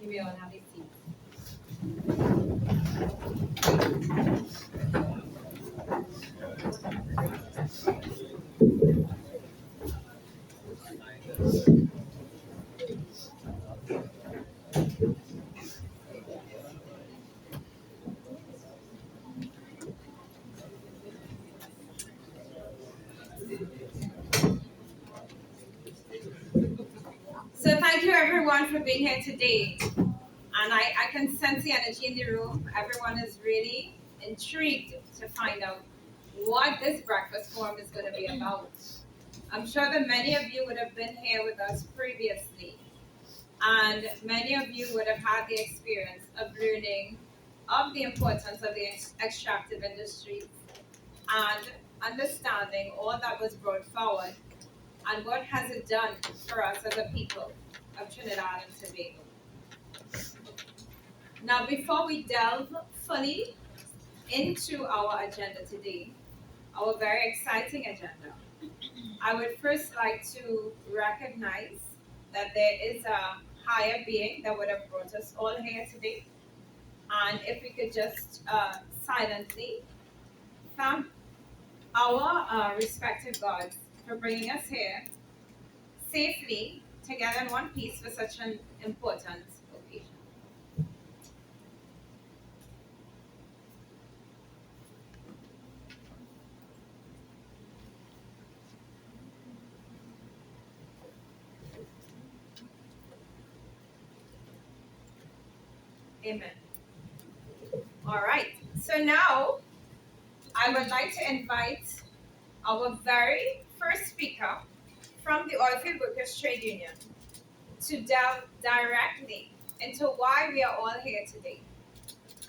You may all have a seat. So thank you everyone for being here today. And I can sense the energy in the room. Everyone is really intrigued to find out what this breakfast forum is going to be about. I'm sure that many of you would have been here with us previously, and many of you would have had the experience of learning of the importance of the extractive industry and understanding all that was brought forward and what has it done for us as a people of Trinidad and Tobago. Now, before we delve fully into our agenda today, our very exciting agenda, I would first like to recognize that there is a higher being that would have brought us all here today. And if we could just silently thank our respective gods for bringing us here safely together in one piece for such an important occasion. Amen. All right. So now I would like to invite our very first speaker from the Oilfield Workers Trade Union to delve directly into why we are all here today.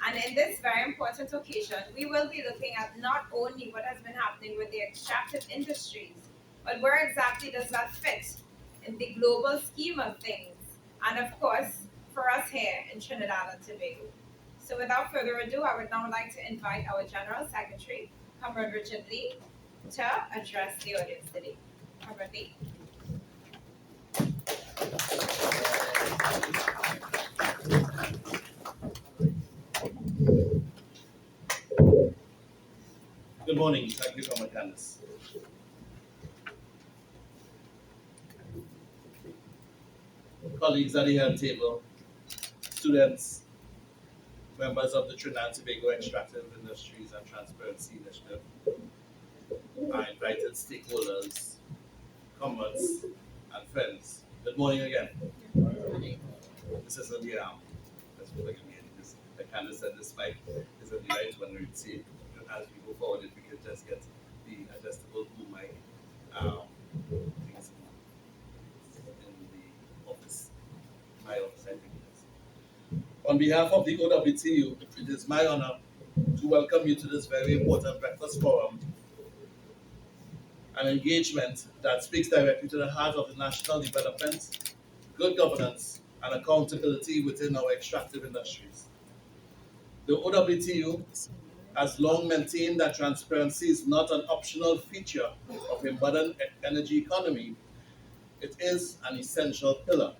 And in this very important occasion, we will be looking at not only what has been happening with the extractive industries, but where exactly does that fit in the global scheme of things, and of course, for us here in Trinidad and Tobago. So without further ado, I would now like to invite our General Secretary, Comrade Richard Lee, to address the audience today. Comrade Lee. Good morning. Thank you, Comrade Candice. Colleagues at the head table, students, members of the Trinidad and Tobago Extractive Industries and Transparency Initiative, our invited stakeholders, comrades, and friends. Good morning again. Good morning. This is on the let's forgive me, because like Candice said, this mic is on the right one. We see as we go forward, if we could just get the adjustable boom mic things in the office, my office, I think it is. On behalf of the OWTU, it is my honor to welcome you to this very important breakfast forum, an engagement that speaks directly to the heart of the national development, good governance, and accountability within our extractive industries. The OWTU has long maintained that transparency is not an optional feature of a modern energy economy. It is an essential pillar.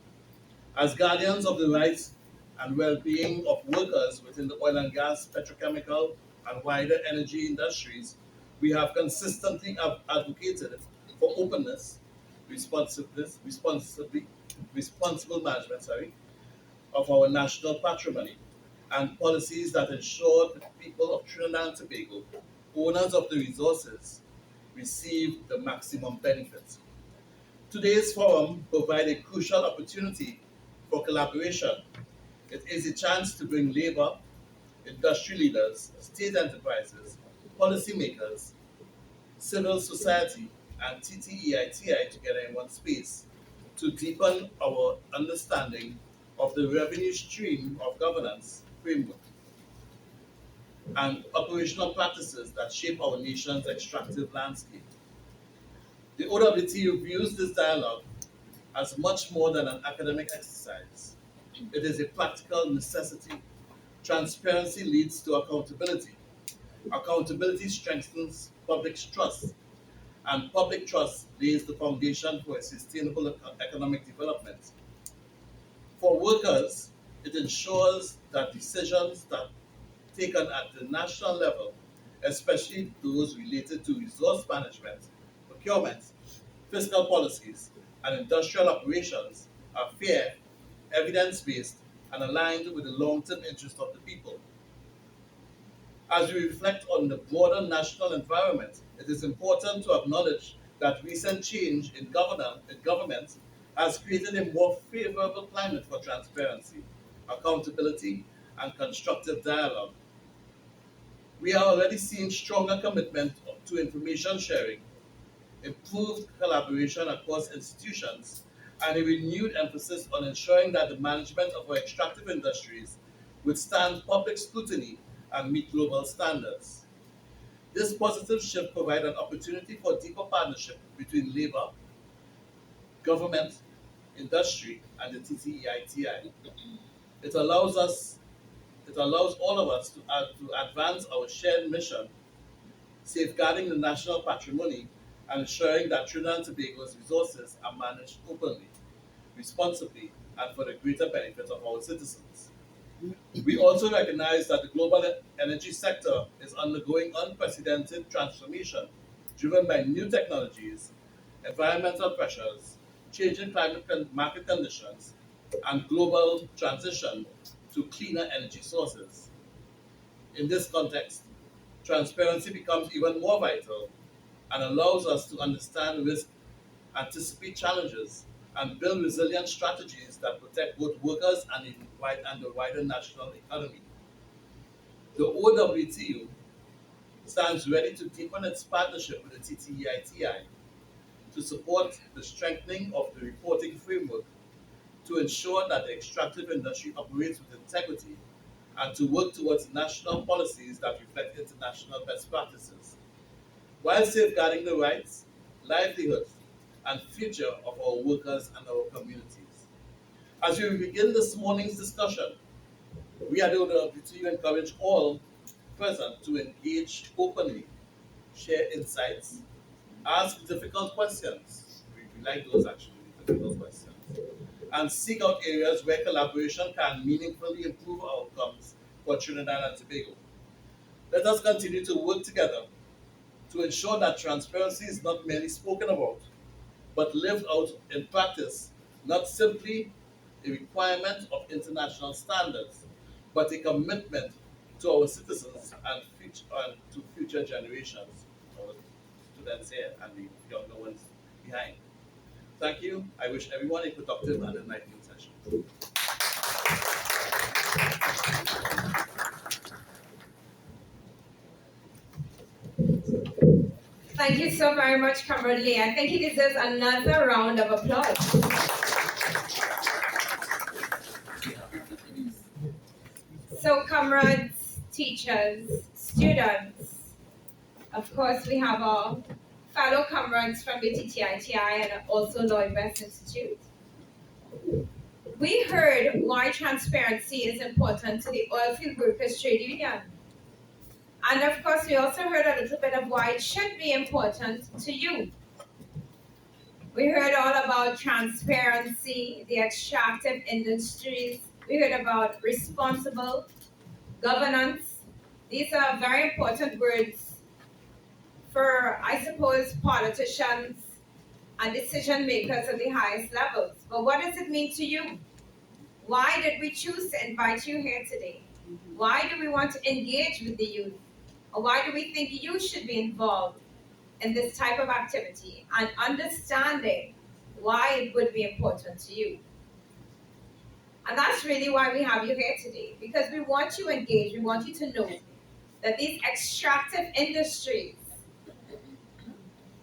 As guardians of the rights and well-being of workers within the oil and gas, petrochemical, and wider energy industries, we have consistently advocated for openness, responsible management, of our national patrimony, and policies that ensure the people of Trinidad and Tobago, owners of the resources, receive the maximum benefit. Today's forum provides a crucial opportunity for collaboration. It is a chance to bring labor, industry leaders, state enterprises, policymakers, civil society, and Tteiti together in one space to deepen our understanding of the revenue stream of governance framework and operational practices that shape our nation's extractive landscape. The OWTU views this dialogue as much more than an academic exercise. It is a practical necessity. Transparency leads to accountability. Accountability strengthens public trust, and public trust lays the foundation for a sustainable economic development. For workers, It ensures that decisions that taken at the national level, especially those related to resource management, procurement, fiscal policies, and industrial operations, are fair, evidence based, and aligned with the long term interest of the people. As we reflect on the broader national environment, it is important to acknowledge that recent change in government has created a more favorable climate for transparency, accountability, and constructive dialogue. We are already seeing stronger commitment to information sharing, improved collaboration across institutions, and a renewed emphasis on ensuring that the management of our extractive industries withstand public scrutiny and meet global standards. This positive shift provides an opportunity for deeper partnership between labor, government, industry, and the TTEITI. It allows us, it allows all of us to advance our shared mission, safeguarding the national patrimony and ensuring that Trinidad and Tobago's resources are managed openly, responsibly, and for the greater benefit of our citizens. We also recognize that the global energy sector is undergoing unprecedented transformation driven by new technologies, environmental pressures, changing market conditions, and global transition to cleaner energy sources. In this context, transparency becomes even more vital and allows us to understand risk, anticipate challenges, and build resilient strategies that protect both workers and the wider national economy. The OWTU stands ready to deepen its partnership with the TTEITI to support the strengthening of the reporting framework to ensure that the extractive industry operates with integrity and to work towards national policies that reflect international best practices, while safeguarding the rights, livelihoods, and future of our workers and our communities. As we begin this morning's discussion, we are going to encourage all present to engage openly, share insights, ask difficult questions. We like those actually, difficult questions, and seek out areas where collaboration can meaningfully improve outcomes for Trinidad and Tobago. Let us continue to work together to ensure that transparency is not merely spoken about, but lived out in practice, not simply a requirement of international standards, but a commitment to our citizens and to future generations, our students here and the younger ones behind. Thank you. I wish everyone a productive and enlightening session. Thank you so very much, Comrade Lee. I think he deserves another round of applause. So, comrades, teachers, students, of course, we have our fellow comrades from the TTITI and also Lloyd West Institute. We heard why transparency is important to the Oilfield Workers Trade Union. And of course, we also heard a little bit of why it should be important to you. We heard all about transparency, the extractive industries. We heard about responsible governance. These are very important words for, I suppose, politicians and decision makers at the highest levels. But what does it mean to you? Why did we choose to invite you here today? Why do we want to engage with the youth? Or why do we think you should be involved in this type of activity and understanding why it would be important to you? And that's really why we have you here today, because we want you engaged. We want you to know that these extractive industries,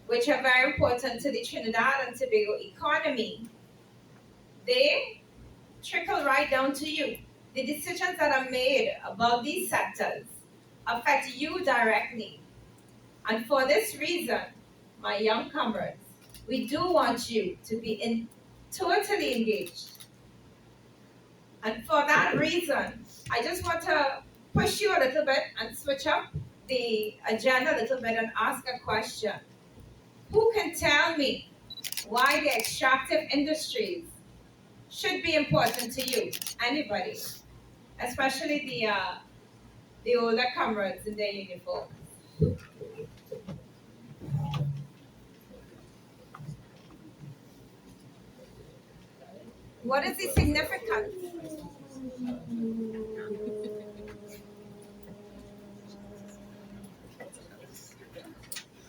which are very important to the Trinidad and Tobago economy, they trickle right down to you. The decisions that are made about these sectors affect you directly. And for this reason, my young comrades, we do want you to be totally engaged. And for that reason, I just want to push you a little bit and switch up the agenda a little bit and ask a question. Who can tell me why the extractive industries should be important to you? Anybody, especially the older comrades in their uniform. What is the significance?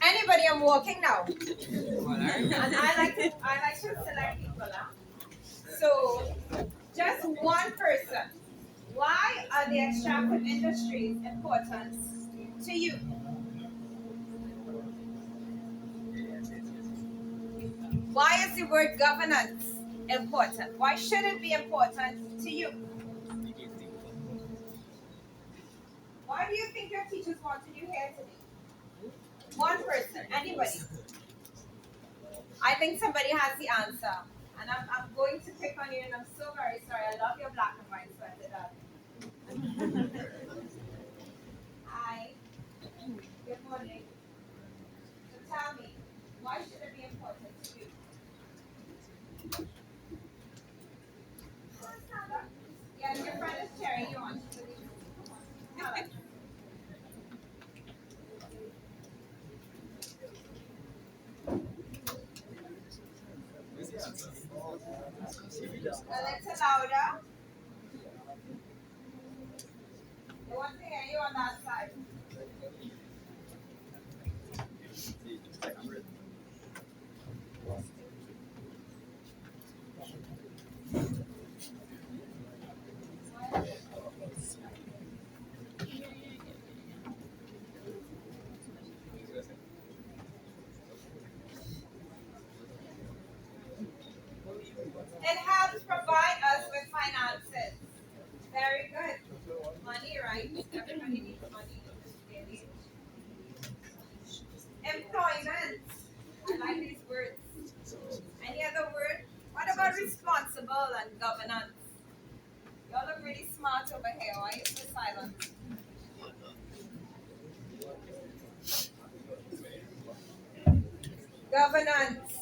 Anybody? I'm walking now, and I like to select people. Huh? So, just one person. Why are the extractive industries important to you? Why is the word governance important? Why should it be important to you? Why do you think your teachers wanted you here today? One person, anybody. I think somebody has the answer. And I'm going to pick on you, and I'm so very sorry. I love your black and white sweater, darling. Hi. Good morning. So tell me, why should it be important to you? Yeah, your friend is cheering you on. Tell us. A little louder. I want to hear you on that side. It helps provide us with finances. Very good. Money, right? Everybody needs money in this day and age. Employment. I like these words. Any other word? What about responsible and governance? Y'all look really smart over here. Why are you so silent? Governance.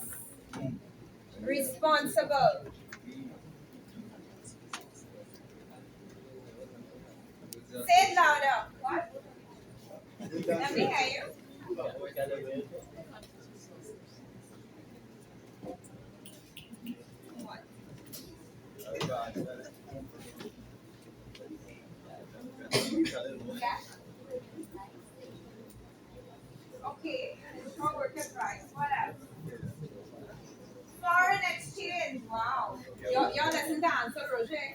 Responsible. Say it louder. What? Let me hear you. What? Yeah. Okay. Strong workers' rights. What else? Foreign exchange. Wow. Y'all listen to answer, Roger.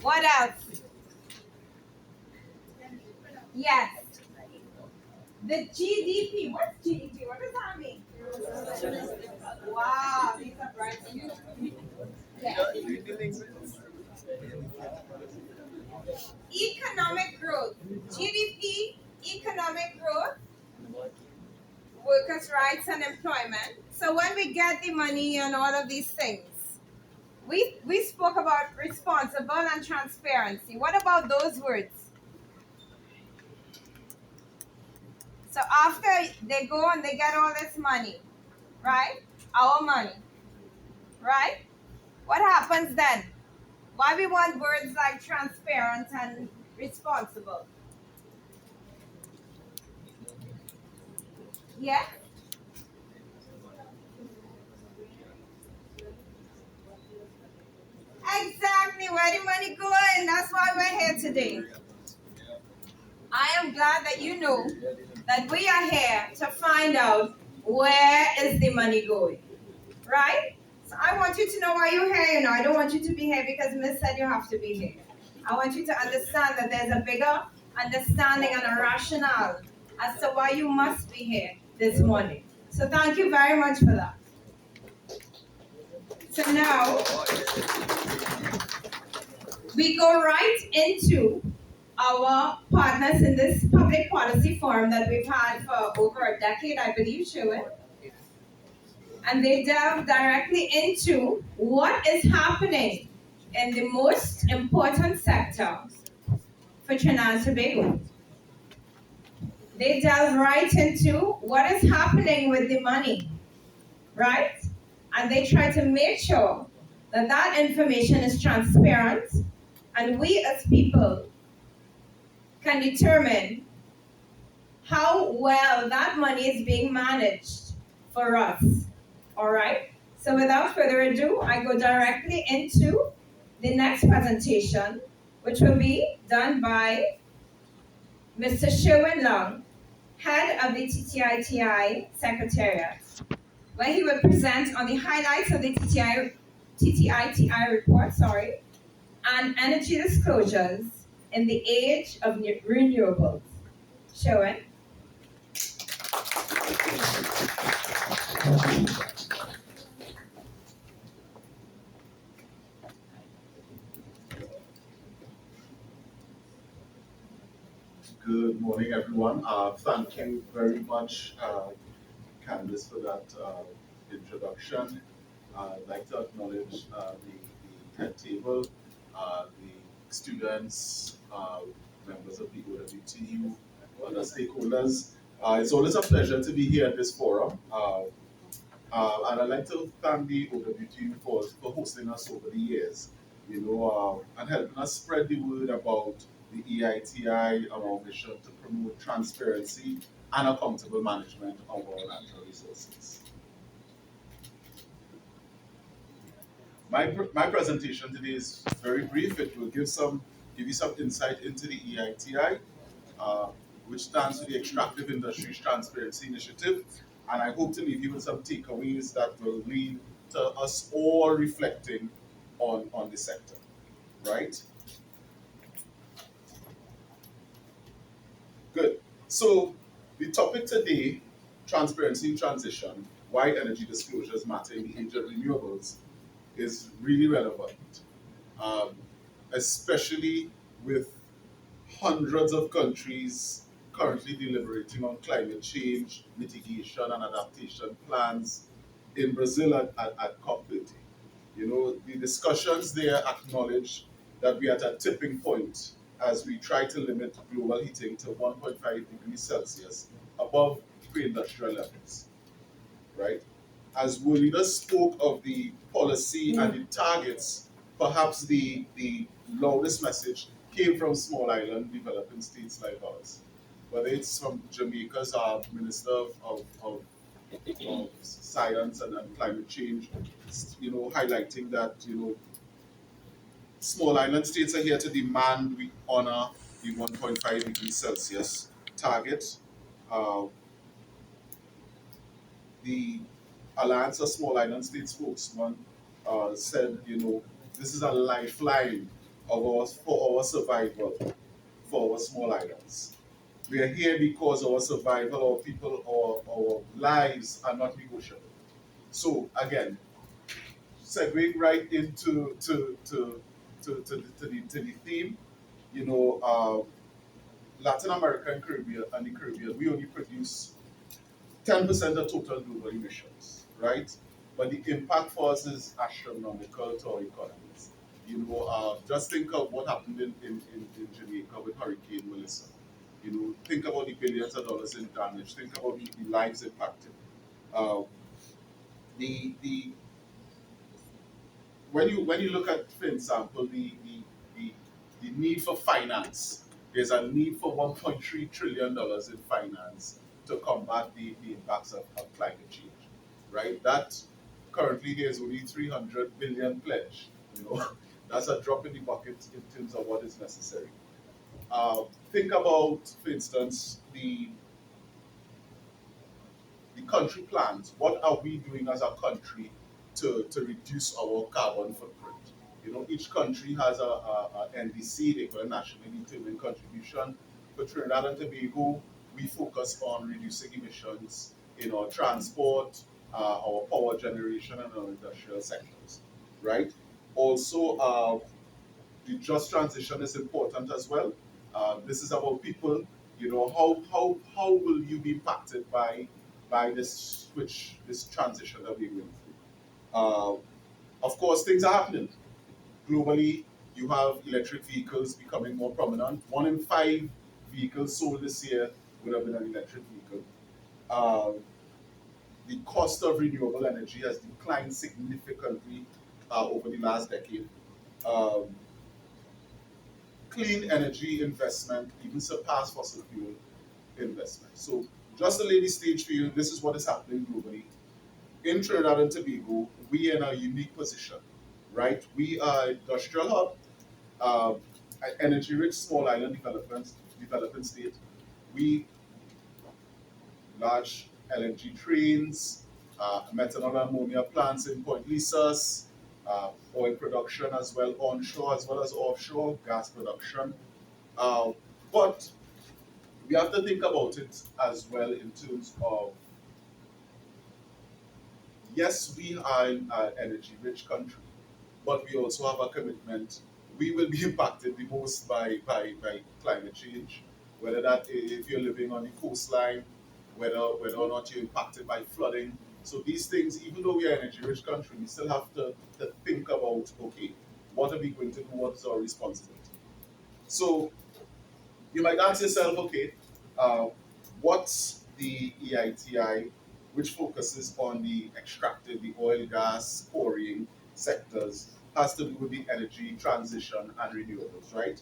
What else? Yes. The GDP. What's GDP? What does that mean? Wow. These are bright. Yeah. Economic growth. GDP, economic growth, workers' rights and employment. So when we get the money and all of these things, we spoke about responsible and transparency. What about those words? So after they go and they get all this money, right? Our money, right? What happens then? Why we want words like transparent and responsible? Yeah? Exactly, where the money going? That's why we're here today. I am glad that you know that we are here to find out where is the money going, right? So I want you to know why you're here. I don't want you to be here because Miss said you have to be here. I want you to understand that there's a bigger understanding and a rationale as to why you must be here this morning. So thank you very much for that. So now we go right into our partners in this public policy forum that we've had for over a decade, I believe, Sherwin. And they delve directly into what is happening in the most important sector for Trinidad and Tobago. They delve right into what is happening with the money, right? and they try to make sure that that information is transparent and we as people can determine how well that money is being managed for us. All right? So without further ado, I go directly into the next presentation, which will be done by Mr. Sherwin, head of the TTITI Secretariat, where he will present on the highlights of the TTITI report, and energy disclosures in the age of renewables. Sherwin? Good morning, everyone. Thank you very much, Candice, for that introduction. I'd like to acknowledge the head table, the students, members of the OW team, other stakeholders. It's always a pleasure to be here at this forum. And I'd like to thank the OW team for hosting us over the years, and helping us spread the word about the EITI and our mission to promote transparency and accountable management of our natural resources. My presentation today is very brief. It will give you some insight into the EITI, uh, which stands for the Extractive Industries Transparency Initiative. And I hope to leave you with some takeaways that will lead to us all reflecting on the sector, right? Good. So the topic today, transparency in transition, why energy disclosures matter in the age of renewables, is really relevant, um, especially with hundreds of countries currently deliberating on climate change, mitigation, and adaptation plans in Brazil at COP30. The discussions there acknowledge that we are at a tipping point as we try to limit global heating to 1.5 degrees Celsius above pre-industrial levels, right? As world leaders spoke of the policy and the targets, perhaps the loudest message came from small island developing states like ours. Whether it's from Jamaica's Minister of Science and Climate Change, highlighting that, small island states are here to demand we honor the 1.5 degrees Celsius target. Uh, the Alliance of Small Island States spokesman said, this is a lifeline for our survival for our small islands. We are here because our survival, our people, our lives are not negotiable. So again, segueing right into to the theme, you know, uh, Latin America and the Caribbean, we only produce 10% of total global emissions, right? But the impact for us is astronomical to our economies. Just think of what happened in Jamaica with Hurricane Melissa. Think about the billions of dollars in damage. Think about the lives impacted. Uh, the when you look at, for example, the, the need for finance, there's a need for $1.3 trillion in finance to combat the impacts of climate change, right? That currently there's only 300 billion pledge. That's a drop in the bucket in terms of what is necessary. Think about, for instance, the country plans. What are we doing as a country to reduce our carbon footprint? Each country has a NDC, they call it Nationally Determined Contribution. For Trinidad and Tobago, we focus on reducing emissions in our transport, our power generation, and our industrial sectors, right? Also, the just transition is important as well. This is about people. How will you be impacted by this switch, this transition that we're going through? Of course, things are happening globally. You have electric vehicles becoming more prominent. 1 in 5 vehicles sold this year would have been an electric vehicle. Uh, the cost of renewable energy has declined significantly over the last decade. Um, Clean energy investment even surpassed fossil fuel investment. So just to lay the stage for you, this is what is happening globally. In Trinidad and Tobago, we are in a unique position, right? We are industrial hub, uh, energy-rich small island development state. We large LNG trains, methanol and ammonia plants in Point Lisas, oil production as well onshore as well as offshore, gas production. Uh, but we have to think about it as well in terms of, yes, we are an energy-rich country, but we also have a commitment. We will be impacted the most by climate change, whether that if you're living on the coastline, whether or not you're impacted by flooding. So these things, even though we are an energy-rich country, we still have to think about, okay, what are we going to do? What is our responsibility? So you might ask yourself, okay, uh, what's the EITI, which focuses on the extractive, the oil, gas, quarrying sectors, has to do with the energy transition and renewables, right?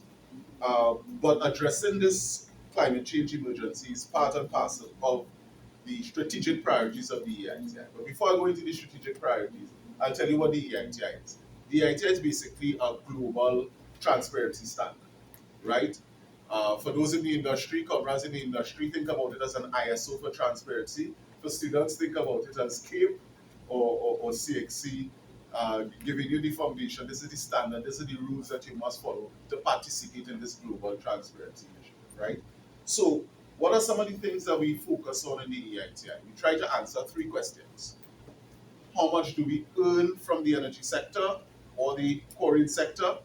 But addressing this climate change emergency is part and parcel of the strategic priorities of the EITI. But before I go into the strategic priorities, I'll tell you what the EITI is. The EITI is basically a global transparency standard, right? For those in the industry, comrades in the industry, think about it as an ISO for transparency. For students, think about it as CAPE or CXC, giving you the foundation. This is the standard, these are the rules that you must follow to participate in this global transparency initiative, right? So, what are some of the things that we focus on in the EITI? We try to answer three questions. How much do we earn from the energy sector or the quarrying sector?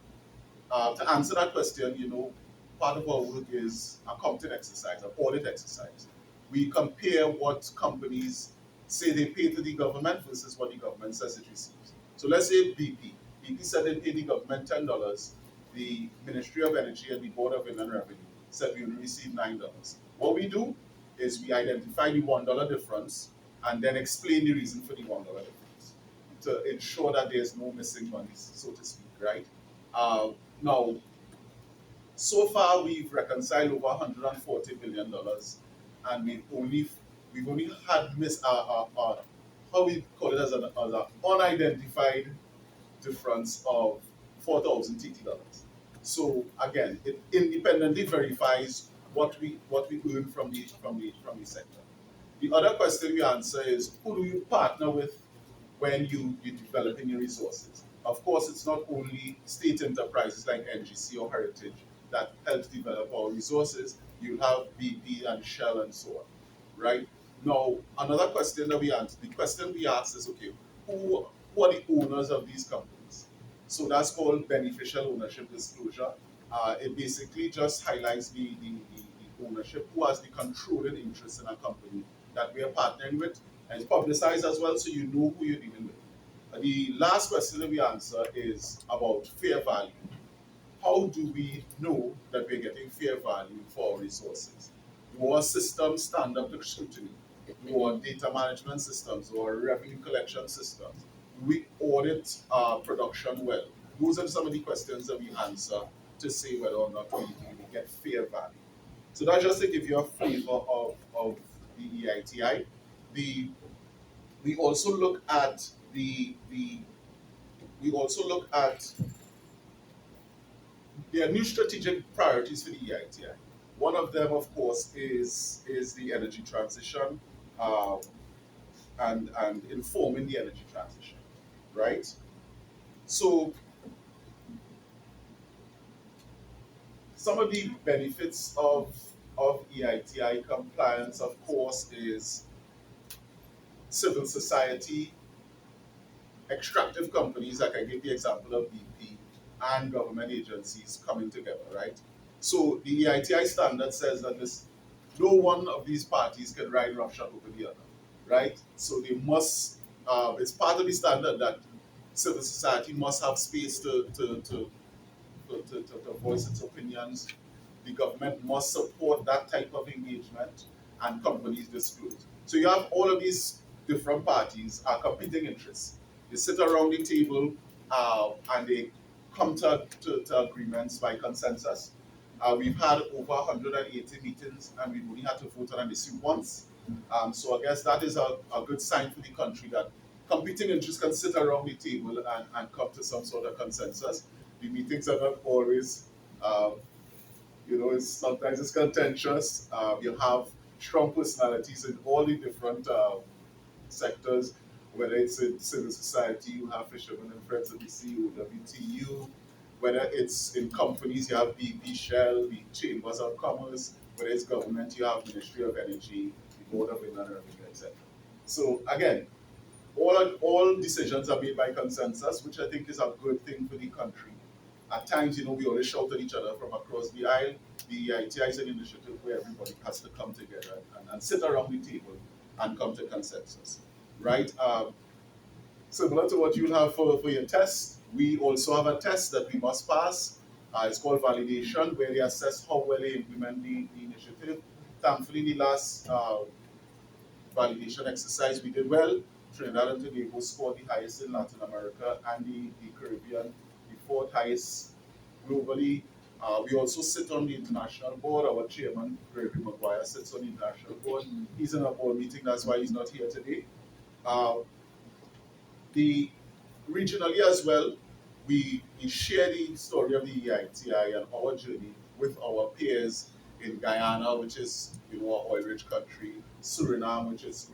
To answer that question, part of our work is a accounting exercise, an audit exercise. We compare what companies say they pay to the government versus what the government says it receives. So let's say BP. BP said they paid the government $10. The Ministry of Energy and the Board of Inland Revenue said we will receive $9. What we do is we identify the $1 difference and then explain the reason for the $1 difference to ensure that there's no missing money, so to speak, right? Uh, Now, so far we've reconciled over $140 billion, and we've only had how we call it as an unidentified difference of 4,000 TT dollars. So again, it independently verifies what we earn from the sector. The other question we answer is, who do you partner with when you're developing your resources? Of course, it's not only state enterprises like NGC or Heritage that helps develop our resources. You have BP and Shell and so on, right? Now, another question that we answer, the question we ask is, okay, who are the owners of these companies? So that's called beneficial ownership disclosure. It basically just highlights the ownership, who has the controlling interest in a company that we are partnering with, and it's publicized as well, so you know who you're dealing with. The last question that we answer is about fair value. How do we know that we're getting fair value for our resources? Do our systems stand up to scrutiny? Do our data management systems or revenue collection systems? Do we audit production well? Those are some of the questions that we answer to say whether or not we get fair value. So that's just to give you a flavor of the EITI. The we also look at the we also look at there are new strategic priorities for the EITI. One of them, of course, is the energy transition, um, and informing the energy transition, right? So some of the benefits of EITI compliance, of course, is civil society, extractive companies, like I gave the example of BP, and government agencies coming together, right? So the EITI standard says that no one of these parties can ride roughshod over the other, right? So they must, it's part of the standard that civil society must have space to voice its opinions. The government must support that type of engagement, and companies disclose. So you have all of these different parties are competing interests. They sit around the table and they come to agreements by consensus. We've had over 180 meetings and we've only had to vote on an issue once. So I guess that is a good sign for the country that competing interests can sit around the table and come to some sort of consensus. The meetings are not always, um, sometimes it's contentious. You have strong personalities in all the different sectors, whether it's in civil society, you have Fishermen and Friends of the Sea, WTU, whether it's in companies, you have BP, Shell, the Chambers of Commerce, whether it's government, you have Ministry of Energy, the Board of Inland Revenue, etc. So again, all decisions are made by consensus, which I think is a good thing for the country. At times, we always shout at each other from across the aisle. The ITI is an initiative where everybody has to come together and sit around the table and come to consensus, right? Similar to what you'll have for your test, we also have a test that we must pass. It's called validation, where they assess how well they implement the initiative. Thankfully, the last validation exercise, we did well. Trinidad and Tobago scored the highest in Latin America and the Caribbean, the fourth highest globally. We also sit on the international board. Our chairman, Gregory Maguire, sits on the international board. He's in a board meeting, that's why he's not here today. Uh, the regionally as well, we share the story of the EITI and our journey with our peers in Guyana, which is an oil-rich country, Suriname, which is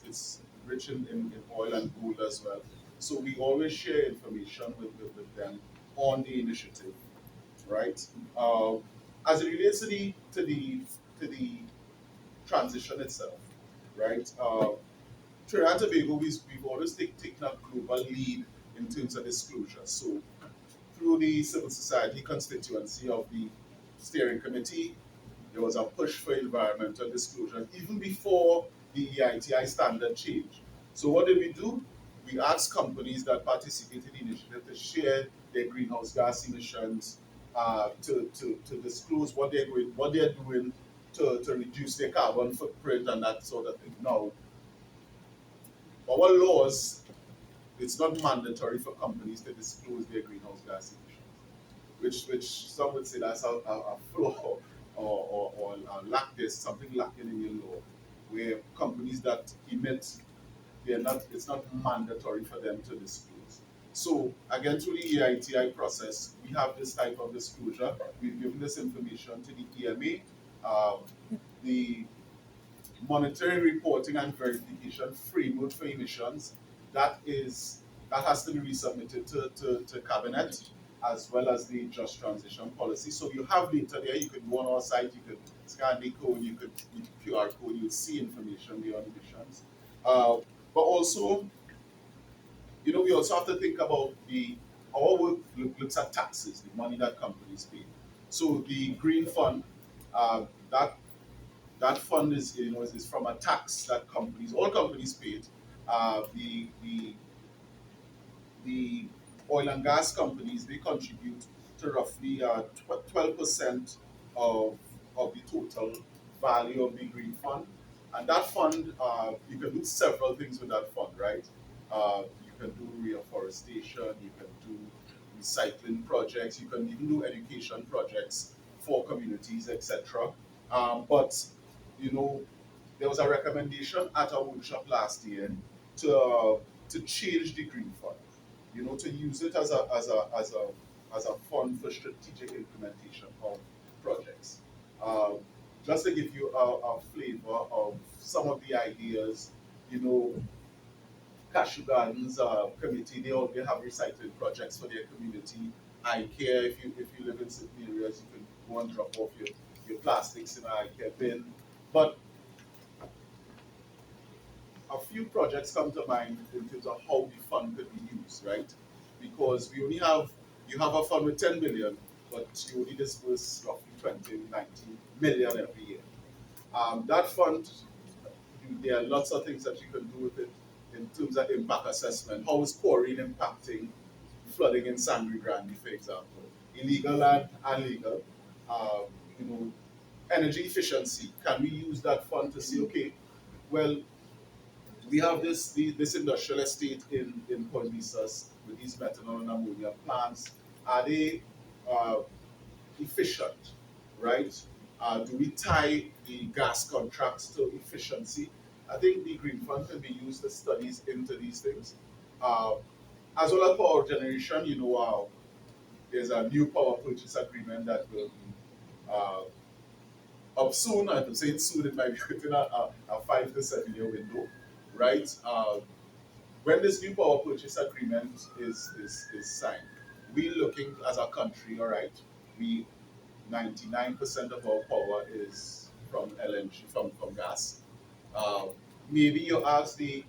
it's rich in oil and gold as well. So we always share information with them on the initiative, right? Uh, as it relates to the transition itself, right? Trinidad and Tobago, we've always taken a global lead in terms of disclosure. So through the civil society constituency of the steering committee, there was a push for environmental disclosure even before the EITI standard change. So what did we do? We asked companies that participated in the initiative to share their greenhouse gas emissions, to disclose what they're doing to reduce their carbon footprint and that sort of thing. Now, our laws, it's not mandatory for companies to disclose their greenhouse gas emissions, which some would say that's a flaw or a lack, there's something lacking in your law, where companies that emit, it's not mandatory for them to disclose. So again, through the EITI process, we have this type of disclosure. We've given this information to the EMA. The monitoring, reporting, and verification framework for emissions, that has to be resubmitted to cabinet, as well as the just transition policy. So you have data there. You could go on our site, you could scan the code, you could QR code, you'll see information beyond emissions. But also, we also have to think about our work looks at taxes, the money that companies pay. So the green fund, that fund is from a tax that all companies paid. The oil and gas companies, they contribute to roughly 12% of the total value of the green fund. And that fund, you can do several things with that fund, right? You can do reforestation, you can do recycling projects, you can even do education projects for communities, etc. But you know, there was a recommendation at our workshop last year to change the green fund. To use it as a fund for strategic implementation of projects. Um, just to give you a flavor of some of the ideas, you know, Cashew Gardens committee, they have recycling projects for their community. I care if you live in certain areas, you can go and drop off your plastics in an I care bin. But a few projects come to mind in terms of how the fund could be used, right? Because you have a fund with 10 million, but you only disburse roughly 20, 90 million every year. That fund, there are lots of things that you can do with it in terms of impact assessment. How is quarrying impacting flooding in Sangre Grande, for example? Illegal and legal. Um, you know, Energy efficiency. Can we use that fund to say, okay, well, We have this industrial estate in Point Lisas with these methanol and ammonia plants. Are they uh, efficient, right? Do we tie the gas contracts to efficiency? I think the Green Fund can be used as studies into these things. Uh, as well as power generation, there's a new power purchase agreement that will be up soon. I'm saying soon, it might be within a 5 to 7 year window, right? When this new power purchase agreement is signed, we looking as a country, all right, we 99% of our power is from LNG, from gas. Uh, Maybe you ask the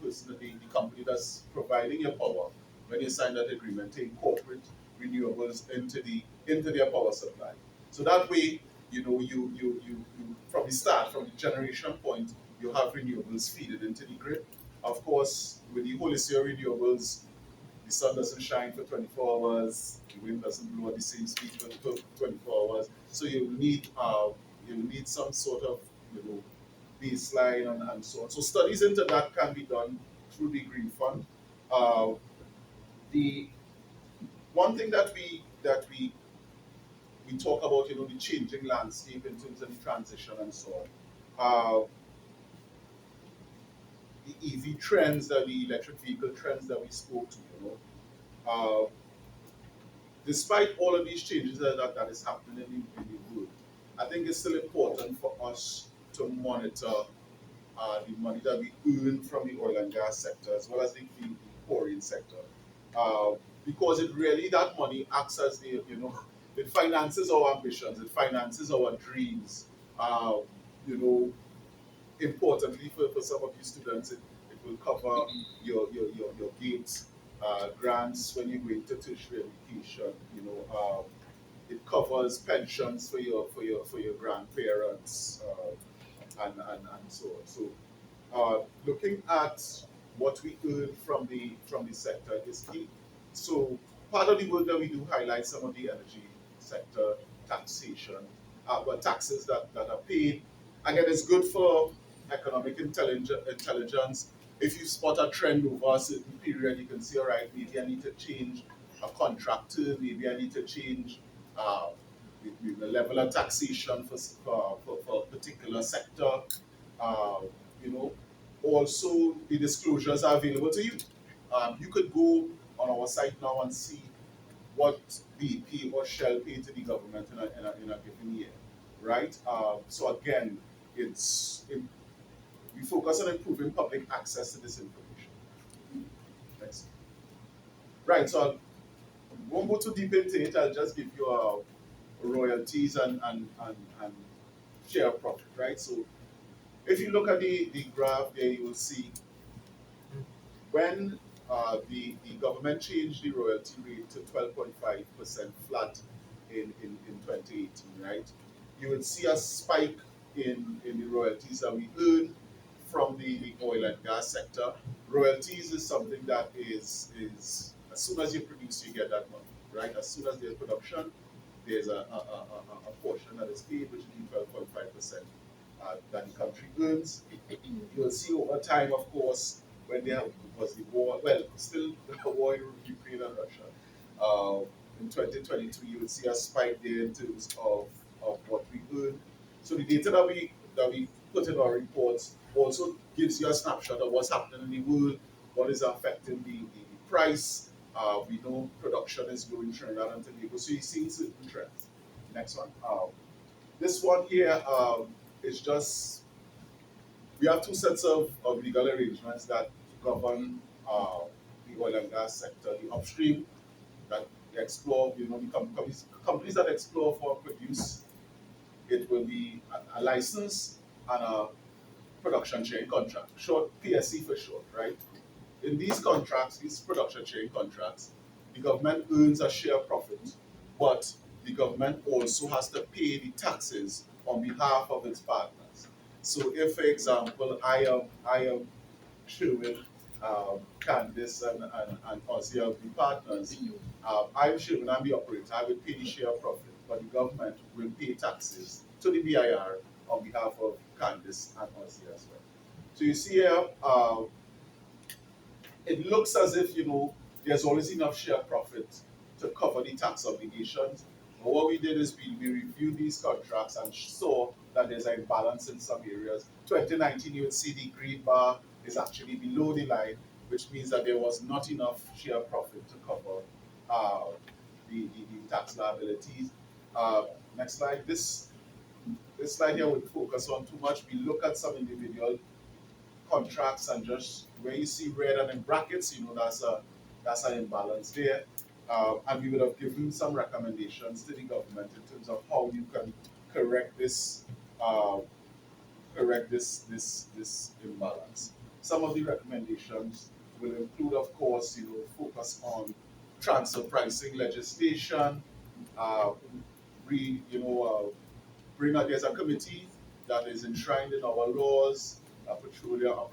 person, the company that's providing your power, when you sign that agreement, to incorporate renewables into their power supply. So that way, you from the start, from the generation point, you have renewables feeded into the grid. Of course, with the wholesale renewables, the sun doesn't shine for 24 hours, the wind doesn't blow at the same speed for 24 hours. So you need some sort of you know baseline and so on. So studies into that can be done through the Green Fund. Uh, the one thing that we talk about, the changing landscape in terms of the transition and so on. The EV trends, the electric vehicle trends that we spoke to, uh, despite all of these changes that is happening in the world, I think it's still important for us to monitor the money that we earn from the oil and gas sector as well as the quarrying sector, uh, because it really that money acts as it finances our ambitions, it finances our dreams. Uh, you know, Importantly for some of you students, it will cover your gates grants when you go into tertiary education. It covers pensions for your grandparents, and so on. So looking at what we earn from the sector is key. So part of the work that we do highlights some of the energy sector taxation, but taxes that are paid. Again, it's good for economic intelligence. If you spot a trend over a certain period, you can say, all right, maybe I need to change a contractor, maybe I need to change uh, the level of taxation for a particular sector. uh, you know, Also, the disclosures are available to you. You could go on our site now and see what BP or Shell pay to the government in a given year, right? So again, we focus on improving public access to this information. Next. Right, so I won't go too deep into it. I'll just give you royalties and share profit, right? So if you look at the graph there, you will see when the government changed the royalty rate to 12.5% flat in 2018, right? You would see a spike in the royalties that we earn from the oil and gas sector. Royalties is something that is as soon as you produce, you get that money, right? As soon as there's production, there's a portion that is paid, which is the 12.5% that the country earns. You'll see over time, of course, when they have, was the war, well, still the war in Ukraine and Russia. In 2022, you will see a spike there in terms of what we earn. So the data that we put in our reports also gives you a snapshot of what's happening in the world, what is affecting the price. We know production is growing in Trinidad and Tobago, so you're seeing certain trends. Next one. This one here is just we have two sets of legal arrangements that govern the oil and gas sector. The upstream that explore, the companies that explore for produce, it will be a license and a production sharing contract, short PSC for short, right? In these contracts, these production sharing contracts, the government earns a share profit, but the government also has to pay the taxes on behalf of its partners. So, if, for example, I am Sherwin, Candice, and Ozzy are the partners, I'm Sherwin, I'm the operator. I will pay the share profit, but the government will pay taxes to the BIR on behalf of Candice and Ozzy as well. So So you see here, it looks as if, there's always enough share profit to cover the tax obligations. But what we did is we reviewed these contracts and saw that there's an imbalance in some areas. 2019, you will see the green bar is actually below the line, which means that there was not enough share profit to cover uh, the tax liabilities. Next slide. This slide here would focus on too much. We look at some individual contracts and just where you see red and in brackets, that's an imbalance there. And we would have given some recommendations to the government in terms of how you can correct uh, this imbalance. Some of the recommendations will include, of course, focus on transfer pricing legislation, uh, bring out, there's a committee that is enshrined in our laws, a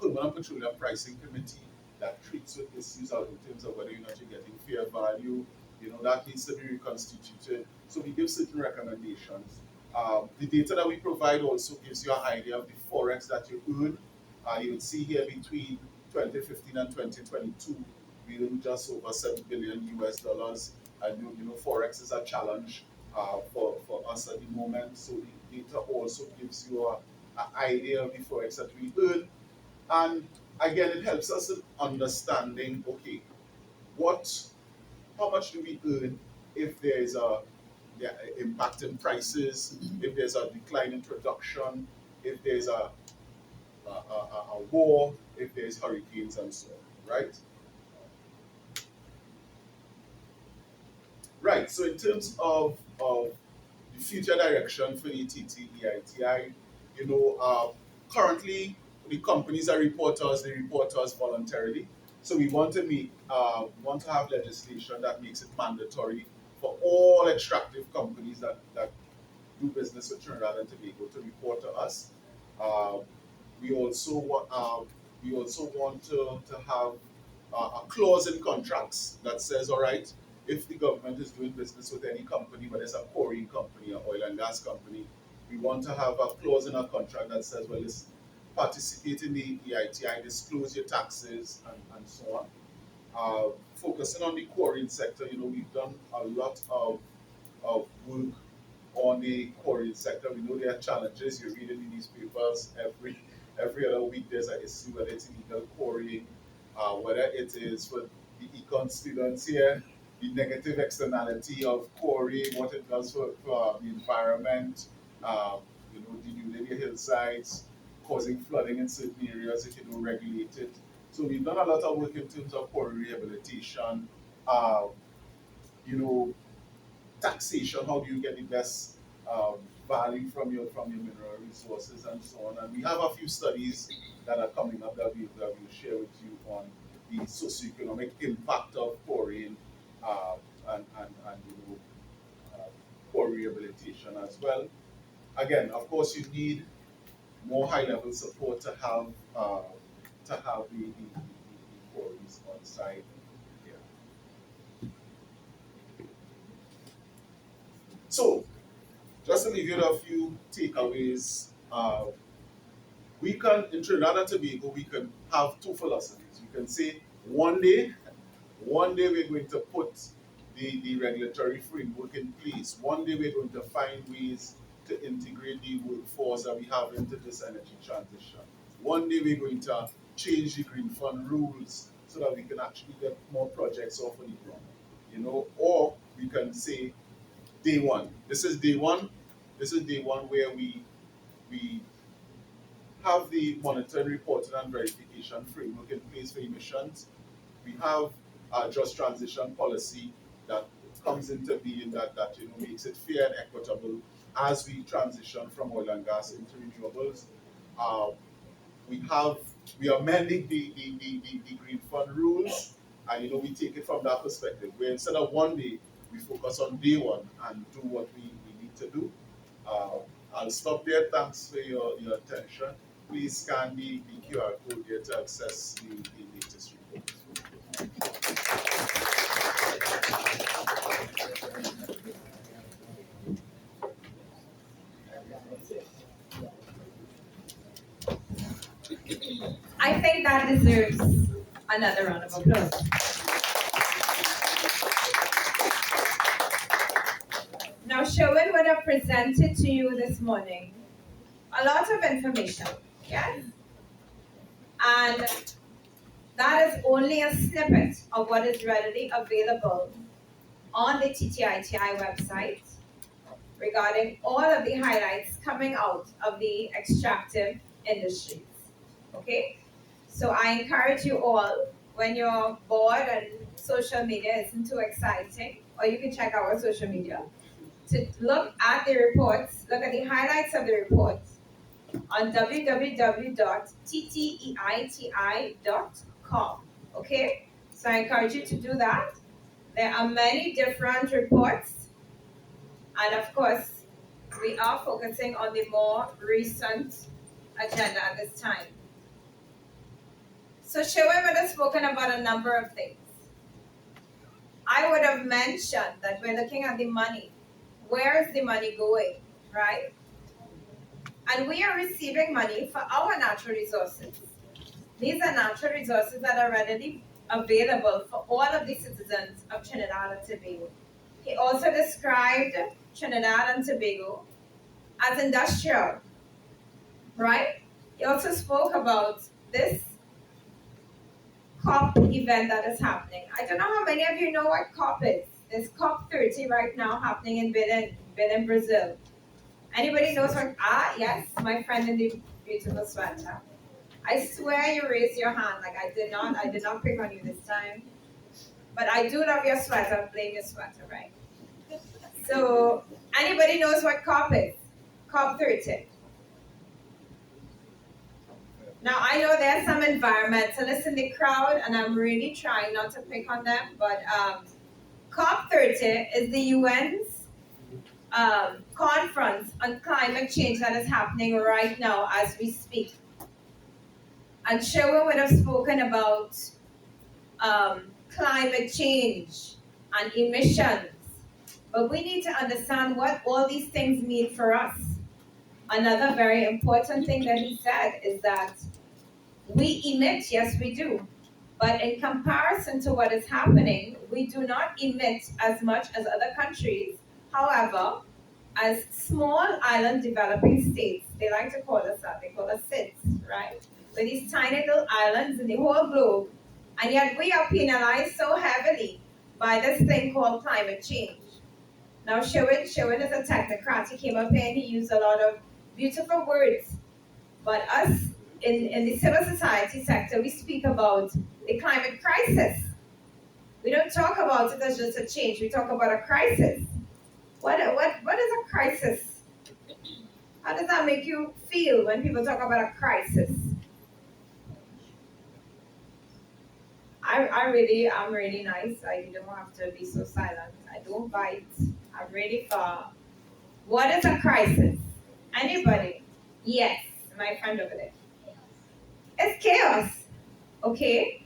permanent petroleum pricing committee that treats with issues out in terms of whether or not you're getting fair value. That needs to be reconstituted. So we give certain recommendations. The data that we provide also gives you an idea of the forex that you earn. You would see here between 2015 and 2022, we earned just over $7 billion US. And forex is a challenge for us at the moment. So the data also gives you an idea of the forex that we earn. And again, it helps us in understanding, okay, how much do we earn if there is a impact in prices, if there's a decline in production, if there's a war, if there's hurricanes and so on, right? Right, so in terms of the future direction for the TTEITI, currently the companies that report us, they report us voluntarily. So we want to have legislation that makes it mandatory for all extractive companies that do business with Trinidad and Tobago to report to us. Uh, we also want to have a clause in contracts that says, all right, if the government is doing business with any company, whether it's a quarrying company, or oil and gas company, we want to have a clause in our contract that says, well, listen, participate in the EITI, disclose your taxes, and so on. Focusing on the quarrying sector, we've done a lot of work on the quarrying sector. We know there are challenges. You read in the newspapers every other week there's an issue, whether it's illegal quarrying, whether it is for the econ students here, the negative externality of quarrying, what it does for the environment, denuding your hillsides, causing flooding in certain areas if you don't regulate it. So we've done a lot of work in terms of quarry rehabilitation, uh, you know, taxation, how do you get the best value from your mineral resources and so on. And we have a few studies that are coming up that we'll share with you on the socioeconomic impact of quarrying uh, and quarry rehabilitation as well. Again, of course, you need more high-level support to have the quarries on site. Yeah. So just to leave you with a few takeaways, we can, in Trinidad and Tobago, we can have two philosophies. We can say one day we're going to put the regulatory framework in place. One day we're going to find ways to integrate the workforce that we have into this energy transition. One day we're going to change the green fund rules so that we can actually get more projects off of the ground. Or we can say day one. This is day one. This is day one where we have the monitoring, reporting, and verification framework in place for emissions. We have a just transition policy that comes into being that makes it fair and equitable as we transition from oil and gas into renewables. Uh, we are amending the green fund rules, and we take it from that perspective, where instead of one day, we focus on day one and do what we need to do. Uh, I'll stop there. Thanks for your attention. Please scan the QR code here to access the latest report. I think that deserves another round of applause. Now, Sherwin would have presented to you this morning a lot of information, yes? And that is only a snippet of what is readily available on the Tteiti website regarding all of the highlights coming out of the extractive industries, okay? So I encourage you all, when you're bored and social media isn't too exciting, or you can check our social media, to look at the reports, look at the highlights of the reports on www.tteiti.com, okay? So I encourage you to do that. There are many different reports, and of course, we are focusing on the more recent agenda at this time. So Sherwin would have spoken about a number of things. I would have mentioned that we're looking at the money. Where is the money going, right? And we are receiving money for our natural resources. These are natural resources that are readily available for all of the citizens of Trinidad and Tobago. He also described Trinidad and Tobago as industrial, right? He also spoke about this COP event that is happening. I don't know how many of you know what COP is. There's COP 30 right now happening in Belém, Brazil. Anybody knows what? Ah, yes, my friend in the beautiful sweater. I swear you raised your hand. Like I did not pick on you this time. But I do love your sweater. Blame your sweater, right? So anybody knows what COP is? COP 30. Now, I know there are some environmentalists in the crowd, and I'm really trying not to pick on them, but COP30 is the UN's conference on climate change that is happening right now as we speak. And Sherwin would have spoken about climate change and emissions, but we need to understand what all these things mean for us. Another very important thing that he said is that we emit, yes we do, but in comparison to what is happening, we do not emit as much as other countries. However, as small island developing states, they like to call us that, they call us SIDS, right? We're these tiny little islands in the whole globe, and yet we are penalized so heavily by this thing called climate change. Now, Sherwin is a technocrat. He came up here and he used a lot of beautiful words. But us in the civil society sector, we speak about the climate crisis. We don't talk about it as just a change. We talk about a crisis. What is a crisis? How does that make you feel when people talk about a crisis? I'm really nice. You don't have to be so silent. I don't bite. I'm really far. What is a crisis? Anybody? Yes, my friend over there. It's chaos. Okay?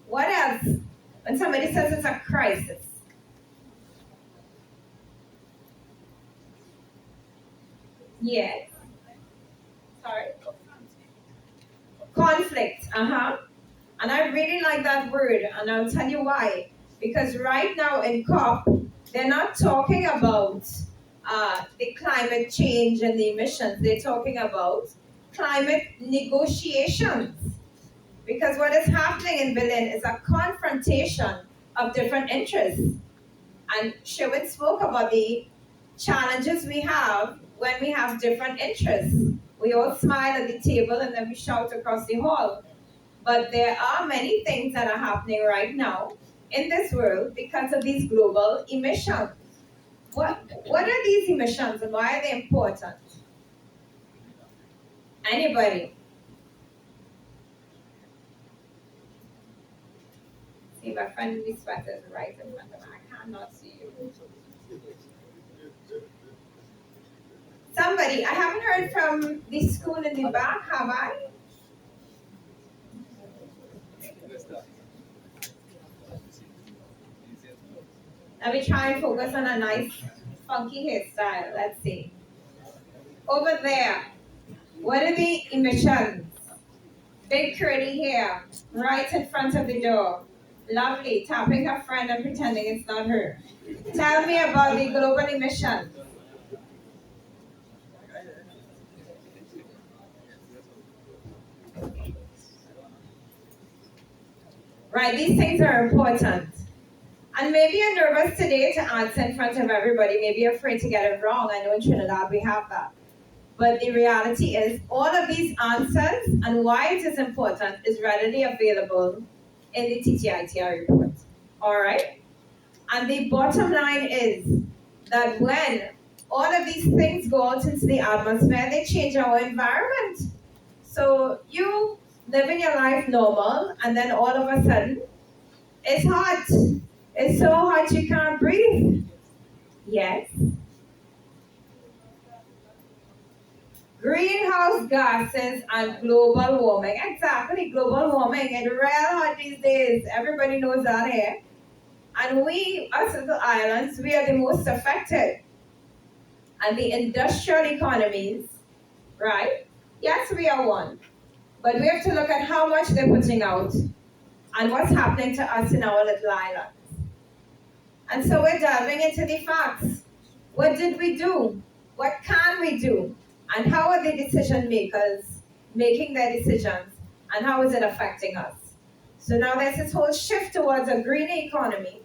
What else? When somebody says it's a crisis. Yes. Sorry? Conflict. And I really like that word, and I'll tell you why. Because right now in COP, they're not talking about the climate change and the emissions. They're talking about climate negotiations. Because what is happening in Berlin is a confrontation of different interests. And Sherwin spoke about the challenges we have when we have different interests. We all smile at the table and then we shout across the hall. But there are many things that are happening right now in this world because of these global emissions. What are these emissions and why are they important? Anybody? See, my friend in the sweater is right in front of me. I cannot see you. Somebody, I haven't heard from the school in the back, have I? Let me try and focus on a nice, funky hairstyle. Let's see. Over there, what are the emissions? Big curly hair, right in front of the door. Lovely, tapping her friend and pretending it's not her. Tell me about the global emission. Right, these things are important. And maybe you're nervous today to answer in front of everybody. Maybe you're afraid to get it wrong. I know in Trinidad we have that. But the reality is, all of these answers and why it is important is readily available in the TTITR report. All right? And the bottom line is that when all of these things go out into the atmosphere, they change our environment. So you living your life normal, and then all of a sudden, it's hot. It's so hot you can't breathe. Yes. Greenhouse gases and global warming. Exactly, global warming. It's real hot these days. Everybody knows that here. And we, us as the islands, we are the most affected. And the industrial economies, right? Yes, we are one. But we have to look at how much they're putting out and what's happening to us in our little islands. And so we're delving into the facts. What did we do? What can we do? And how are the decision makers making their decisions? And how is it affecting us? So now there's this whole shift towards a greener economy.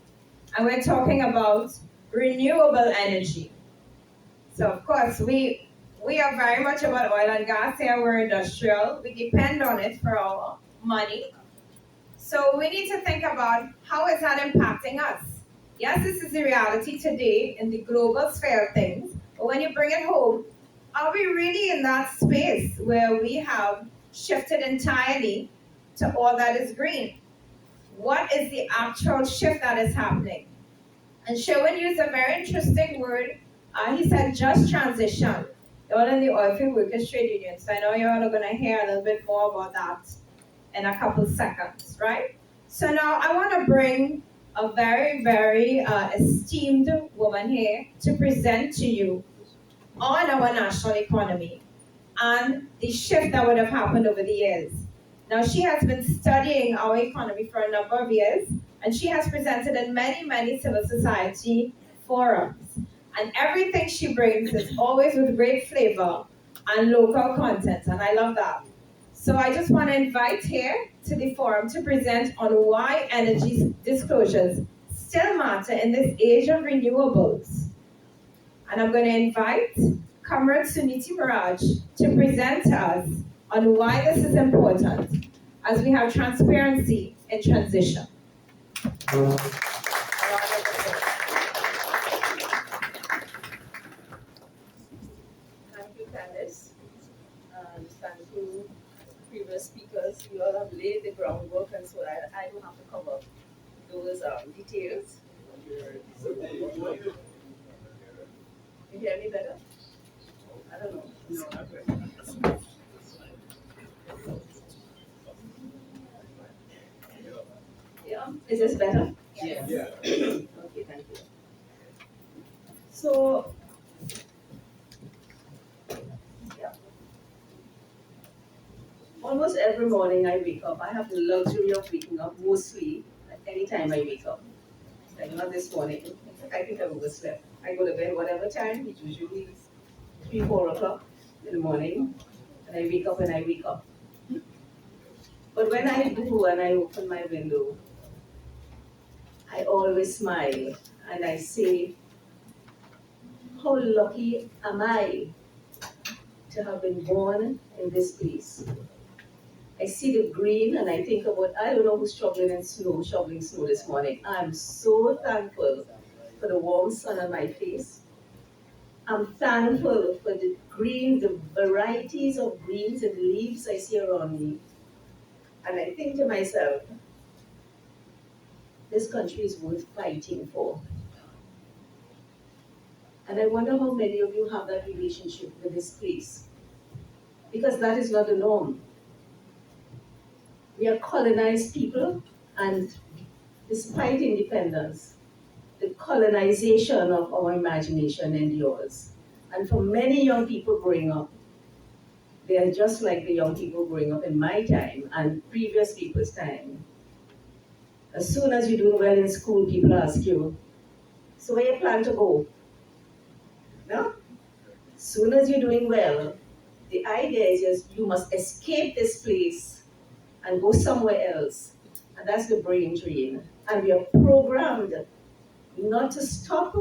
And we're talking about renewable energy. So of course, we are very much about oil and gas here. We're industrial. We depend on it for our money. So we need to think about how is that impacting us? Yes, this is the reality today in the global sphere of things. But when you bring it home, are we really in that space where we have shifted entirely to all that is green? What is the actual shift that is happening? And Sherwin used a very interesting word. He said just transition. All in the Oilfield Workers Trade Union. So I know you're all going to hear a little bit more about that in a couple seconds, right? So now I want to bring a very, very esteemed woman here to present to you on our national economy and the shift that would have happened over the years. Now, she has been studying our economy for a number of years, and she has presented in many, many civil society forums. And everything she brings is always with great flavor and local content, and I love that. So I just want to invite here to the forum to present on why energy disclosures still matter in this age of renewables. And I'm going to invite Comrade Sunity Maharaj to present to us on why this is important as we have transparency in transition. Thank you, Candice, and thank you, previous speakers. You all have laid the groundwork, and so I don't have to cover those details. You hear me better? I don't know. No, not really. Yeah, is this better? Yes. Yeah. Okay, thank you. So, yeah. Almost every morning I wake up. I have the luxury of waking up mostly at any time I wake up. Like not this morning. I think I overslept. I go to bed whatever time, it's usually 3, 4 o'clock in the morning, and I wake up when I wake up. But when I do and I open my window, I always smile and I say, how lucky am I to have been born in this place? I see the green and I think about, I don't know who's shoveling snow this morning. I'm so thankful for the warm sun on my face. I'm thankful for the green, the varieties of greens and leaves I see around me. And I think to myself, this country is worth fighting for. And I wonder how many of you have that relationship with this place. Because that is not the norm. We are colonized people, and despite independence, the colonization of our imagination endures. And for many young people growing up, They are just like the young people growing up in my time and previous people's time. As soon as you're doing well in school, people ask you, so where you plan to go? No? As soon as you're doing well, the idea is just you must escape this place and go somewhere else. And that's the brain drain. And we are programmed not to stop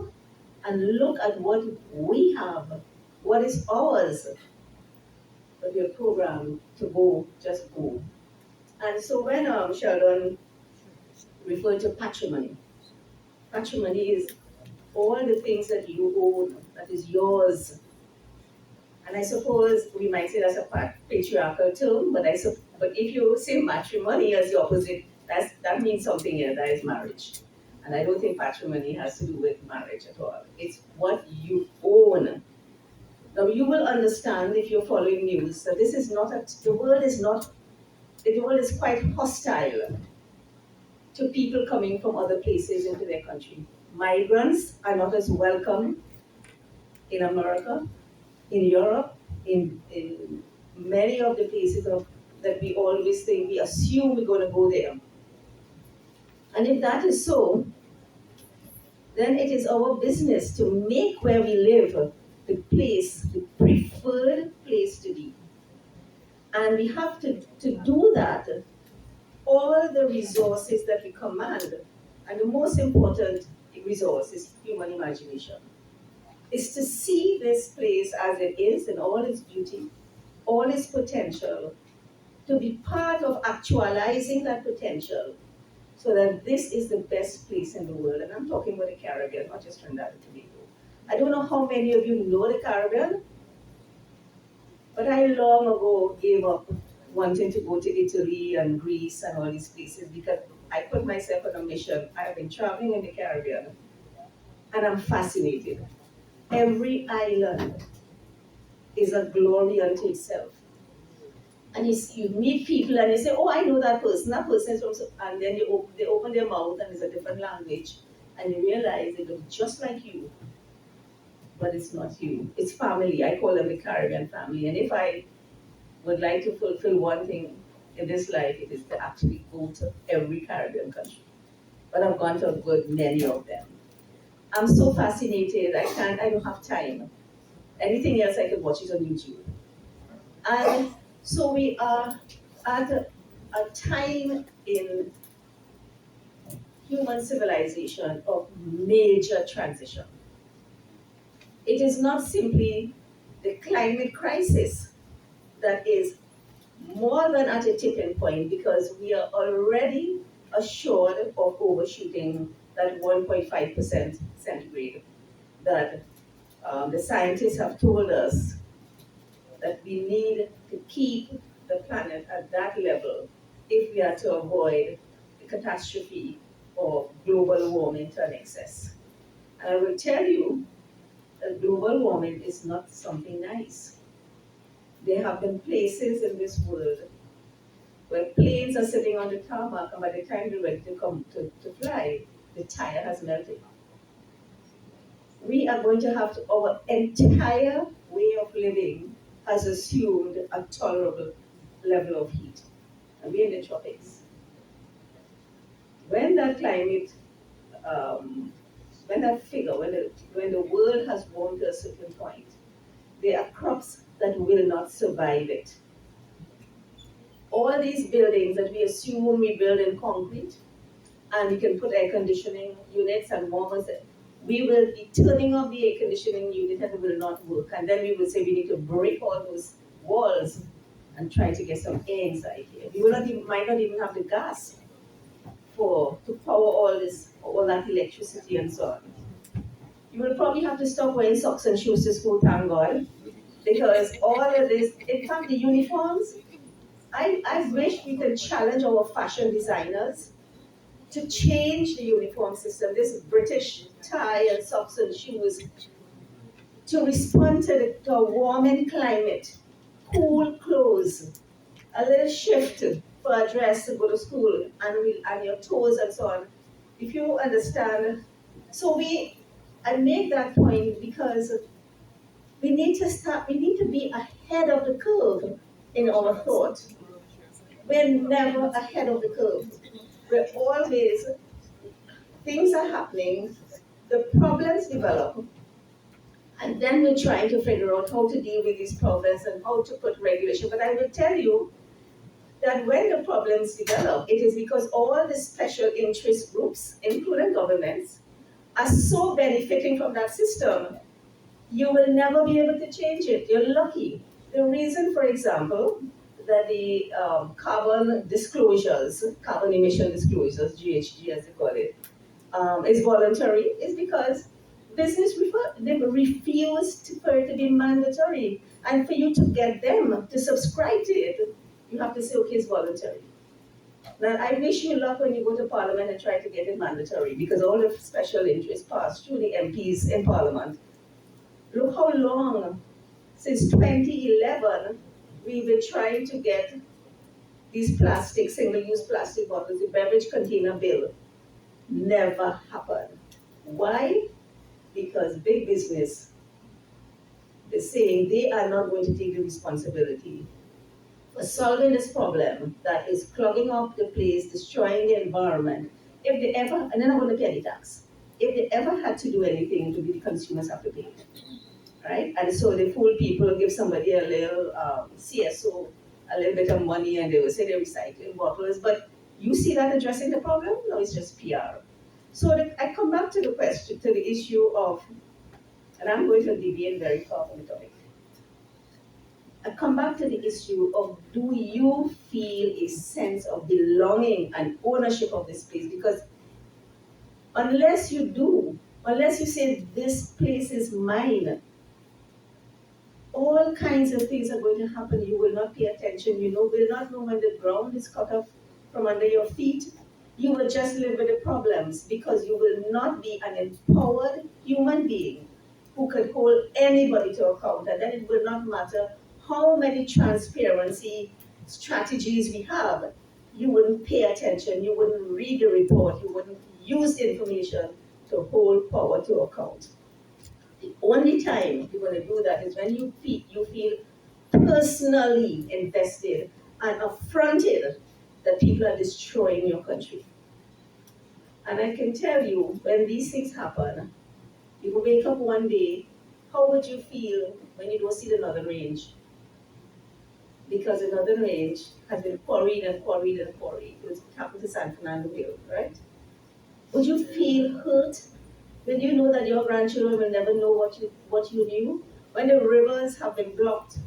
and look at what we have, what is ours, but we are programmed to go, just go. And so when Sheldon referred to patrimony is all the things that you own, that is yours. And I suppose we might say that's a patriarchal term, but if you say matrimony as the opposite, that means something else, that is marriage. And I don't think patrimony has to do with marriage at all. It's what you own. Now you will understand if you're following news that this is not the world is quite hostile to people coming from other places into their country. Migrants are not as welcome in America, in Europe, in many of the places that we always think, we assume we're going to go there. And if that is so, then it is our business to make where we live the preferred place to be. And we have to do that, all the resources that we command, and the most important resource is human imagination, is to see this place as it is in all its beauty, all its potential, to be part of actualizing that potential so that this is the best place in the world. And I'm talking about the Caribbean, not just Trinidad and Tobago. I don't know how many of you know the Caribbean, but I long ago gave up wanting to go to Italy and Greece and all these places because I put myself on a mission. I have been traveling in the Caribbean and I'm fascinated. Every island is a glory unto itself. And you meet people and you say, oh, I know that person is from, and then they open their mouth and it's a different language, and you realize they look just like you, but it's not you. It's family. I call them the Caribbean family. And if I would like to fulfill one thing in this life, it is to actually go to every Caribbean country. But I've gone to a good many of them. I'm so fascinated, I don't have time. Anything else I could watch it on YouTube. And so we are at a time in human civilization of major transition. It is not simply the climate crisis that is more than at a tipping point because we are already assured of overshooting that 1.5% centigrade that the scientists have told us that we need to keep the planet at that level if we are to avoid the catastrophe of global warming to an excess. And I will tell you that global warming is not something nice. There have been places in this world where planes are sitting on the tarmac and by the time they're ready to come to fly, the tire has melted. We are going to have to, our entire way of living has assumed a tolerable level of heat. And we're in the tropics. When that climate, when that figure, when the world has warmed to a certain point, there are crops that will not survive it. All these buildings that we assume we build in concrete, and we can put air conditioning units and warmers, we will be turning off the air conditioning unit and it will not work. And then we will say we need to break all those walls and try to get some air inside here. We might not even have the gas to power all that electricity and so on. You will probably have to stop wearing socks and shoes to school, thank God, because all of this, in fact, the uniforms, I wish we could challenge our fashion designers to change the uniform system, this British tie and socks and shoes, to respond to the warming climate, cool clothes, a little shift for a dress to go to school, and your toes and so on. If you understand, I make that point because we need to be ahead of the curve in our thought. We're never ahead of the curve. We're always, things are happening, the problems develop, and then we're trying to figure out how to deal with these problems and how to put regulation. But I will tell you that when the problems develop, it is because all the special interest groups, including governments, are so benefiting from that system, you will never be able to change it. You're lucky. The reason, for example, that the carbon disclosures, carbon emission disclosures, GHG as they call it, is voluntary is because they refuse for it to be mandatory. And for you to get them to subscribe to it, you have to say, okay, it's voluntary. Now, I wish you luck when you go to Parliament and try to get it mandatory, because all the special interests pass through the MPs in Parliament. Look how long, since 2011, we've been trying to get these plastic, single-use plastic bottles, the beverage container bill. Never happened. Why? Because big business is saying they are not going to take the responsibility for solving this problem that is clogging up the place, destroying the environment. If they ever, and they're not going to pay any tax. If they ever had to do anything, it would be the consumers have to pay. Right? And so they fool people, give somebody a little CSO, a little bit of money, and they will say they're recycling bottles. But you see that addressing the problem? No, it's just PR. So I come back to the question, to the issue of, and I'm going to deviate very far from the topic. I come back to the issue of, do you feel a sense of belonging and ownership of this place? Because unless you do, unless you say this place is mine, all kinds of things are going to happen. You will not pay attention. You will not know when the ground is cut off from under your feet. You will just live with the problems because you will not be an empowered human being who could hold anybody to account. And then it will not matter how many transparency strategies we have. You wouldn't pay attention. You wouldn't read the report. You wouldn't use the information to hold power to account. The only time you're going to do that is when you feel personally invested and affronted that people are destroying your country. And I can tell you, when these things happen, you will wake up one day, how would you feel when you don't see the northern range? Because the northern range has been quarried and quarried and quarried. It happened to San Fernando Hill, right? Would you feel hurt when you know that your grandchildren will never know what you knew? When the rivers have been blocked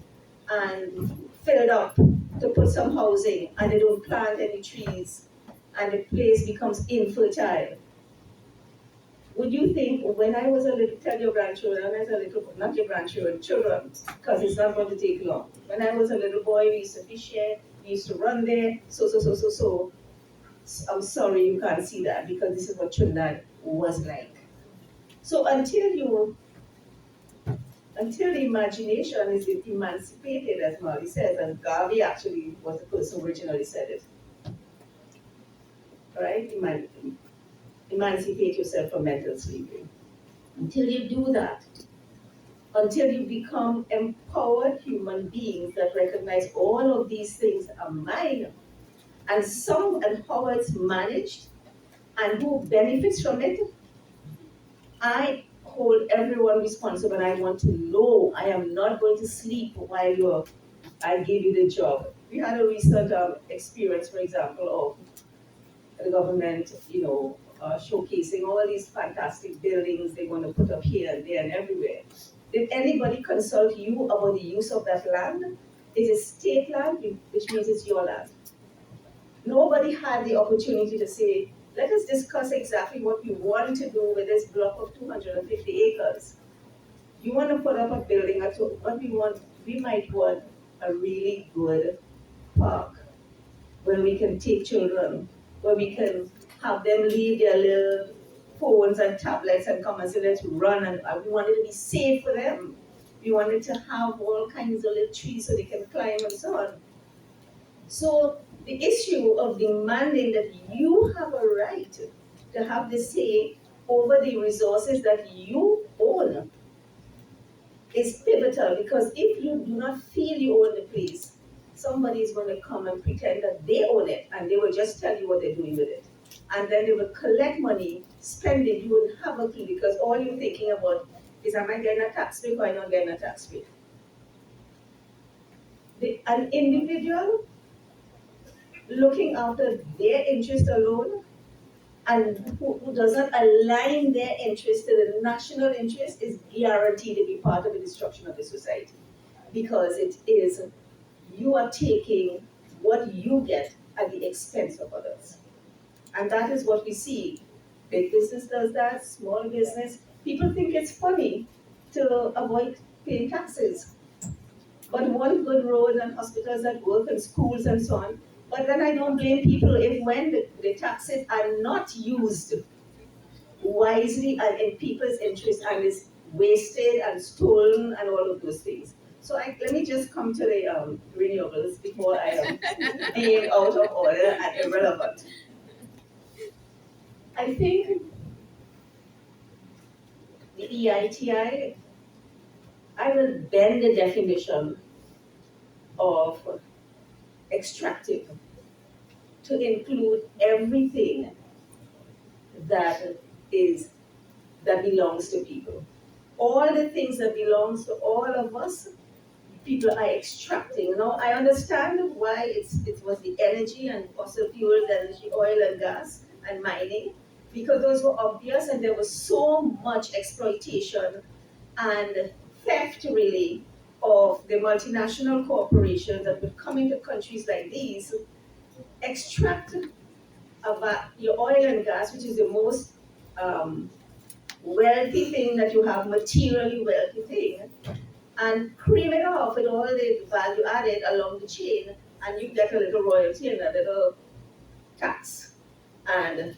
and filled up to put some housing and they don't plant any trees and the place becomes infertile. Would you think, when I was a little, tell your grandchildren, as a little, not your grandchildren, children, because it's not going to take long. When I was a little boy, we used to fish here, we used to run there, so. I'm sorry you can't see that because this is what Trinidad was like. So until the imagination is emancipated, as Molly says, and Garvey actually was the person who originally said it, right? Emancipate yourself from mental slavery. Until you do that, until you become empowered human beings that recognize all of these things are mine, and how it's managed, and who benefits from it, I hold everyone responsible, and I want to know I am not going to sleep while I gave you the job. We had a recent experience, for example, of the government, showcasing all these fantastic buildings they want to put up here and there and everywhere. Did anybody consult you about the use of that land? It is state land, which means it's your land. Nobody had the opportunity to say, let us discuss exactly what we want to do with this block of 250 acres. You want to put up a building, we might want a really good park where we can take children, where we can have them leave their little phones and tablets and come and say, let's run, and we want it to be safe for them. We wanted to have all kinds of little trees so they can climb and so on. So the issue of demanding that you have a right to have the say over the resources that you own is pivotal, because if you do not feel you own the place, somebody is going to come and pretend that they own it, and they will just tell you what they're doing with it. And then they will collect money, spend it, you will have a clue, because all you're thinking about is, am I getting a tax break or am I not getting a tax break? An individual looking after their interest alone, and who doesn't align their interest to the national interest, is guaranteed to be part of the destruction of the society. Because it is, you are taking what you get at the expense of others. And that is what we see. Big business does that, small business. People think it's funny to avoid paying taxes. But one good road and hospitals that work and schools and so on. But then I don't blame people if when the taxes are not used wisely and in people's interest and is wasted and stolen and all of those things. So let me just come to the renewables before I am being out of order and irrelevant. I think the EITI, I will bend the definition of extractive to include everything that is that belongs to people. All the things that belongs to all of us, people are extracting. Now I understand why it was the energy and fossil fuels, energy, oil and gas and mining, because those were obvious and there was so much exploitation and theft really of the multinational corporations that would come into countries like these, extract about your oil and gas, which is the most wealthy thing that you have, materially wealthy thing, and cream it off with all the value added along the chain, and you get a little royalty and a little tax. And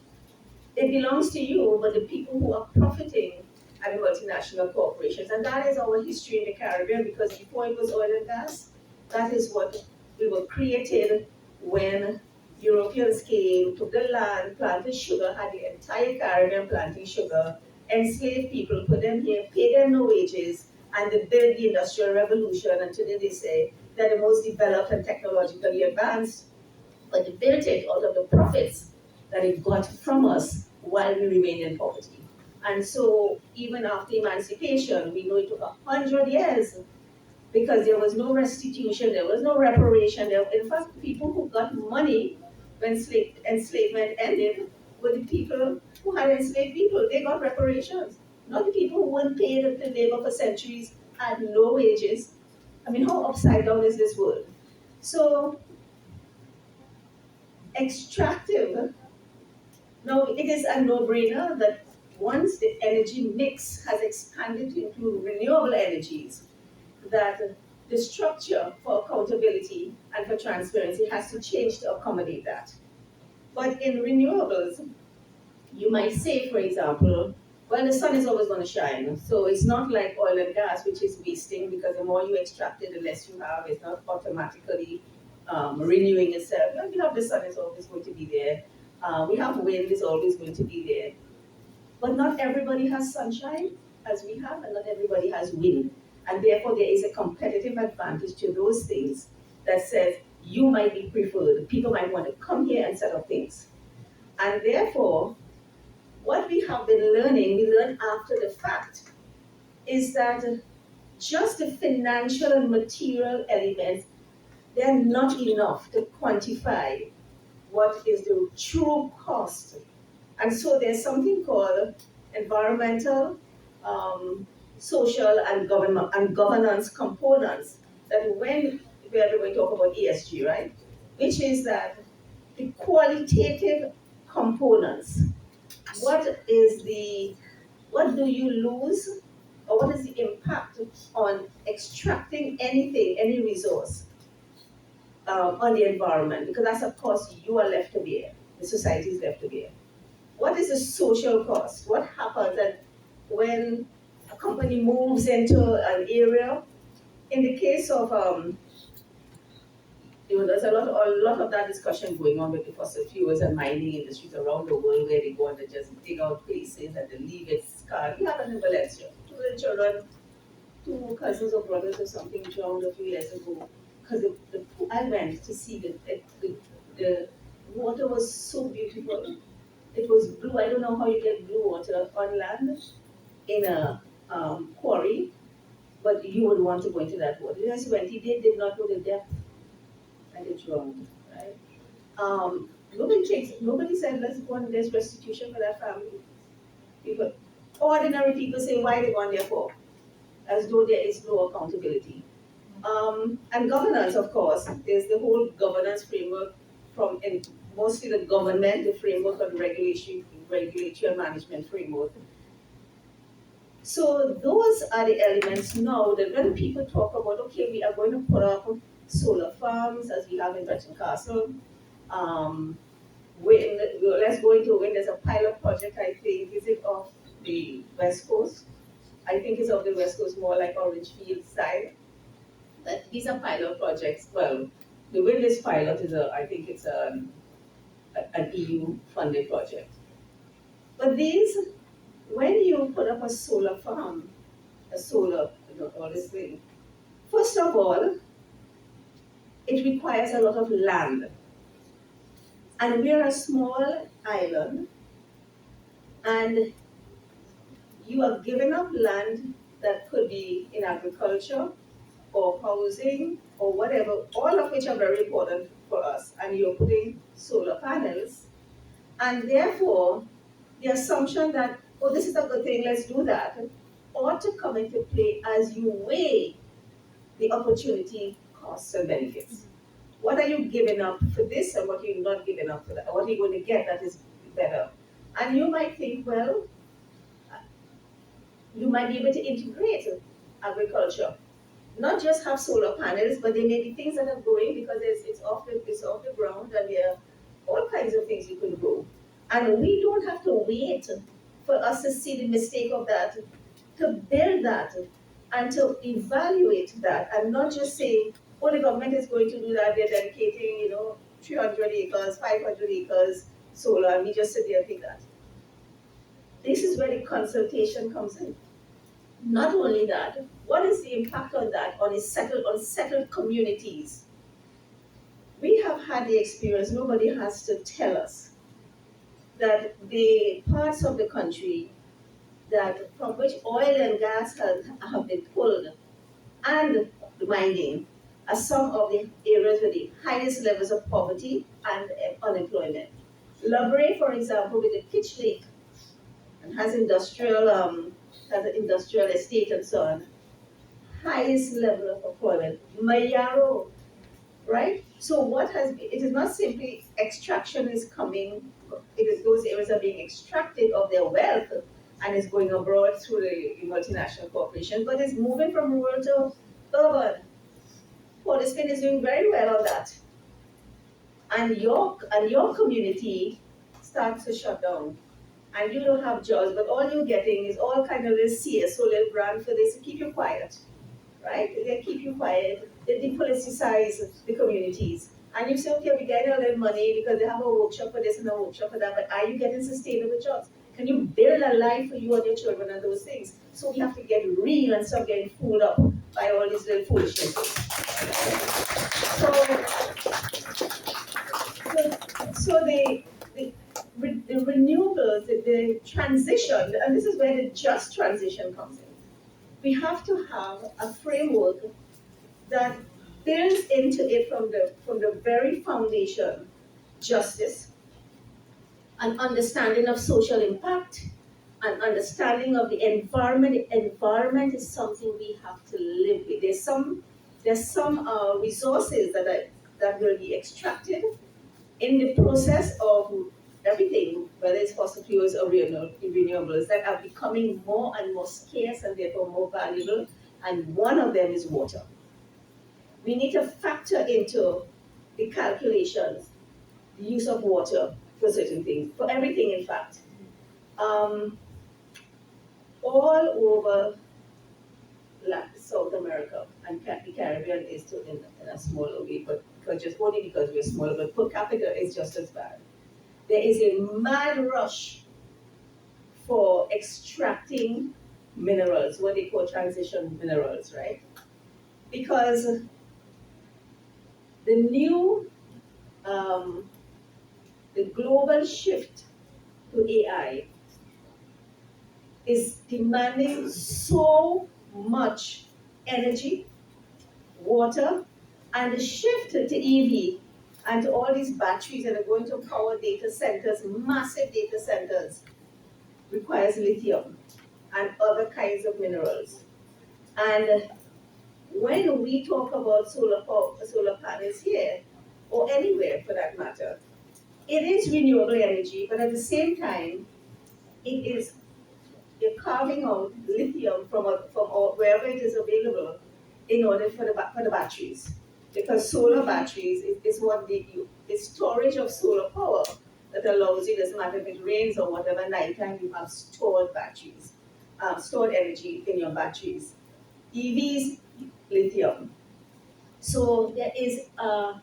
it belongs to you, but the people who are profiting are the multinational corporations. And that is our history in the Caribbean, because before it was oil and gas, that is what we were created when Europeans came, took the land, planted sugar, had the entire Caribbean planting sugar, enslaved people, put them here, paid them no wages, and they built the Industrial Revolution. And today they say they're the most developed and technologically advanced, but they built it out of the profits that it got from us while we remained in poverty. And so even after emancipation, we know it took 100 years, because there was no restitution, there was no reparation. In fact, people who got money when enslavement ended were the people who had enslaved people. They got reparations, not the people who weren't paid to labor for centuries, had no wages. I mean, how upside down is this world? So extractive, now it is a no-brainer that once the energy mix has expanded to include renewable energies, that the structure for accountability and for transparency has to change to accommodate that. But in renewables, you might say, for example, well, the sun is always going to shine. So it's not like oil and gas, which is wasting, because the more you extract it, the less you have. It's not automatically renewing itself. Well, we have the sun is always going to be there. We have wind is always going to be there. But not everybody has sunshine as we have, and not everybody has wind. And therefore, there is a competitive advantage to those things that says you might be preferred. People might want to come here and set up things. And therefore, what we have been learning, we learn after the fact, is that just the financial and material elements, they're not enough to quantify what is the true cost. And so there's something called environmental, social, and governance components that when we're going to talk about ESG, right? Which is that the qualitative components. What do you lose, or what is the impact on extracting anything, any resource on the environment? Because that's a cost you are left to bear, the society is left to bear. What is the social cost? What happens when a company moves into an area? In the case of, there's a lot of that discussion going on with the fossil fuels and mining industries around the world, where they go and they just dig out places and they leave it scarred. We have an in Valencia, two little children two cousins or brothers or something drowned a few years ago because I went to see the water was so beautiful. It was blue. I don't know how you get blue water on land in a quarry, but you would want to go into that water. Just went. He did not know the depth, and it drowned. Right? Nobody said let's go and there's restitution for that family. People, ordinary people say why they gone there for, as though there is no accountability. And governance, of course, there's the whole governance framework from mostly the government, the framework on regulatory and management framework. So those are the elements now that when people talk about, okay, we are going to put up solar farms as we have in Breton Castle, um, let's go into wind. There's a pilot project, I think, is it off the West Coast? I think it's off the West Coast, more like Orange Field side. That these are pilot projects. Well, the Windless pilot is I think it's an EU funded project. But these, when you put up a solar farm, all this thing, first of all, it requires a lot of land. And we're a small island, and you have given up land that could be in agriculture or housing or whatever, all of which are very important for us, and you're putting solar panels, and therefore the assumption that, oh, this is a good thing, let's do that, ought to come into play as you weigh the opportunity, costs, and benefits. What are you giving up for this, and what are you not giving up for that? What are you going to get that is better? And you might think, well, you might be able to integrate agriculture, not just have solar panels, but there may be things that are growing because it's off the ground, and there are all kinds of things you can grow. And we don't have to wait for us to see the mistake of that, to build that, and to evaluate that, and not just say, oh, the government is going to do that, they're dedicating, 300 acres, 500 acres solar, and we just sit there and think that. This is where the consultation comes in. Not only that, what is the impact on that on settled communities? We have had the experience, nobody has to tell us, that the parts of the country that from which oil and gas have been pulled and mining are some of the areas with the highest levels of poverty and unemployment. Labre, for example, with the Kitch Lake, and has an industrial estate and so on, highest level of employment. Mayaro, right? So it is not simply extraction is coming, it is those areas are being extracted of their wealth and is going abroad through the multinational corporation, but it's moving from rural to urban. Port Spain is doing very well on that. And your community starts to shut down. And you don't have jobs, but all you're getting is all kind of this CSO little grant for this to keep you quiet. Right? They keep you quiet, they depoliticize the communities. And you say, okay, we're getting a little money because they have a workshop for this and a workshop for that, but are you getting sustainable jobs? Can you build a life for you and your children and those things? So we have to get real and stop getting fooled up by all these little foolishness. So the renewables, the transition, and this is where the just transition comes in. We have to have a framework that builds into it from the very foundation justice, an understanding of social impact, an understanding of the environment. The environment is something we have to live with. There's some resources that will be extracted in the process of everything, whether it's fossil fuels or renewables, that are becoming more and more scarce and therefore more valuable. And one of them is water. We need to factor into the calculations the use of water for certain things, for everything, in fact. All over South America and the Caribbean is still in a smaller way, but just only because we're smaller, but per capita is just as bad. There is a mad rush for extracting minerals, what they call transition minerals, right? Because the new, um, the global shift to AI is demanding so much energy, water, and the shift to EV and to all these batteries that are going to power data centers, massive data centers, requires lithium and other kinds of minerals. And when we talk about solar panels here, or anywhere for that matter, it is renewable energy, but at the same time, it is you're carving out lithium from wherever it is available in order for the batteries. Because solar batteries is what the storage of solar power that allows you, doesn't matter if it rains or whatever, nighttime you have stored batteries, stored energy in your batteries. EVs, lithium. So there is a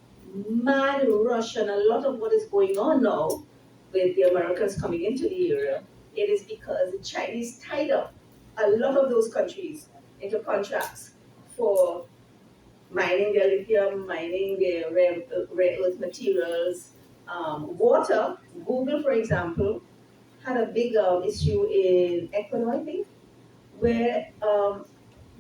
mad rush, and a lot of what is going on now with the Americans coming into the area, it is because the Chinese tied up a lot of those countries into contracts for mining their lithium, mining their rare earth materials, water. Google, for example, had a big issue in Ecuador, I think, where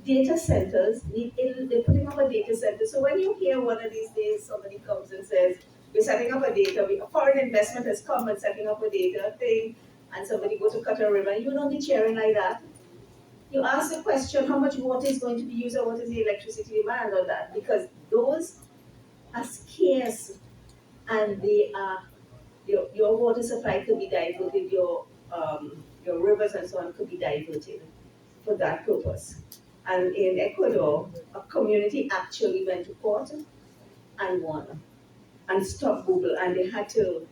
data centers, they're putting up a data center. So when you hear one of these days somebody comes and says, we're setting up a foreign investment has come and setting up a data thing, and somebody goes to cut a river, you don't be cheering like that. You ask the question, how much water is going to be used or what is the electricity demand on that? Because those are scarce and they are, your water supply could be diverted, your rivers and so on could be diverted for that purpose. And in Ecuador, a community actually went to court and won and stopped Google, and they had to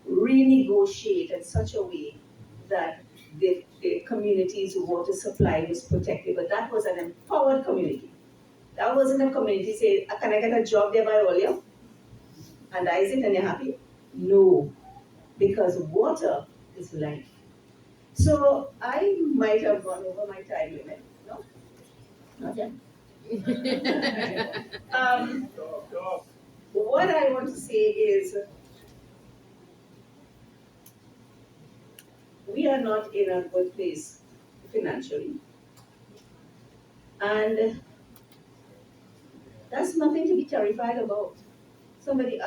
renegotiate in such a way that the community's water supply was protected. But that was an empowered community. That wasn't a community saying, can I get a job there by earlier? And is it and you're happy? No, because water is life. So I might have gone over my time limit. No? Not yet. um, what I want to say is we are not in a good place financially. And that's nothing to be terrified about. Somebody,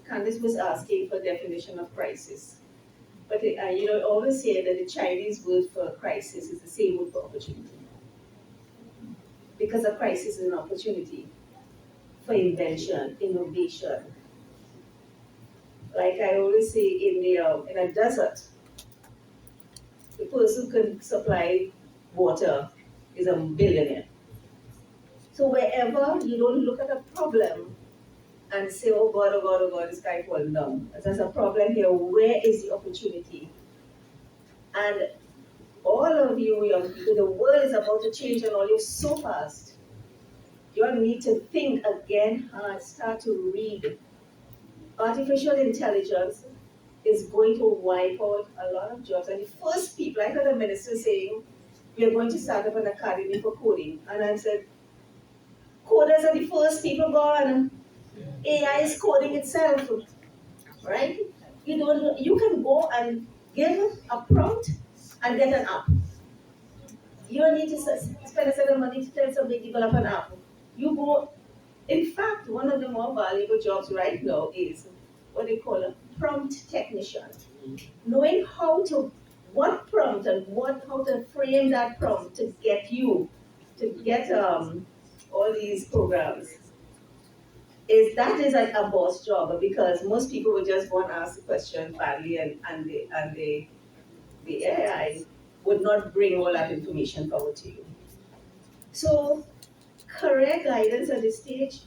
Candice was asking for definition of crisis. But always say that the Chinese word for crisis is the same word for opportunity. Because a crisis is an opportunity for invention, innovation. Like I always say, in a desert, the person who can supply water is a billionaire. So wherever you don't look at a problem and say, oh God, this guy falling down. There's a problem here. Where is the opportunity? And all of you young people, the world is about to change on all you so fast. You need to think again hard, start to read. Artificial intelligence is going to wipe out a lot of jobs. And the first people, I heard a minister saying, we are going to start up an academy for coding. And I said, coders are the first people gone. AI is coding itself, right? You can go and give a prompt and get an app. You don't need to spend a certain money to tell somebody to develop an app. You go, in fact, one of the more valuable jobs right now is what they call a prompt technician. Knowing what prompt and how to frame that prompt to get all these programs. That is like a boss job because most people would just want to ask the question badly and the AI would not bring all that information forward to you. So career guidance at this stage,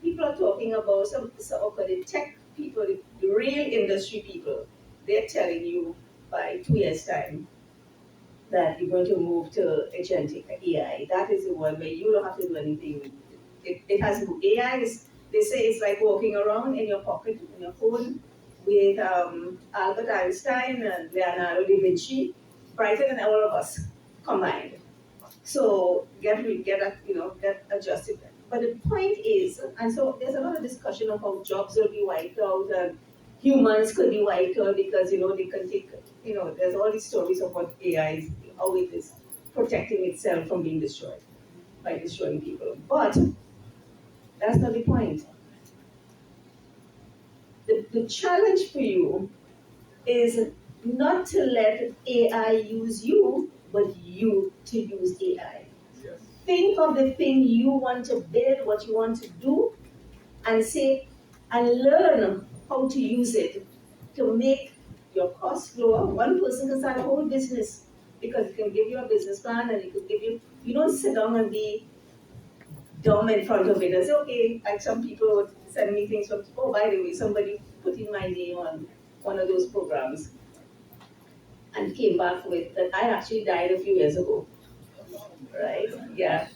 people are talking about some of the tech people, the real industry people, they're telling you by 2 years' time that you're going to move to agentic AI. That is the one where you don't have to do anything. It has AI is, they say it's like walking around in your pocket in your phone with Albert Einstein and Leonardo da Vinci, brighter than all of us combined. So get adjusted. But the point is, and so there's a lot of discussion of how jobs will be wiped out and humans could be wiped out because they can take there's all these stories of what AI is, how it is protecting itself from being destroyed by destroying people. But that's not the point. The challenge for you is not to let AI use you, but you to use AI. Yes. Think of the thing you want to build, what you want to do, and say, and learn how to use it to make your costs lower. One person can start a whole business because it can give you a business plan and it can give you, you don't sit down and be dumb in front of it and say, okay, like some people would send me things from, oh, by the way, somebody put in my name on one of those programs and came back with that I actually died a few years ago, right? Yeah.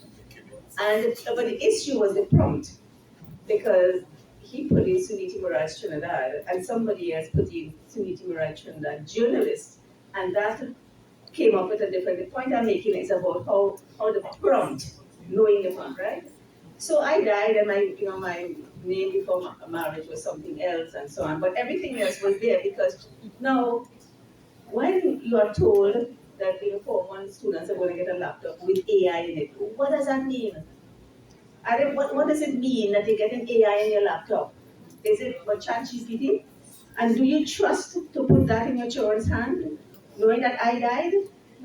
And but the issue was the prompt because he put in Sunity Maharaj Trinidad and somebody else put in Sunity Maharaj Trinidad journalist, and that came up with a different. The point I'm making is about how the prompt, knowing the prompt, right? So I died, and my name before marriage was something else, and so on. But everything else was there because now when you are told that Form 1 students are going to get a laptop with AI in it, what does that mean? What does it mean that you get an AI in your laptop? Is it what ChatGPT? And do you trust to put that in your children's hand, knowing that I died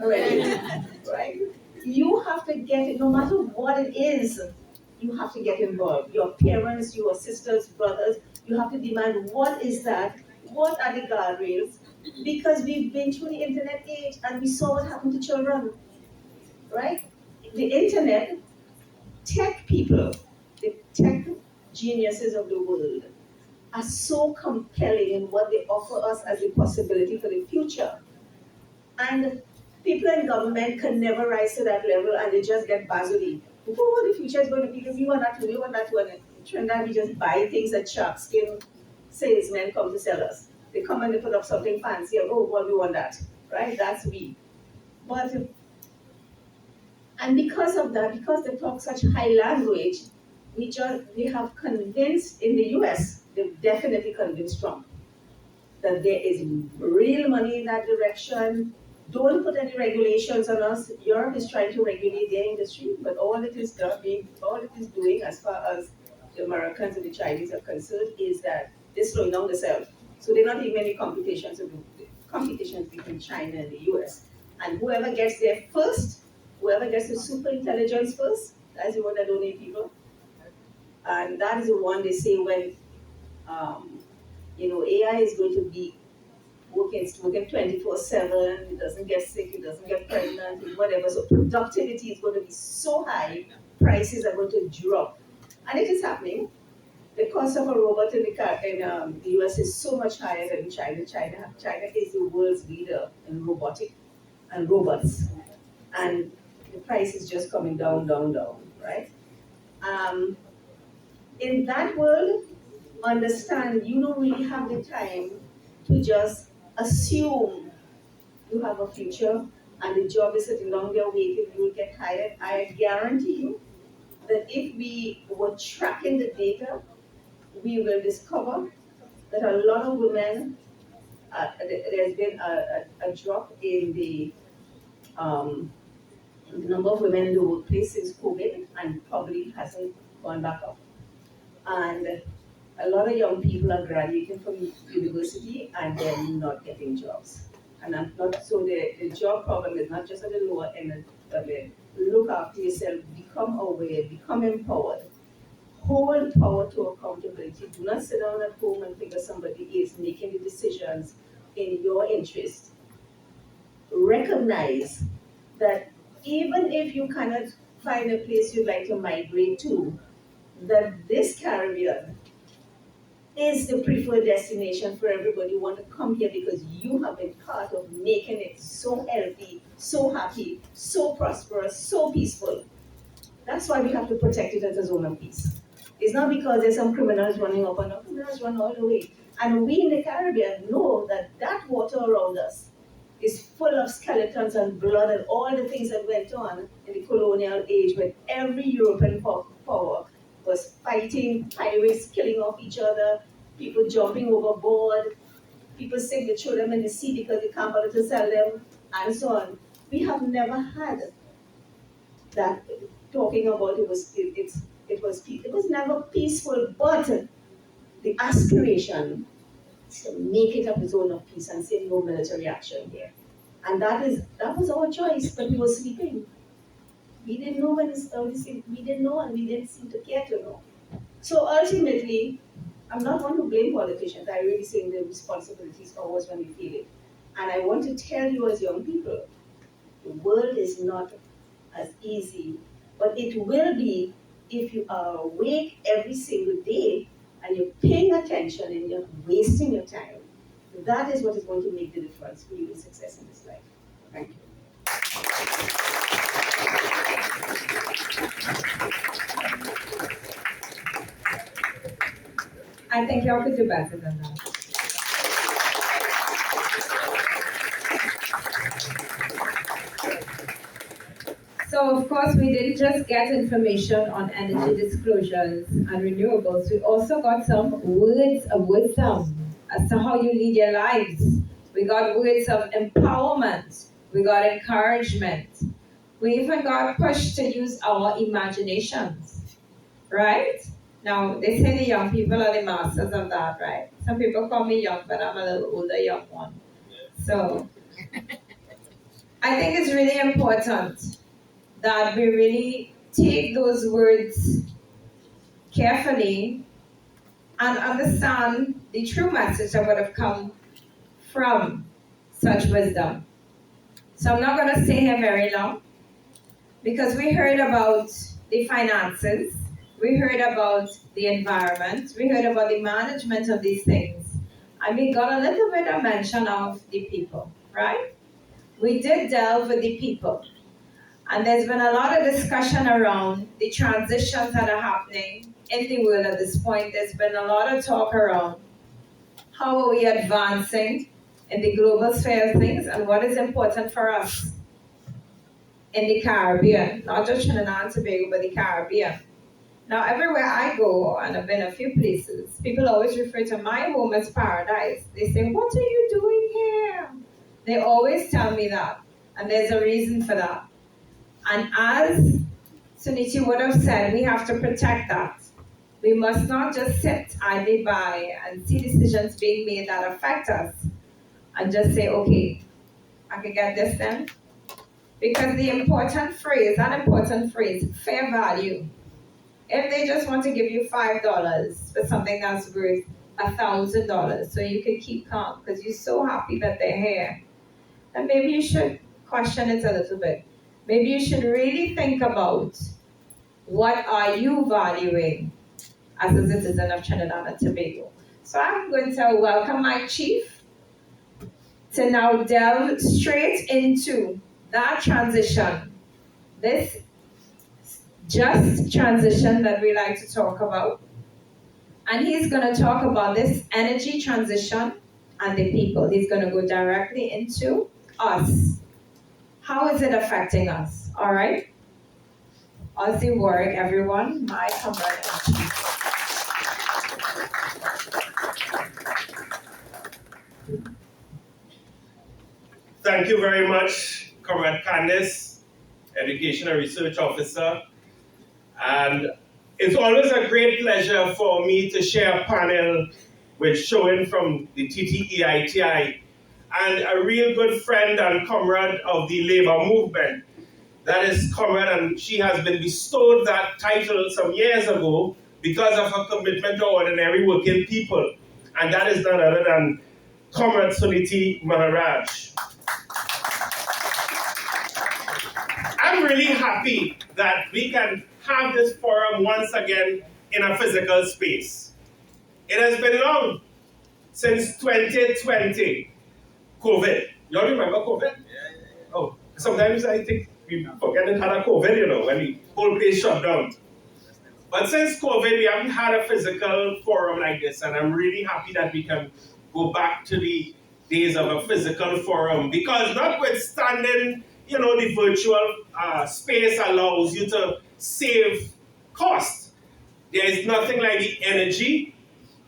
already? Right? You have to get it, no matter what it is, you have to get involved. Your parents, your sisters, brothers, you have to demand what is that? What are the guardrails? Because we've been through the internet age and we saw what happened to children, right? The internet, tech people, the tech geniuses of the world, are so compelling in what they offer us as a possibility for the future. And people in government can never rise to that level and they just get bazily. Oh, the future is going to be this, we want that, we want that one. In Trinidad, we just buy things that shark skin salesmen come to sell us. They come and they put up something fancy, and oh, well, we want that, right? That's we. But, and because of that, because they talk such high language, we have convinced in the US, they've definitely convinced Trump that there is real money in that direction. Don't put any regulations on us. Europe is trying to regulate their industry, but all it is doing, as far as the Americans and the Chinese are concerned, is that they're slowing down themselves. So they're not even any competitions between China and the US. And whoever gets there first, whoever gets the super intelligence first, that's the one that don't need people. And that is the one they say when AI is going to be working 24/7, it doesn't get sick, it doesn't get pregnant, whatever. So productivity is going to be so high, prices are going to drop. And it is happening. The cost of a robot in the US is so much higher than in China. China is the world's leader in robotic and robots. And the price is just coming down, down, down, right? Um, in that world, understand you don't really have the time to just assume you have a future and the job is sitting down there waiting, you will get hired. I guarantee you that if we were tracking the data, we will discover that a lot of women, there's been a drop in um, the number of women in the workplace since COVID and probably hasn't gone back up. And a lot of young people are graduating from university and they're not getting jobs. And I'm not so the job problem is not just at the lower end of it. Look after yourself, become aware, become empowered. Hold power to accountability. Do not sit down at home and think that somebody is making the decisions in your interest. Recognize that even if you cannot find a place you'd like to migrate to, that this Caribbean is the preferred destination for everybody who want to come here because you have been part of making it so healthy, so happy, so prosperous, so peaceful. That's why we have to protect it as a zone of peace. It's not because there's some criminals running up criminals run all the way. And we in the Caribbean know that that water around us is full of skeletons and blood and all the things that went on in the colonial age when every European power was fighting pirates, killing off each other, people jumping overboard, people saying they throw them in the sea because they can't bother to sell them, and so on. We have never had that talking about it was never peaceful, but the aspiration is to make it a zone of peace and say no military action here. And that was our choice, but we were sleeping. We didn't know we didn't know and we didn't seem to care to know. So ultimately, I'm not one to blame politicians. I really think the responsibility is always when we feel it. And I want to tell you as young people, the world is not as easy, but it will be if you are awake every single day and you're paying attention and you're not wasting your time. That is what is going to make the difference for you in success in this life. Thank you. I think y'all could do better than that. So of course we didn't just get information on energy disclosures and renewables, we also got some words of wisdom as to how you lead your lives. We got words of empowerment, we got encouragement, we even got pushed to use our imaginations, right? Now, they say the young people are the masters of that, right? Some people call me young, but I'm a little older young one. So, I think it's really important that we really take those words carefully and understand the true message that would have come from such wisdom. So I'm not going to stay here very long because we heard about the finances, we heard about the environment, we heard about the management of these things, and we got a little bit of mention of the people, right? We did delve with the people. And there's been a lot of discussion around the transitions that are happening in the world at this point. There's been a lot of talk around how are we advancing in the global sphere of things and what is important for us in the Caribbean, not just Trinidad and Tobago, but the Caribbean. Now, everywhere I go, and I've been a few places, people always refer to my home as paradise. They say, "What are you doing here?" They always tell me that, and there's a reason for that. And as Sunity would have said, we have to protect that. We must not just sit idly by and see decisions being made that affect us and just say, okay, I can get this then. Because the important phrase, fair value. If they just want to give you $5 for something that's worth $1,000 so you can keep calm because you're so happy that they're here, then maybe you should question it a little bit. Maybe you should really think about what are you valuing as a citizen of Trinidad and Tobago. So I'm going to welcome my chief to now delve straight into that transition, this just transition that we like to talk about. And he's going to talk about this energy transition and the people. He's going to go directly into us. How is it affecting us? All right? Ozzi, Warwick, everyone, my comrade in chief. Thank you very much, Comrade Candice, Education and Research Officer. And it's always a great pleasure for me to share a panel with Sherwin from the Tteiti and a real good friend and comrade of the labor movement. That is comrade, and she has been bestowed that title some years ago because of her commitment to ordinary working people. And that is none other than Comrade Sunity Maharaj. I'm really happy that we can have this forum once again in a physical space. It has been long, since 2020, COVID. You all remember COVID? Yeah. Oh, sometimes I think we forget it had a COVID, you know, when the whole place shut down. But since COVID, we haven't had a physical forum like this, and I'm really happy that we can go back to the days of a physical forum, because notwithstanding, the virtual space allows you to save cost. There is nothing like the energy,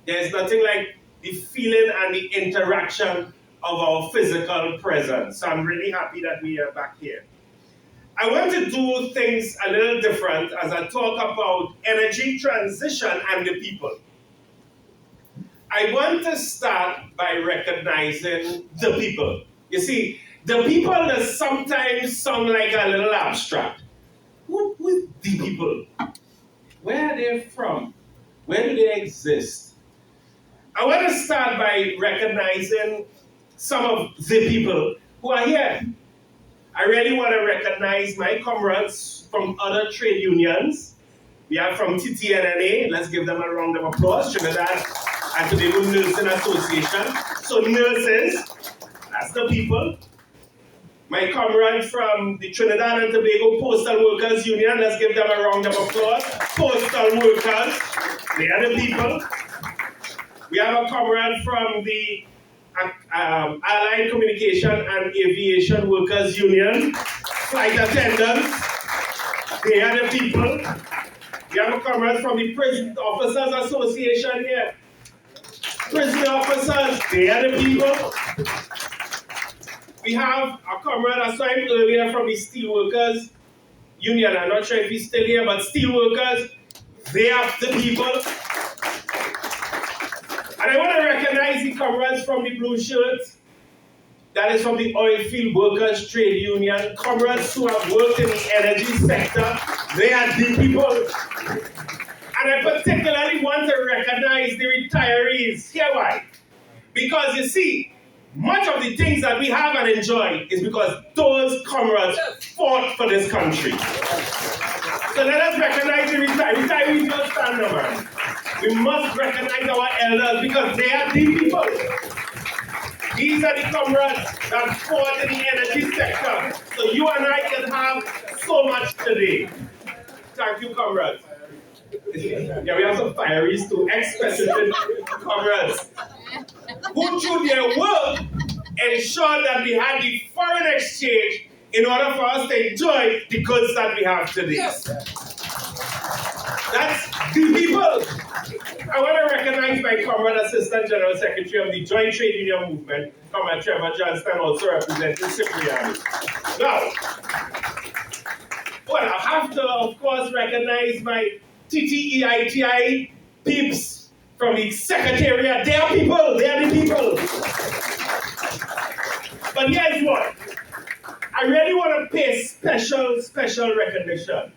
there is nothing like the feeling and the interaction of our physical presence. So I'm really happy that we are back here. I want to do things a little different as I talk about energy transition and the people. I want to start by recognizing the people. You see, the people that sometimes sound like a little abstract. Who is the people? Where are they from? Where do they exist? I want to start by recognizing some of the people who are here. I really want to recognize my comrades from other trade unions. We are from Tteiti and NA. Let's give them a round of applause. Trinidad and Tobago Nursing Association. So nurses, that's the people. My comrades from the Trinidad and Tobago Postal Workers Union. Let's give them a round of applause. Postal workers, they are the people. We have a comrade from the Allied Communication and Aviation Workers Union, flight attendants, they are the people. We have a comrade from the Prison Officers Association here. Prison officers, they are the people. We have a comrade I saw him earlier from the Steelworkers Union. I'm not sure if he's still here, but Steelworkers, they are the people. And I want to recognize the comrades from the blue shirts. That is from the Oilfield Workers Trade Union. Comrades who have worked in the energy sector. They are the people. And I particularly want to recognize the retirees. Here why? Because you see, much of the things that we have and enjoy is because those comrades fought for this country. So let us recognize the retirees. Don't stand up, man. We must recognize our elders because they are the people. These are the comrades that fought in the energy sector. So you and I can have so much today. Thank you, comrades. Yeah, we have some fireys too, ex-president comrades, who through their work ensured that we had the foreign exchange in order for us to enjoy the goods that we have today. Yes. That's the people. I want to recognize my comrade Assistant General Secretary of the Joint Trade Union Movement, Comrade Trevor Johnston, also representing Secretariat. Now, well, I have to, of course, recognize my Tteiti peeps from the Secretariat. They are people. They are the people. But here's what. I really want to pay special recognition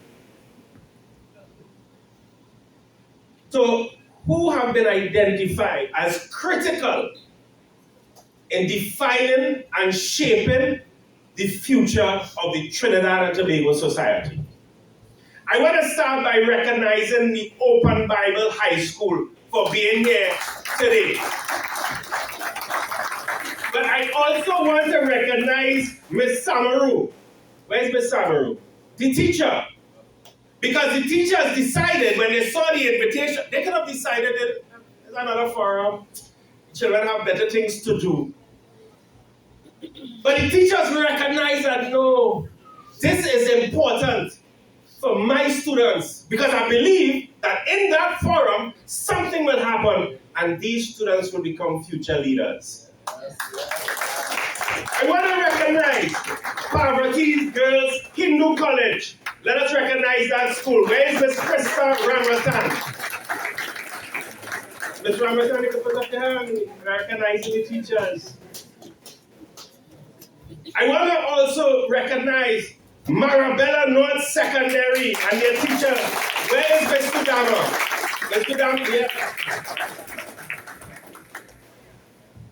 to who have been identified as critical in defining and shaping the future of the Trinidad and Tobago society. I want to start by recognizing the Open Bible High School for being here today. But I also want to recognize Miss Samaru. Where's Miss Samaru? The teacher. Because the teachers decided when they saw the invitation, they could have decided that there's another forum. Children have better things to do. But the teachers recognize that no, this is important for my students because I believe that in that forum, something will happen and these students will become future leaders. I want to recognize Parvati Girls Hindu College. Let us recognize that school. Where is Miss Krista Ramratan? Miss Ramratan, you can put up your hand recognizing the teachers. I want to also recognize Marabella North Secondary and their teacher. Where is Miss Kudama? Miss Kudama, yeah.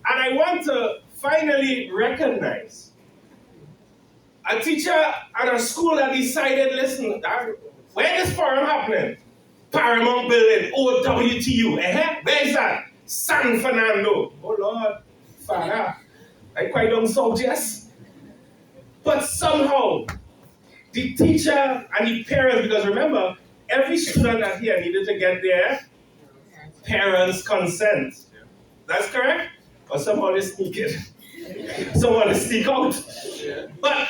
And I want to finally recognize a teacher at a school that decided, listen, where is this forum happening? Paramount Building, OWTU. Where is that? San Fernando. Oh Lord, Father, I quite don't so yes. But somehow, the teacher and the parents, because remember, every student that here needed to get their parents' consent. That's correct? Or somehow they sneak it. Someone to speak out. But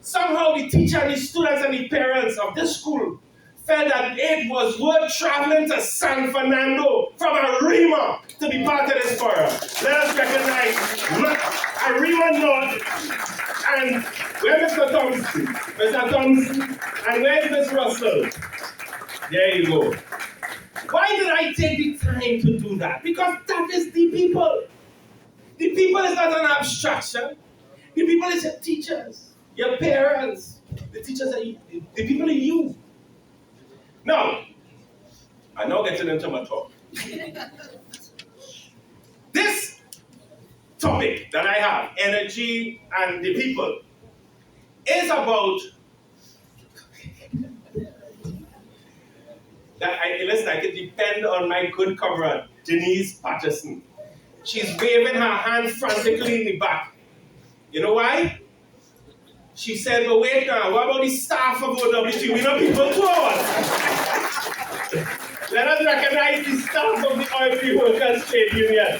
somehow the teacher and the students and the parents of this school felt that it was worth traveling to San Fernando from Arima to be part of this forum. Let us recognize Arima North and where Mr. Thompson? Mr. Thompson, and where is Miss Russell? There you go. Why did I take the time to do that? Because that is the people. The people is not an abstraction. The people is your teachers, your parents. The teachers are you. The people are you. Now, I'm now getting into my talk. This topic that I have, energy and the people, is about that I can depend on my good comrade, Denise Patterson. She's waving her hand frantically in the back. You know why? She said, but wait now, what about the staff of OWT? We know people too. Let us recognize the staff of the Oilfields Workers Trade Union.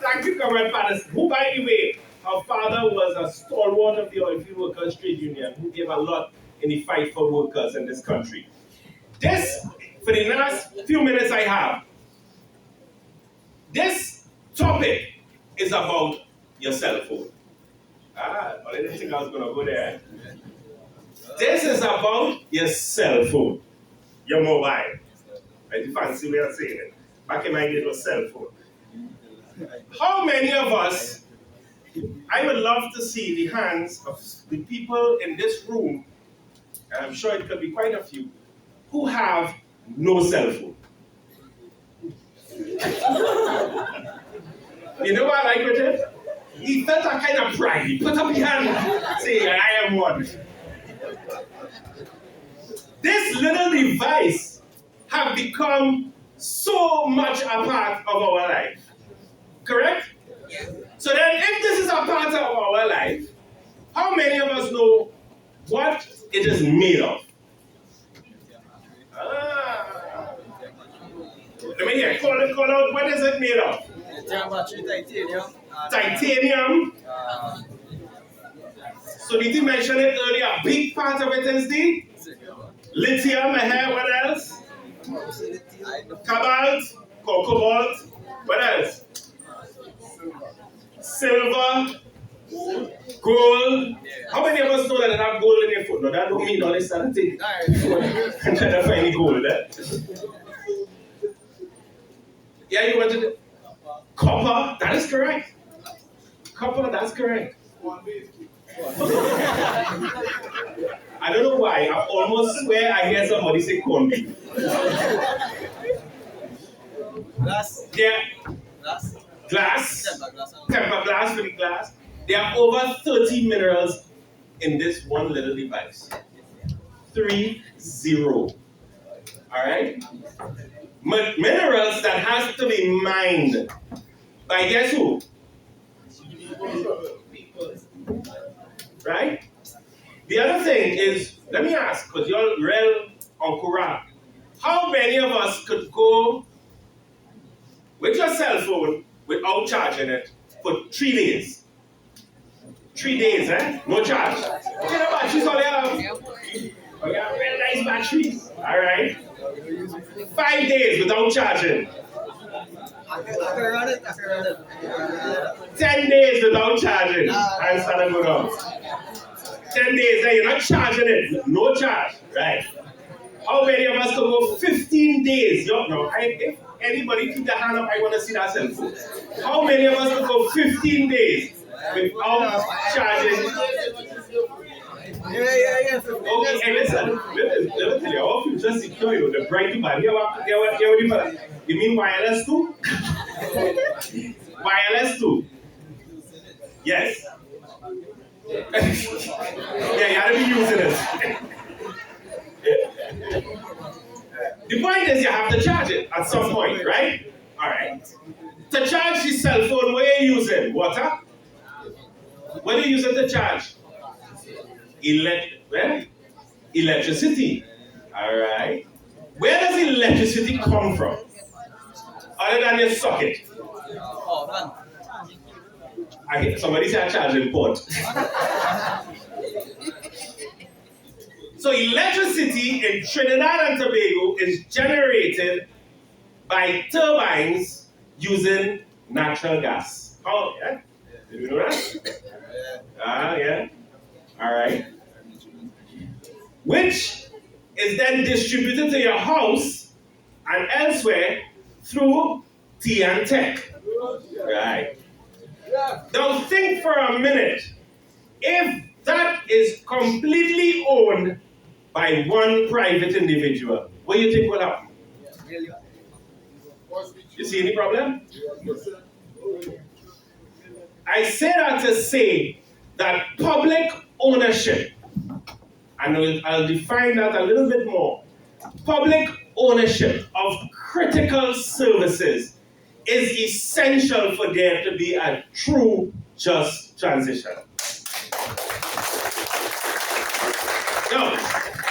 Thank you, Comrade Patterson, who, by the way, her father was a stalwart of the Oilfields Workers Trade Union, who gave a lot in the fight for workers in this country. This, for the last few minutes I have, this topic is about your cell phone. I didn't think I was going to go there. This is about your cell phone, your mobile. Like the fancy way of saying it. Back in my day, it was cell phone. How many of us, I would love to see the hands of the people in this room, and I'm sure it could be quite a few, who have no cell phone. You know what I like with it? He felt a kind of pride. He put up his hand, saying, I am one. This little device have become so much a part of our life. Correct? So then, if this is a part of our life, how many of us know what it is made of? Let me hear. Call out. What is it made of? Titanium. Titanium. So did you mention it earlier? A big part of it is the lithium. What else? Cobalt. Cobalt. What else? Silver. Gold. How many of us know that they have gold in their foot? No, that don't mean all this and take and try to find the gold. Yeah, you wanted it? Copper, that is correct. Copper, that's correct. I don't know why, I almost swear I hear somebody say corn beef. Glass. Yeah. Glass. Temper glass for the glass. There are over 30 minerals in this one little device. 30. Alright? Minerals that has to be mined by guess who? Right? The other thing is, let me ask, because you're real on Quran. How many of us could go with your cell phone without charging it for 3 days? 3 days, eh? No charge. You know batteries all you have. Oh, yeah, real nice batteries. Alright. 5 days without charging. I can run it. 10 days without charging. And start to go down. 10 days, you're not charging it. No charge. Right. How many of us can go 15 days? If anybody keep their hand up, I want to see that cell phone. How many of us can go 15 days without charging? Yeah. Okay, hey, listen. Let me tell you, our future secure you. The bright man. You mean wireless too? Wireless too? Yes. Yeah, you gotta be using it. The point is you have to charge it at some point, right? Alright. To charge the cell phone, what are you using? Water? What are you using to charge? Electricity. Alright. Where does electricity come from? Other than your socket? Somebody said a charging port. So electricity in Trinidad and Tobago is generated by turbines using natural gas. Oh, yeah? Did you know that? Yeah. All right. Which is then distributed to your house and elsewhere through tea and tech. Right. Now think for a minute. If that is completely owned by one private individual, what do you think will happen? You see any problem? I say that to say that public ownership, and I'll define that a little bit more. Public ownership of critical services is essential for there to be a true, just transition. Now,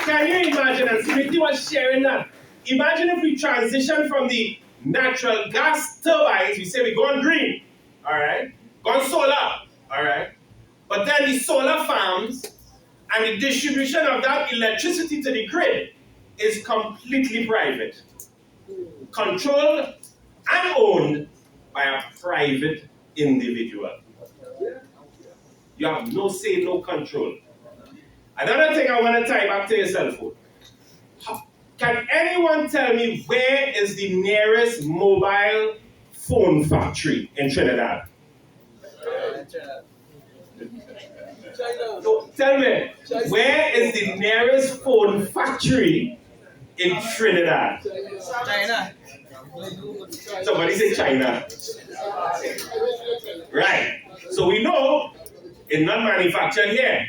can you imagine, and Sunity was sharing that, imagine if we transition from the natural gas turbines, we say we go on green, all right? Go on solar, all right? But then the solar farms and the distribution of that electricity to the grid is completely private, controlled and owned by a private individual. You have no say, no control. Another thing I want to tie back to your cell phone. Can anyone tell me where is the nearest mobile phone factory in Trinidad? So tell me, where is the nearest phone factory in Trinidad? China. Somebody say China. Right. So we know it's not manufactured here.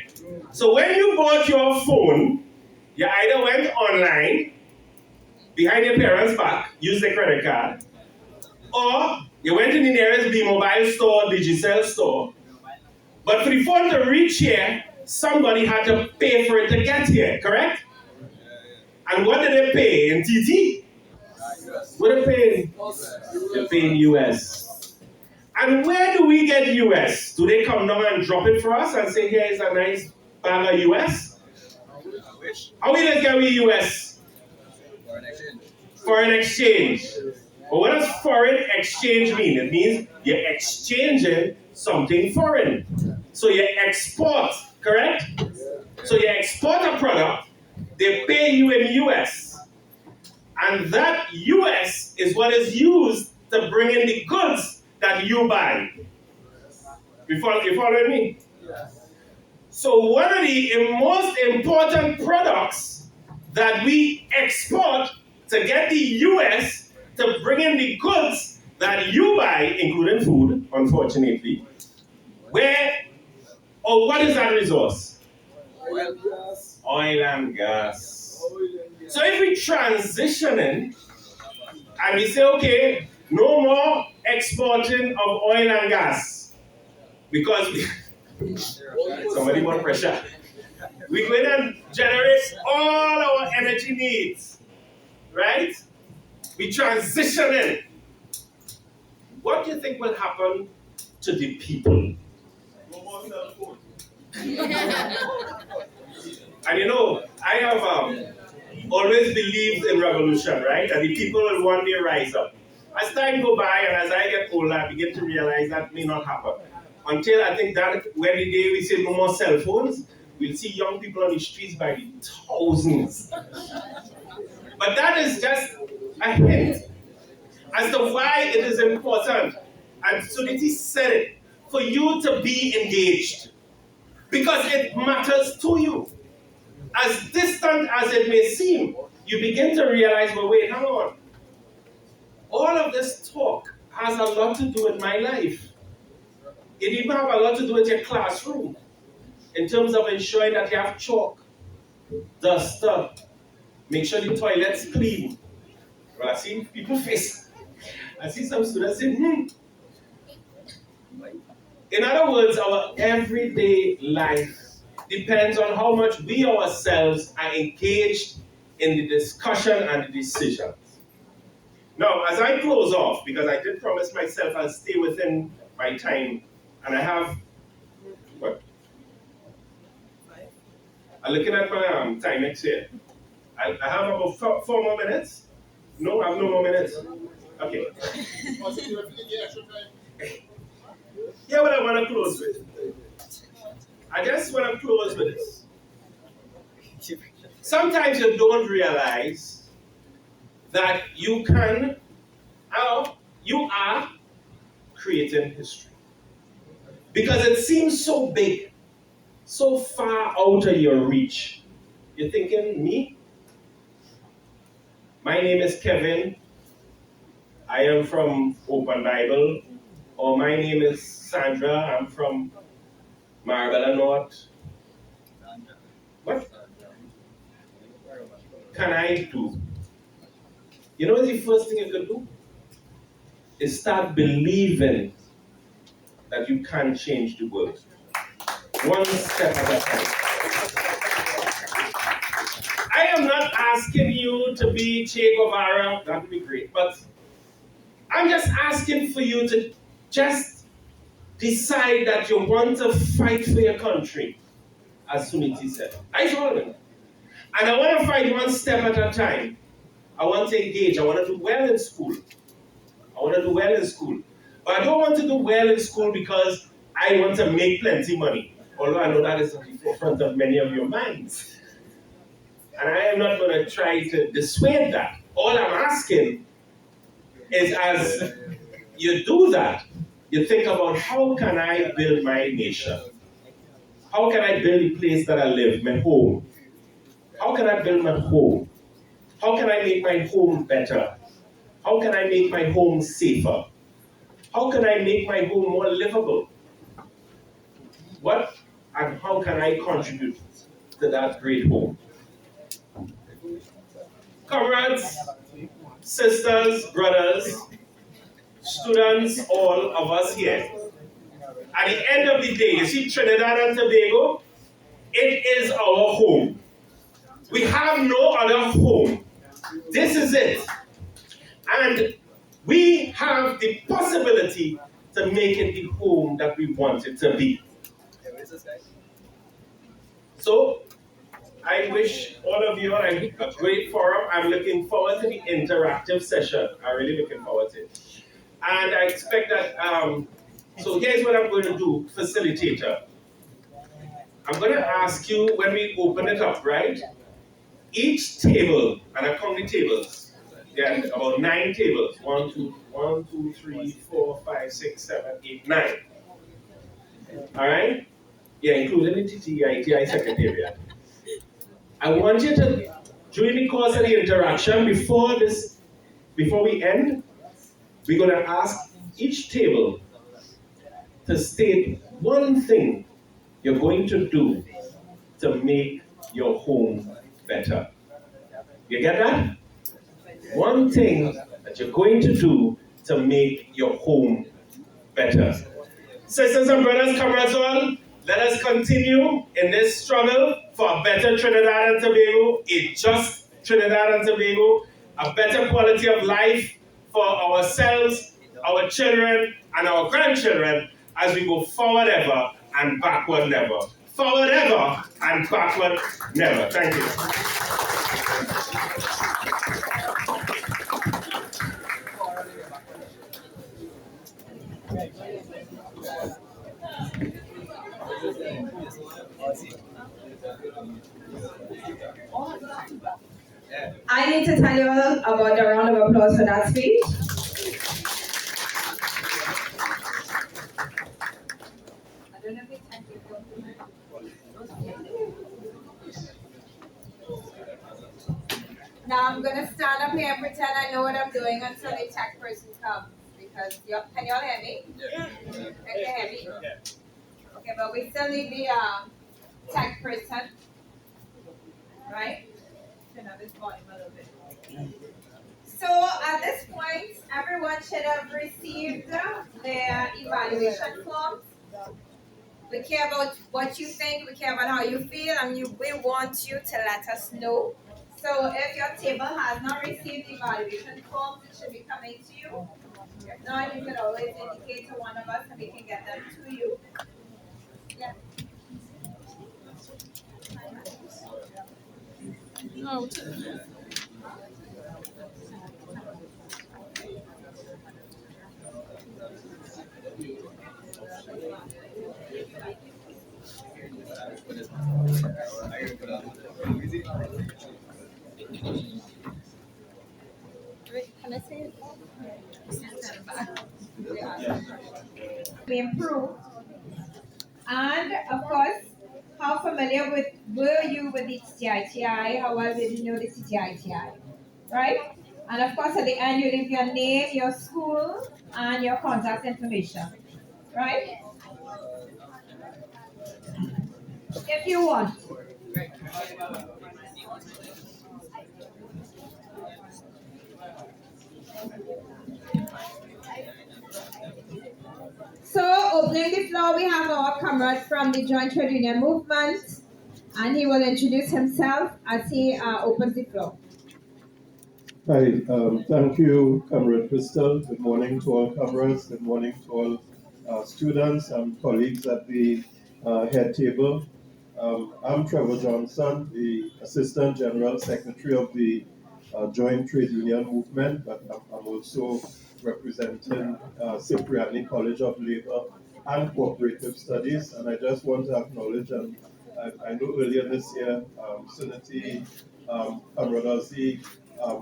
So when you bought your phone, you either went online, behind your parents' back, used the credit card, or you went in the nearest B-Mobile store, Digicel store. But for the phone to reach here, somebody had to pay for it to get here, correct? And what did they pay in Tteiti? What are they paying? They're paying US. And where do we get US? Do they come down and drop it for us and say, here is a nice bag of US? How we just get we US? Foreign exchange. Foreign exchange. But what does foreign exchange mean? It means you're exchanging something foreign. So you export, correct? So you export a product, they pay you in US. And that US is what is used to bring in the goods that you buy. You following me? So one of the most important products that we export to get the US to bring in the goods that you buy, including food, unfortunately, what is that resource? Oil and gas. So if we transition in and we say, okay, no more exporting of oil and gas, because somebody want pressure. We're going to generate all our energy needs, right? We transition in. What do you think will happen to the people? No more cell phone. And you know, I have always believed in revolution, right? And the people will one day rise up. As time go by and as I get older, I begin to realize that may not happen. Until I think that when the day we say no more cell phones, we'll see young people on the streets by the thousands. But that is just a hint as to why it is important. And Sunity said it, for you to be engaged. Because it matters to you. As distant as it may seem, you begin to realize, well, wait, hang on. All of this talk has a lot to do with my life. It even have a lot to do with your classroom. In terms of ensuring that you have chalk, duster, make sure the toilet's clean. Well, I see people face. I see some students say, In other words, our everyday life depends on how much we ourselves are engaged in the discussion and the decisions. Now, as I close off, because I did promise myself I'll stay within my time And I have, what? I'm looking at my timex here. I have about four more minutes. No, I have no more minutes. Okay. Here what I want to close with. I just want to close with this. Sometimes you don't realize that you are creating history. Because it seems so big, so far out of your reach. You're thinking, me? My name is Kevin. I am from Open Bible. Or my name is Sandra. I'm from Marabella North. What can I do? You know the first thing you can do? Is start believing that you can change the world. One step at a time. I am not asking you to be Che Guevara, that would be great, but I'm just asking for you to just decide that you want to fight for your country, as Sunity said. I told him. And I want to fight one step at a time. I want to engage. I want to do well in school. But I don't want to do well in school because I want to make plenty money. Although I know that is at the forefront of many of your minds. And I am not going to try to dissuade that. All I'm asking is as you do that, you think about how can I build my nation? How can I build the place that I live, my home? How can I build my home? How can I make my home better? How can I make my home safer? How can I make my home more livable? What and how can I contribute to that great home? Comrades, sisters, brothers, students, all of us here. At the end of the day, you see Trinidad and Tobago, it is our home. We have no other home. This is it. And we have the possibility to make it the home that we want it to be. So, I wish all of you a great forum. I'm looking forward to the interactive session. I'm really looking forward to it. And I expect that, so here's what I'm going to do, facilitator. I'm going to ask you when we open it up, right? Each table, and I count the tables, yeah, about 9 tables. 1, 2, 3, 4, 5, 6, 7, 8, 9. All right? Yeah, including the Tteiti Secretariat. I want you to, during the course of the interaction, before we end, we're going to ask each table to state one thing you're going to do to make your home better. You get that? One thing that you're going to do to make your home better. Sisters and brothers, comrades all, let us continue in this struggle for a better Trinidad and Tobago, a just Trinidad and Tobago, a better quality of life for ourselves, our children, and our grandchildren as we go forward ever and backward never. Forward ever and backward never. Thank you. I need to tell you all about a round of applause for that speech. I don't know if it's technical. Now I'm going to stand up here and pretend I know what I'm doing until the tech person comes. Because, can you all hear me? Yeah. Can you hear me? Yeah. Okay, but we still need the tech person. Right? Turn up this volume a little bit. So at this point, everyone should have received their evaluation forms. We care about what you think, we care about how you feel, and we want you to let us know. So if your table has not received the evaluation forms, it should be coming to you. Now you can always indicate to one of us and we can get them to you. Yeah. Can I say it? We improved. And of course, how familiar were you with the TTITI? How well did you know the TTITI? Right? And of course, at the end, you leave your name, your school, and your contact information. Right? If you want. So, opening the floor, we have our comrade from the Joint Trade Union Movement, and he will introduce himself as he opens the floor. Hi, thank you, Comrade Crystal. Good morning to all comrades. Good morning to all students and colleagues at the head table. I'm Trevor Johnson, the Assistant General Secretary of the Joint Trade Union Movement, but I'm also representing Cipriani College of Labor and Cooperative Studies. And I just want to acknowledge, and I know earlier this year, Sunity, Comrade Ozzi,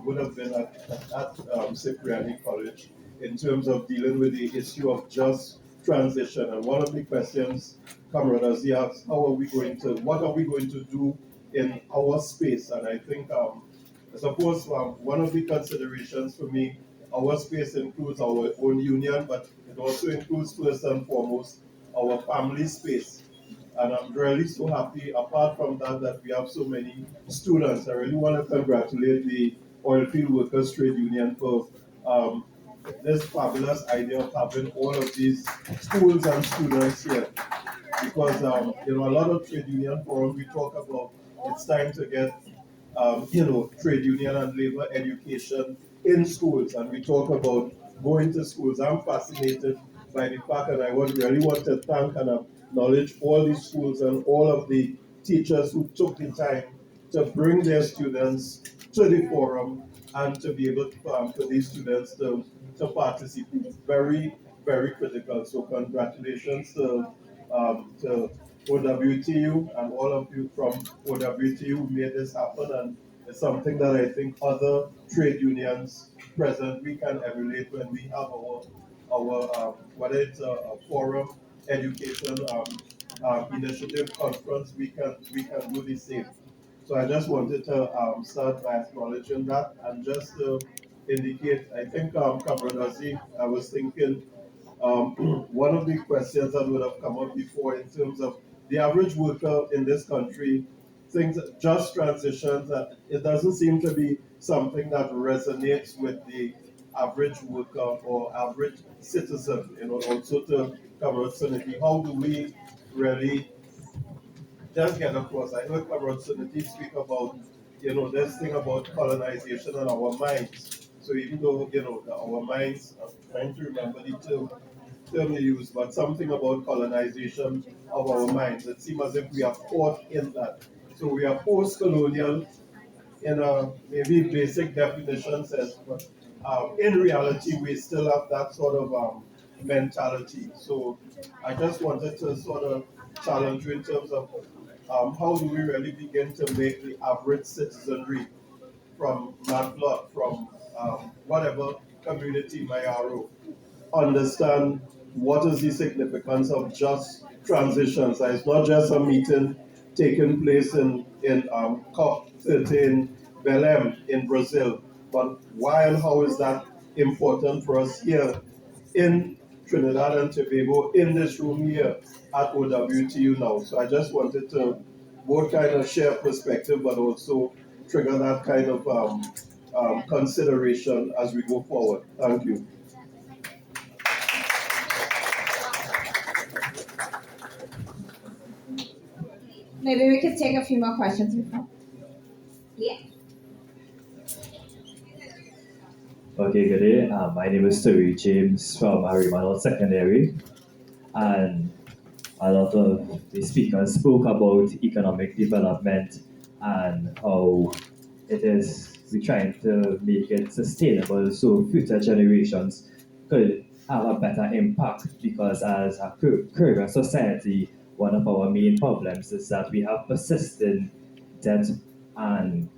would have been at Cipriani College in terms of dealing with the issue of just transition. And one of the questions Comrade Ozzi asked, what are we going to do in our space? And I think, I suppose one of the considerations for me, our space includes our own union, but it also includes first and foremost our family space. And I'm really so happy, apart from that, that we have so many students. I really want to congratulate the Oilfield Workers Trade Union for this fabulous idea of having all of these schools and students here. Because a lot of trade union forums we talk about it's time to get trade union and labor education in schools, and we talk about going to schools. I'm fascinated by the fact, and I would really want to thank and acknowledge all these schools and all of the teachers who took the time to bring their students to the forum and to be able to, for these students to participate. Very, very critical. So congratulations to OWTU and all of you from OWTU who made this happen, and it's something that I think other trade unions present we can emulate when we have our whether it's a forum, education, initiative, conference, we can do the same. So I just wanted to start by acknowledging that and just to indicate, I think, Comrade Ozzi, I was thinking one of the questions that would have come up before in terms of the average worker in this country thinks just transitions, that it doesn't seem to be something that resonates with the average worker or average citizen. Also to Comrade Sunity, how do we really just get across? I heard Comrade Sunity speak about, this thing about colonization and our minds. So even though, our minds, I'm trying to remember the term you use, but something about colonization of our minds. It seems as if we are caught in that. So we are post-colonial in a maybe basic definition sense, but in reality, we still have that sort of mentality. So I just wanted to sort of challenge you in terms of how do we really begin to make the average citizenry from Matlock, from whatever community Mayaro, understand what is the significance of just transitions. It's not just a meeting taking place in COP30 in Belém in Brazil, but why and how is that important for us here in Trinidad and Tobago, in this room here at OWTU now. So I just wanted to both kind of share perspective, but also trigger that kind of consideration as we go forward. Thank you. Maybe we could take a few more questions before. Yeah. Okay, good day. My name is Terry James from Harriman Secondary, and a lot of the speakers spoke about economic development and how it is we're trying to make it sustainable so future generations could have a better impact, because as a current society, one of our main problems is that we have persistent debt and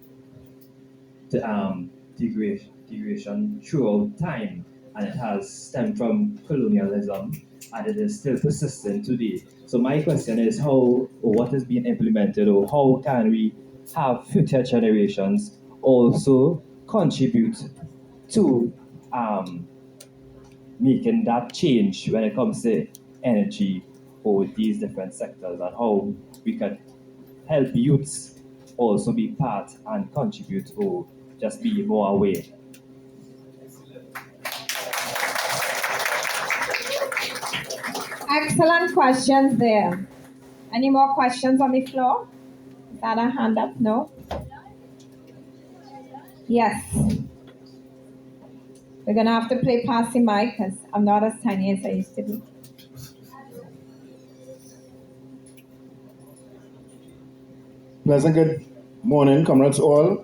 degradation throughout time, and it has stemmed from colonialism, and it is still persistent today. So my question is how, or what is being implemented, or how can we have future generations also contribute to making that change when it comes to energy for these different sectors, and how we can help youths also be part and contribute, or just be more aware. Excellent questions there. Any more questions on the floor? Is that a hand up? No? Yes. We're going to have to play past the mic because I'm not as tiny as I used to be. Pleasant good morning, comrades all.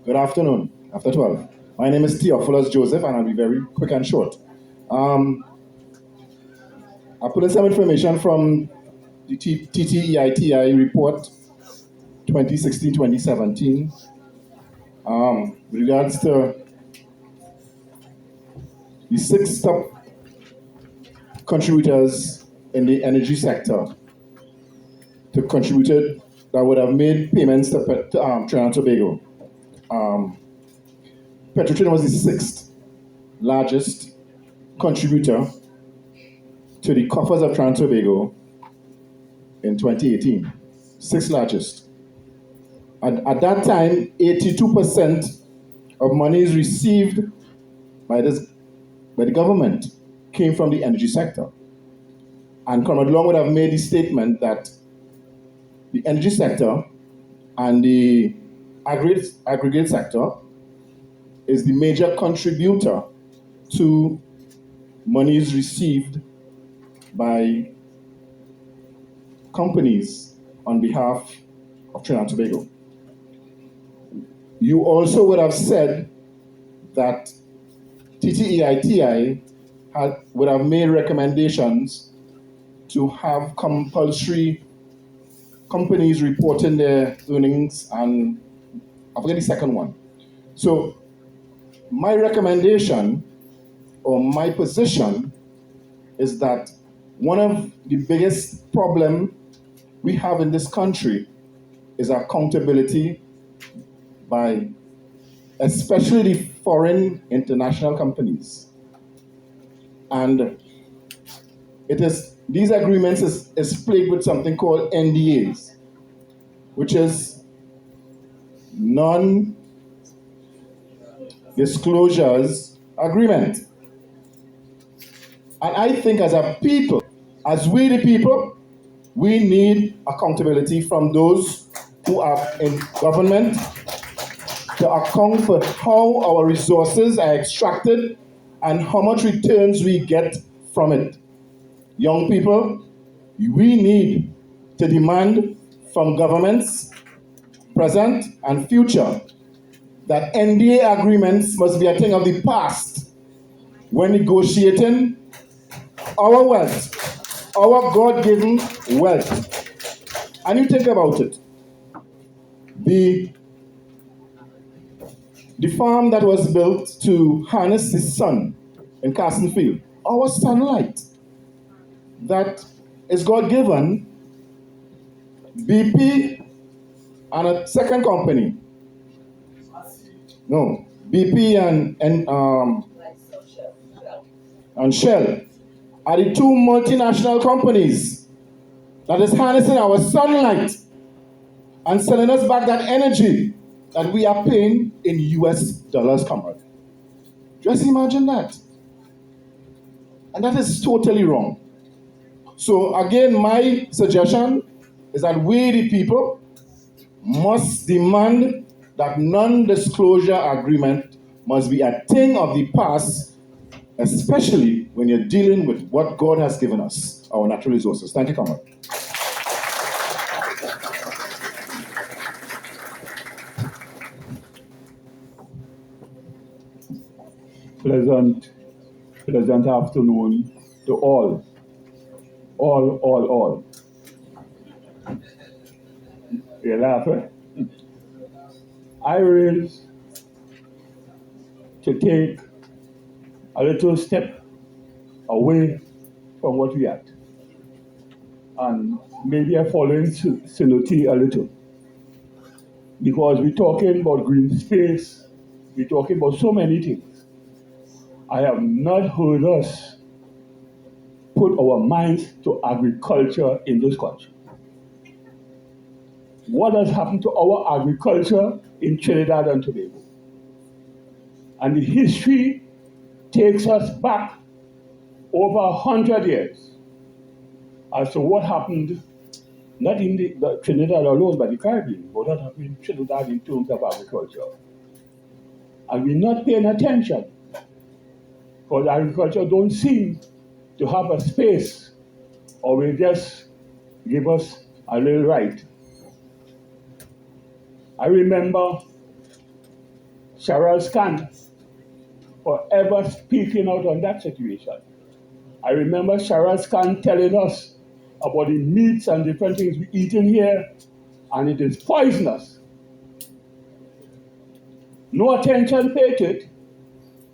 Good afternoon, after 12. My name is Theophilus Joseph, and I'll be very quick and short. I put in some information from the Tteiti report 2016-2017 with regards to the 6 top contributors in the energy sector to contributed that would have made payments to Trinidad and Tobago. Petrotrin was the 6th largest contributor to the coffers of Trinidad and Tobago in 2018, 6th largest. And at that time, 82% of monies received by the government came from the energy sector. And Comrade Long would have made the statement that the energy sector and the aggregate sector is the major contributor to monies received by companies on behalf of Trinidad and Tobago. You also would have said that Tteiti would have made recommendations to have compulsory companies reporting their earnings, and I forget the second one. So my recommendation or my position is that one of the biggest problems we have in this country is accountability by especially the foreign international companies. And these agreements is plagued with something called NDAs, which is non-disclosures agreement. And I think as a people, as we the people, we need accountability from those who are in government to account for how our resources are extracted and how much returns we get from it. Young people, we need to demand from governments, present and future, that NDA agreements must be a thing of the past when negotiating our wealth, our God-given wealth. And you think about it. The farm that was built to harness the sun in Carson Field, our sunlight, that is God-given, BP and a second company. No, BP and Shell are the 2 multinational companies that is harnessing our sunlight and selling us back that energy that we are paying in US dollars, comrade. Just imagine that. And that is totally wrong. So again, my suggestion is that we, the people, must demand that non-disclosure agreement must be a thing of the past, especially when you're dealing with what God has given us, our natural resources. Thank you, Comrade. Pleasant afternoon to all. All. You laughing? I wish to take a little step away from what we at. And maybe I'm following Sunity a little. Because we're talking about green space, we're talking about so many things. I have not heard us put our minds to agriculture in this country. What has happened to our agriculture in Trinidad and Tobago? And the history takes us back over 100 years as to what happened, not in the Trinidad alone, but the Caribbean, but what happened in Trinidad in terms of agriculture. And we're not paying attention, because agriculture don't seem to have a space, or will just give us a little right. I remember Charles Khan forever speaking out on that situation. I remember Charles Khan telling us about the meats and different things we eat in here, and it is poisonous. No attention paid to it,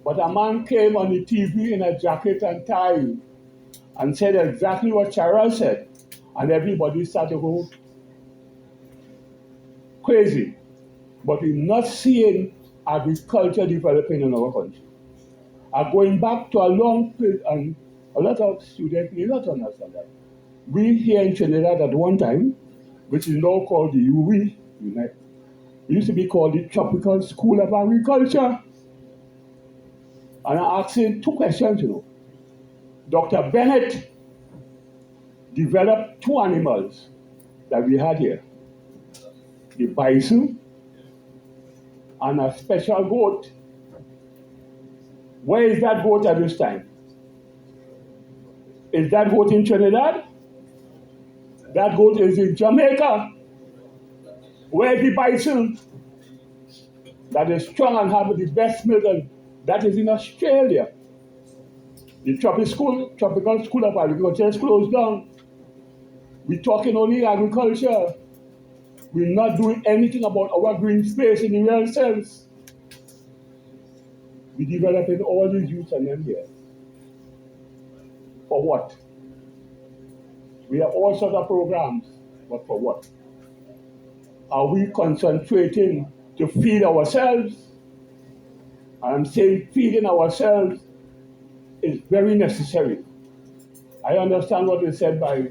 but a man came on the TV in a jacket and tie and said exactly what Charles said, and everybody started to go crazy. But we're not seeing agriculture developing in our country. Going back to a long period, and a lot of students may not understand that. We here in Trinidad at one time, which is now called the UWI, it used to be called the Tropical School of Agriculture. And I asked him two questions, Dr. Bennett developed two animals that we had here, the bison and a special goat. Where is that goat at this time? Is that goat in Trinidad? That goat is in Jamaica. Where is the bison that is strong and have the best milk? That is in Australia. The Tropical School of Agriculture is closed down. We're talking only agriculture. We're not doing anything about our green space in the real sense. We're developing all these youths and them here. For what? We have all sorts of programs, but for what? Are we concentrating to feed ourselves? I'm saying feeding ourselves is very necessary. I understand what is said by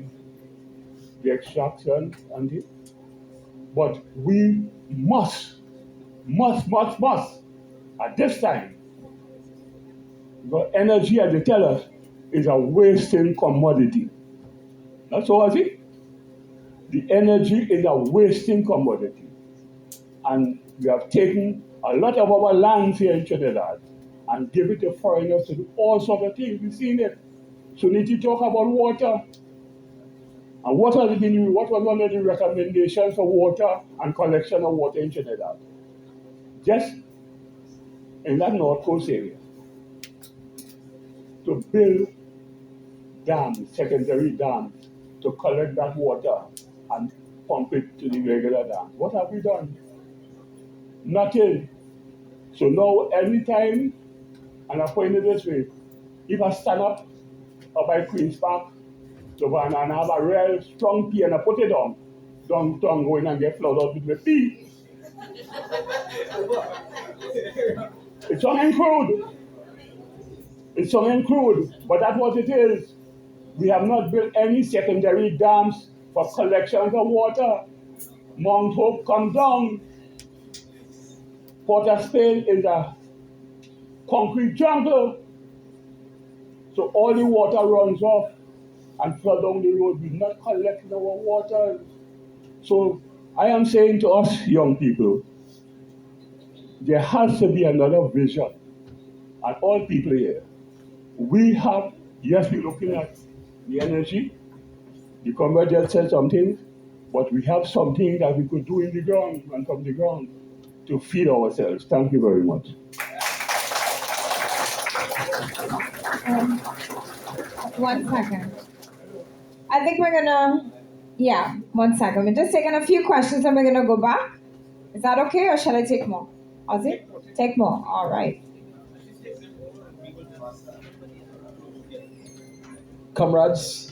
the extraction and it, but we must, at this time, because energy, as they tell us, is a wasting commodity. That's all I think. The energy is a wasting commodity. And we have taken a lot of our lands here in Trinidad and give it to foreigners to do all sorts of things. We've seen it. Sunity talk about water. And what was one of the recommendations for water and collection of water in Trinidad? Just in that North Coast area, to build dams, secondary dams, to collect that water and pump it to the regular dams. What have we done? Nothing. So now, anytime, and I point it this way, if I stand up by Queen's Park, and I have a real strong pea and I put it on, don't go in and get flooded with the pea. It's something crude. It's something crude, but that's what it is. We have not built any secondary dams for collections of water. Mount Hope come down. Port of Spain is a concrete jungle. So all the water runs off and flood down the road. We're not collecting our water. So I am saying to us young people, there has to be another vision. And all people here, we have, yes, we're looking at the energy, the comrade just said something, but we have something that we could do in the ground and from the ground to feed ourselves. Thank you very much. One second. I think we're gonna, yeah, 1 second. We're just taking a few questions and we're gonna go back. Is that okay, or shall I take more? Ozzy? Take more, all right. Comrades,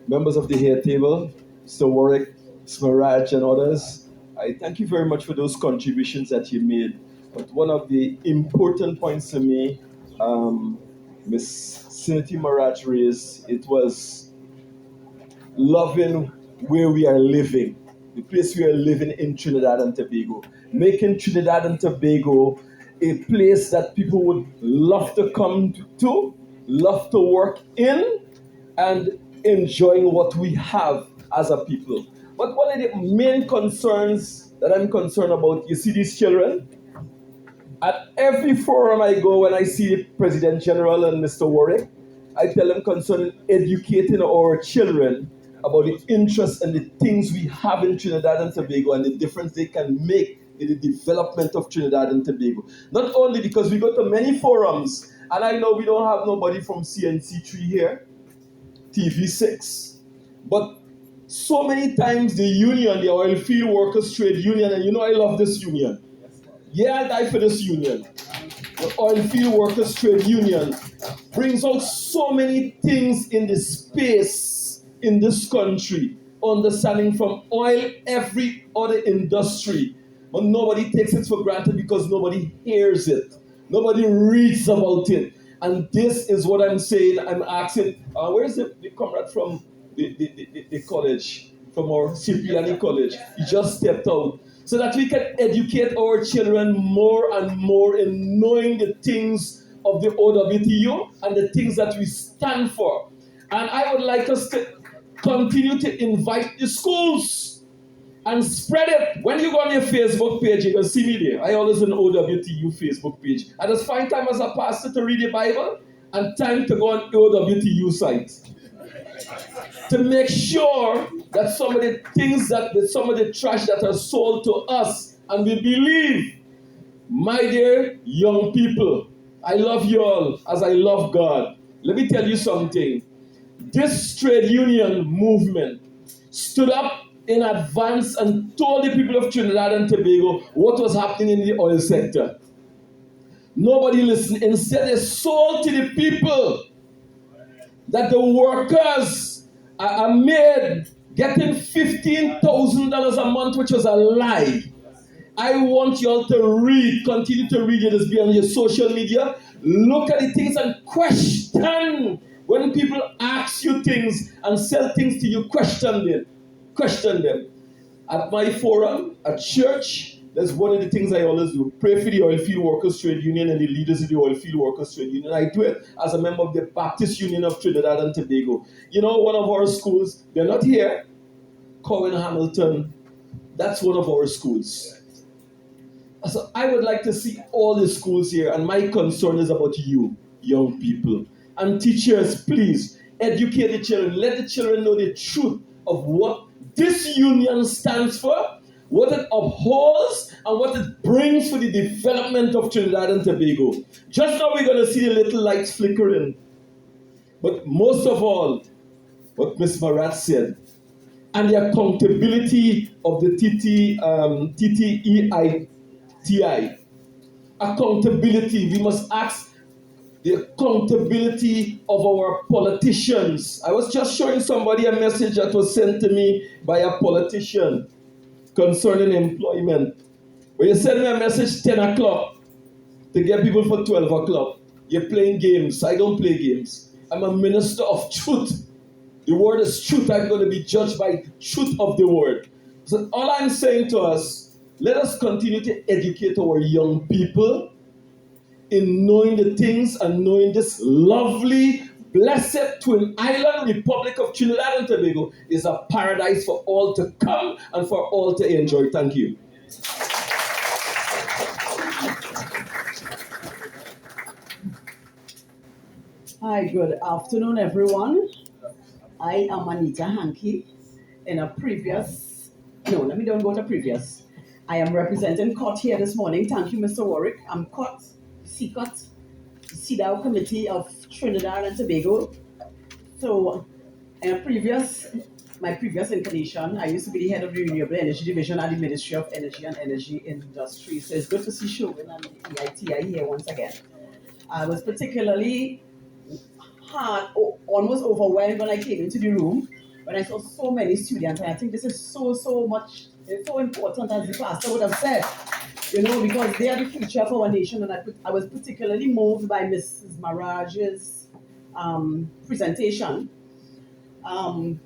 members of the head table, Mr. Warwick, Mr. Maharaj, and others, I thank you very much for those contributions that you made. But one of the important points to me, Ms. Sunity Maharaj raised, it was loving where we are living, the place we are living in Trinidad and Tobago, making Trinidad and Tobago a place that people would love to come to, love to work in, and enjoying what we have as a people. But one of the main concerns that I'm concerned about, you see these children? At every forum I go, when I see the President General and Mr. Warwick, I tell them concerning educating our children about the interests and the things we have in Trinidad and Tobago and the difference they can make in the development of Trinidad and Tobago. Not only because we go to many forums, and I know we don't have nobody from CNC3 here, TV6, but so many times the union, the Oilfield Workers Trade Union, and you know I love this union. Yeah, I die for this union. The Oilfield Workers Trade Union brings out so many things in the space in this country, understanding from oil, every other industry. But nobody takes it for granted because nobody hears it. Nobody reads about it. And this is what I'm saying. I'm asking, where is the comrade from the college, from our Cipriani College? He just stepped out. So that we can educate our children more and more in knowing the things of the OWTU and the things that we stand for. And I would like us to continue to invite the schools and spread it. When you go on your Facebook page, you can see me there. I always on OWTU Facebook page. I just find time as a pastor to read the Bible and time to go on OWTU site. To make sure that some of the things some of the trash that are sold to us, and we believe, my dear young people, I love you all as I love God. Let me tell you something. This trade union movement stood up in advance and told the people of Trinidad and Tobago what was happening in the oil sector. Nobody listened. Instead, they sold to the people that the workers are made getting $15,000 a month, which was a lie. I want you all to read, continue to read it, be on your social media. Look at the things and question. When people ask you things and sell things to you, question them. Question them. At my forum, at church, that's one of the things I always do. Pray for the Oilfield Workers Trade Union and the leaders of the Oilfield Workers Trade Union. I do it as a member of the Baptist Union of Trinidad and Tobago. You know, one of our schools, they're not here, Cowan Hamilton, that's one of our schools. So I would like to see all the schools here, and my concern is about you, young people. And teachers, please, educate the children. Let the children know the truth of what this union stands for, what it upholds, and what it brings for the development of Trinidad and Tobago. Just now we're going to see the little lights flickering. But most of all, what Ms. Maharaj said, and the accountability of the TTEITI. Accountability. We must ask the accountability of our politicians. I was just showing somebody a message that was sent to me by a politician concerning employment. When you send me a message 10 o'clock to get people for 12 o'clock, you're playing games. I don't play games. I'm a minister of truth. The word is truth. I'm going to be judged by the truth of the word. So all I'm saying to us, let us continue to educate our young people in knowing the things and knowing this lovely, blessed twin island Republic of Trinidad and Tobago is a paradise for all to come and for all to enjoy. Thank you. Hi, good afternoon, everyone. I am Anita Hankey. In a previous, no, let me don't go to previous. I am representing COT here this morning. Thank you, Mr. Warwick. I'm COT, CCOT, CEDAW Committee of Trinidad and Tobago. So, in a my previous incarnation, I used to be the head of the Renewable Energy Division at the Ministry of Energy and Energy Industry. So it's good to see Sherwin and the EITI here once again. I was particularly almost overwhelmed when I came into the room, when I saw so many students. And I think this is so much, it's so important, as the pastor would have said, because they are the future of our nation. And I was particularly moved by Mrs. Maharaj's presentation. At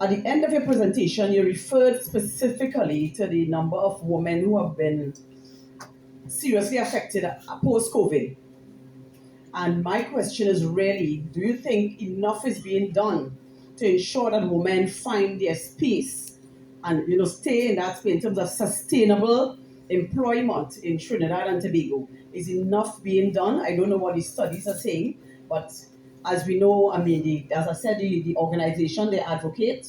the end of your presentation, you referred specifically to the number of women who have been seriously affected post-COVID. And my question is really, do you think enough is being done to ensure that women find their space and stay in that space in terms of sustainable employment in Trinidad and Tobago? Is enough being done? I don't know what the studies are saying, but as we know, as I said, the organization, they advocate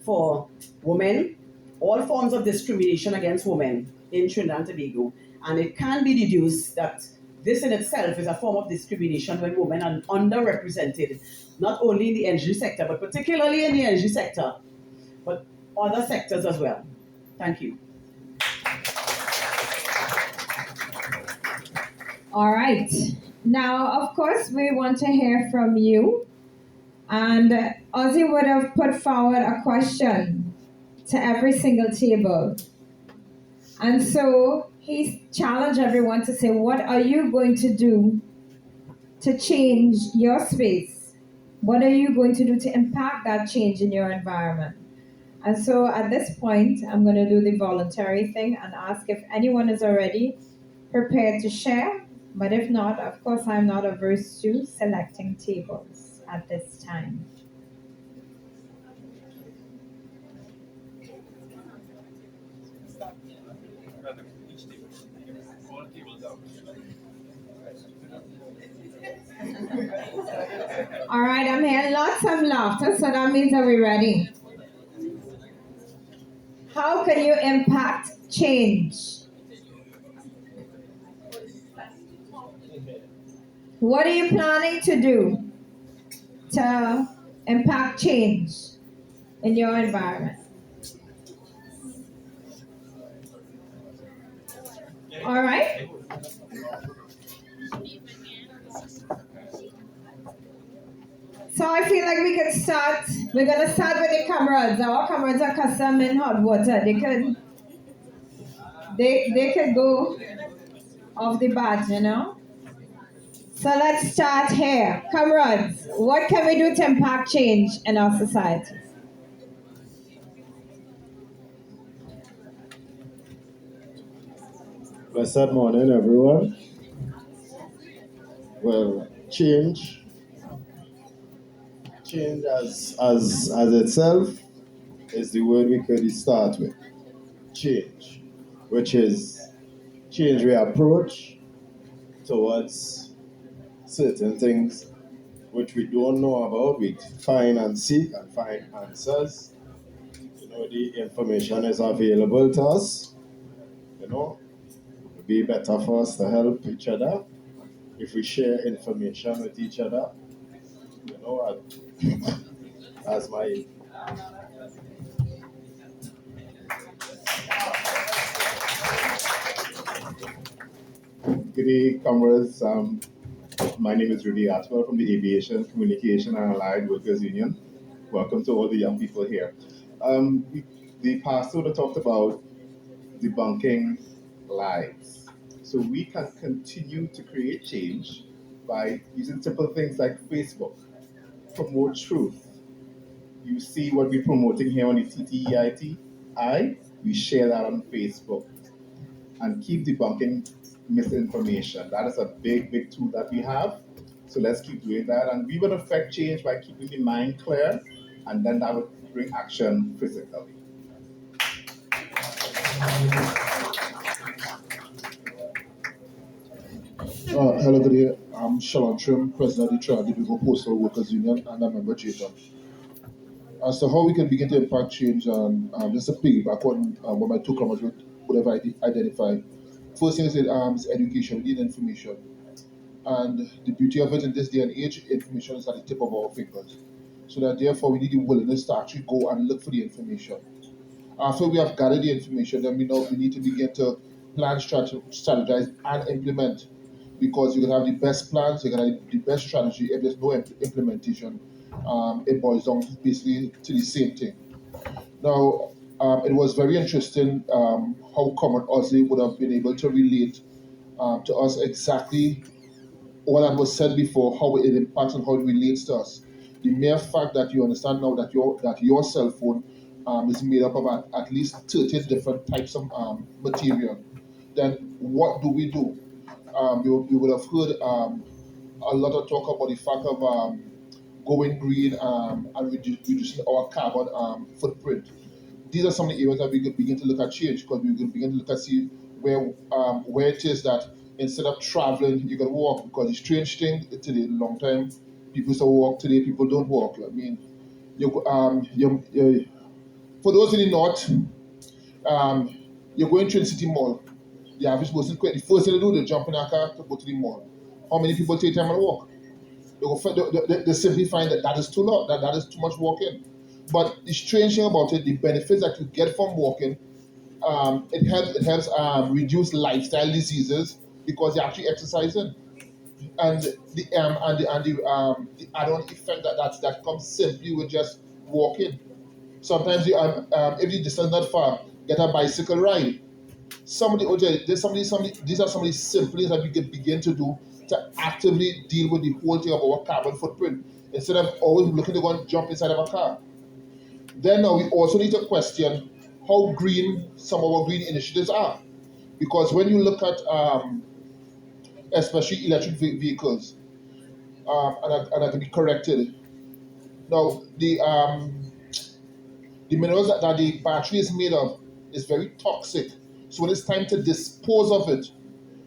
for women, all forms of discrimination against women in Trinidad and Tobago. And it can be deduced that this in itself is a form of discrimination when women are underrepresented, not only in the energy sector, but particularly in the energy sector, but other sectors as well. Thank you. All right. Now, of course, we want to hear from you. And Ozzi would have put forward a question to every single table. And so he challenged everyone to say, what are you going to do to change your space? What are you going to do to impact that change in your environment? And so at this point, I'm going to do the voluntary thing and ask if anyone is already prepared to share. But if not, of course, I'm not averse to selecting tables at this time. All right, I'm hearing lots of laughter, so that means that we're ready. How can you impact change? What are you planning to do to impact change in your environment? All right. So I feel like we could start. We're gonna start with the comrades. Our comrades are custom in hot water. They could go off the bat, So let's start here. Comrades, what can we do to impact change in our society? Blessed morning, everyone. Well, change as itself is the word we could start with. Change, which is change we approach towards certain things which we don't know about. We find and seek and find answers. The information is available to us. It would be better for us to help each other if we share information with each other. As my good day, comrades. My name is Rudy Atwell from the Aviation, Communication and Allied Workers Union. Welcome to all the young people here. The pastor talked about debunking lies. So we can continue to create change by using simple things like Facebook. Promote truth. You see what we're promoting here on the Tteiti, we share that on Facebook. And keep debunking misinformation. That is a big tool that we have. So let's keep doing that. And we will affect change by keeping the mind clear, and then that would bring action physically. Hello, good day. I'm Sherwin, President of the Trinidad Postal Workers Union, and a member JTON. As to how we can begin to impact change, and just a piggyback on what my two comments would have identified. First thing is education, we need information. And the beauty of it in this day and age, information is at the tip of our fingers. So that therefore we need the willingness to actually go and look for the information. After we have gathered the information, then we know we need to begin to plan, strategize, and implement. Because you can have the best plans, you can have the best strategy. If there's no implementation, it boils down basically to the same thing. Now, it was very interesting how Comrade Ozzi would have been able to relate to us exactly what that was said before, how it impacts and how it relates to us. The mere fact that you understand now that your cell phone is made up of at least 30 different types of material, then what do we do? You would have heard a lot of talk about the fact of going green and reducing our carbon footprint. These are some of the areas that we could begin to look at change, because we could begin to look at see where it is that instead of traveling, you can walk. Because the strange thing today, long time, people still walk. Today, people don't walk. I mean, for those in the north, you're going to the city mall. The average person, the first thing they do, they jump in a car to go to the mall. How many people take time and walk? They simply find that that is too long, that is too much walking. But the strange thing about it, the benefits that you get from walking, it helps reduce lifestyle diseases because you're actually exercising, and the add-on effect that comes simply with just walking. Sometimes you if the distance not far, get a bicycle ride. These are some of the simple things that we can begin to do to actively deal with the whole thing of our carbon footprint instead of always looking to go and jump inside of a car. Then now we also need to question how green some of our green initiatives are. Because when you look at especially electric vehicles, and I can be corrected. Now the minerals that the battery is made of is very toxic. So when it's time to dispose of it,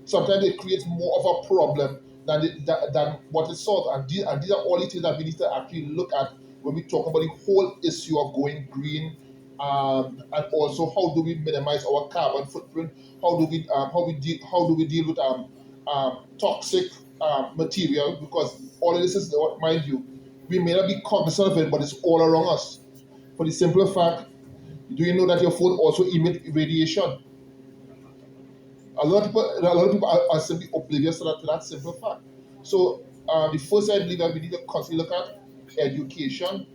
sometimes it creates more of a problem than what it solves. And these are all the things that we need to actually look at when we talk about the whole issue of going green, and also how do we minimize our carbon footprint? How do we deal with toxic material? Because all of this is, mind you, we may not be cognizant of it, but it's all around us. For the simple fact, do you know that your phone also emits radiation? A lot of people are simply oblivious to that simple fact. So the first I believe that we need to constantly look at education,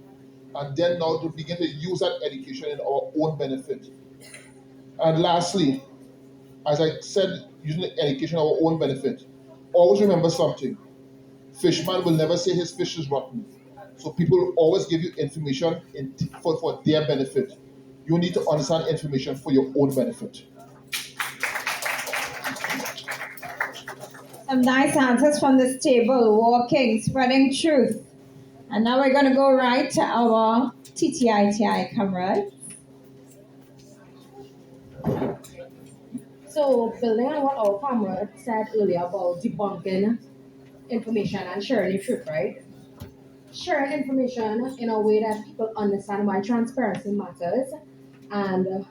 and then now to begin to use that education in our own benefit. And lastly, as I said, using the education in our own benefit, always remember something. Fishman will never say his fish is rotten. So people will always give you information for their benefit. You need to understand information for your own benefit. Some nice answers from this table, walking, spreading truth. And now we're going to go right to our TTITI comrade. So, building on what our comrade said earlier about debunking information and sharing the truth, right? Sharing information in a way that people understand why transparency matters, and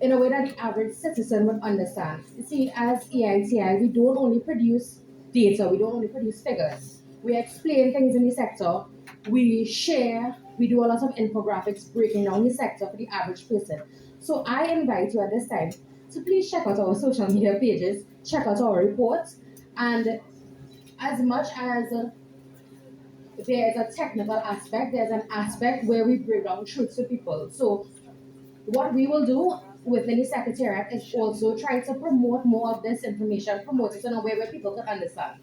in a way that the average citizen would understand. You see, as EITI, we don't only produce data, we don't only produce figures. We explain things in the sector, we share, we do a lot of infographics breaking down the sector for the average person. So I invite you at this time to please check out our social media pages, check out our reports, and as much as there's a technical aspect, there's an aspect where we break down truths to people. So what we will do within the Secretariat is also try to promote more of this information, promote it in a way where people can understand.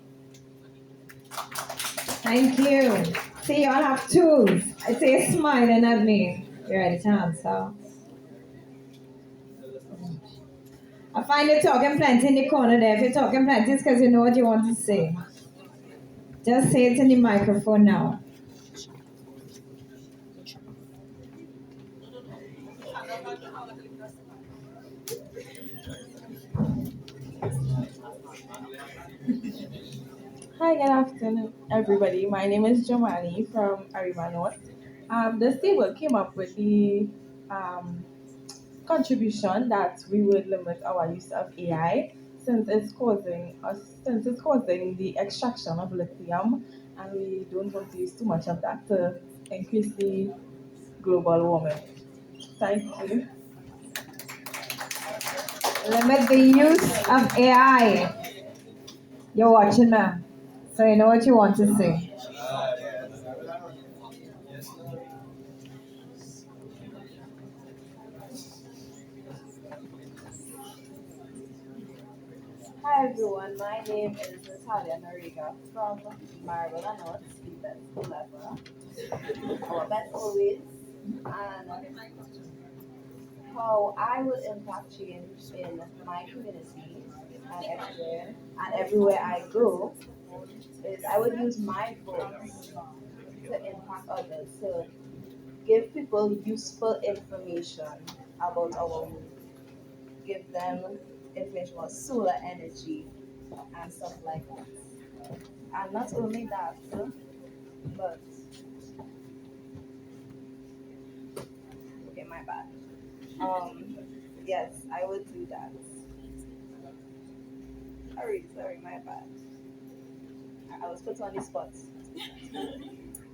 Thank you. See, y'all have tools. I see you smiling at me. You're ready to answer. I find you talking plenty in the corner there. If you're talking plenty, it's because you know what you want to say. Just say it in the microphone now. Hi, good afternoon, everybody. My name is Jomani from Arima North. The table came up with the um, contribution that we would limit our use of AI since it's causing the extraction of lithium, and we don't want to use too much of that to increase the global warming. Thank you. Limit the use of AI. You're watching me, so you know what you want to say. Hi everyone, my name is Natalia Noriga from Maribel North, the best school ever, our best always, and how I will impact change in my community and everywhere I go is I would use my voice to impact others, to give people useful information about our moon, give them information about solar energy and stuff like that. And not only that, but okay, my bad. Yes, I would do that. Sorry, my bad. I was put on the spot.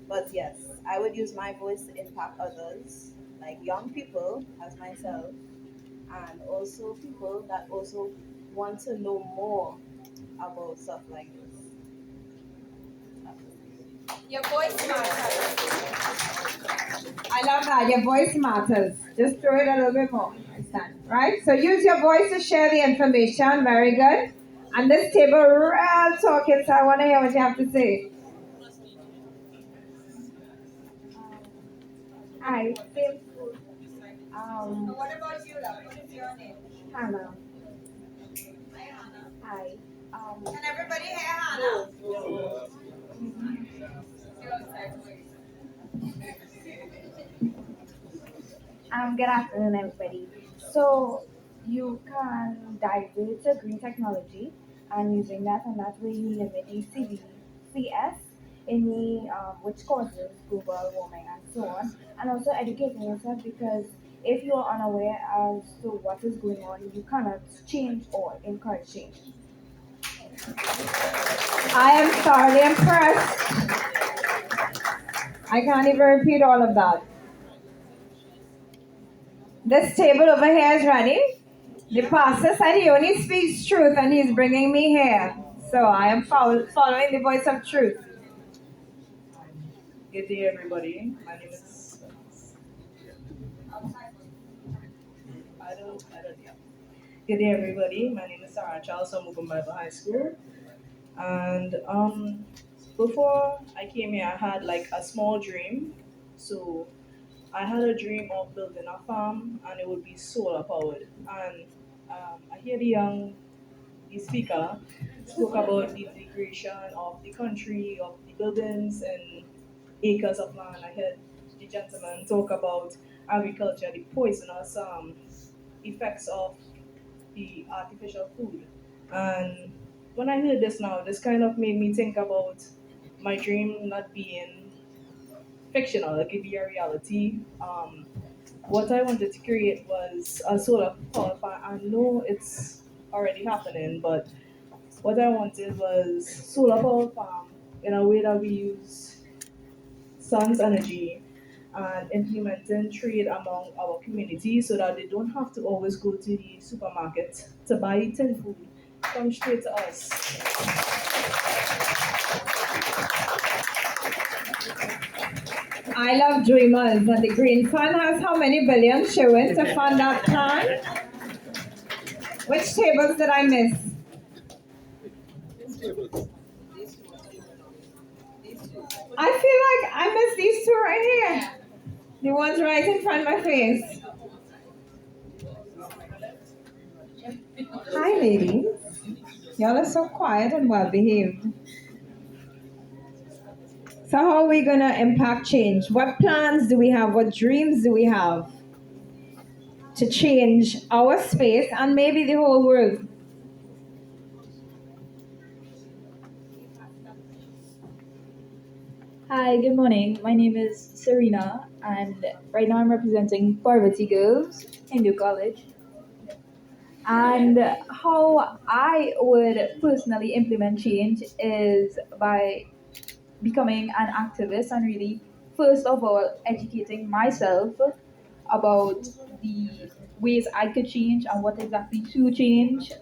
But yes, I would use my voice to impact others, like young people as myself, and also people that also want to know more about stuff like this. Your voice matters. I love that. Your voice matters. Just throw it a little bit more. Understand? Right? So use your voice to share the information. Very good. And this table, real talking, so I want to hear what you have to say. Hi, same food. What about you, love? What is your name? Hannah. Hi, Hannah. Hi. Can everybody hear Hannah? Good afternoon, everybody. So you can divert to green technology and using that, and that way you limit the CS in the which causes global warming and so on, and also educating yourself because if you are unaware as to what is going on, you cannot change or encourage change. I am thoroughly impressed. I can't even repeat all of that. This table over here is ready. The pastor said he only speaks truth and he's bringing me here. So I am following the voice of truth. Good day, everybody. My name is. Yeah. Good day, everybody. My name is Sarah Charles from Open Bible High School. And before I came here, I had like a small dream. So I had a dream of building a farm and it would be solar powered. And I hear the speaker spoke about the degradation of the country, of the buildings and acres of land. I heard the gentleman talk about agriculture, the poisonous effects of the artificial food. And when I heard this now, this kind of made me think about my dream not being fictional, it could be a reality. What I wanted to create was a solar power farm. I know it's already happening, but what I wanted was solar power farm in a way that we use sun's energy and implementing trade among our community so that they don't have to always go to the supermarket to buy tin food. Come straight to us. I love dreamers, and the Green Fund has how many billions, Sherwin, to fund that plan? Which tables did I miss? I feel like I missed these two right here. The ones right in front of my face. Hi, ladies. Y'all are so quiet and well behaved. So, how are we going to impact change? What plans do we have? What dreams do we have to change our space and maybe the whole world? Hi, good morning. My name is Serena, and right now I'm representing Parvati Girls, Hindu College. And how I would personally implement change is by becoming an activist and really, first of all, educating myself about the ways I could change and what exactly to change.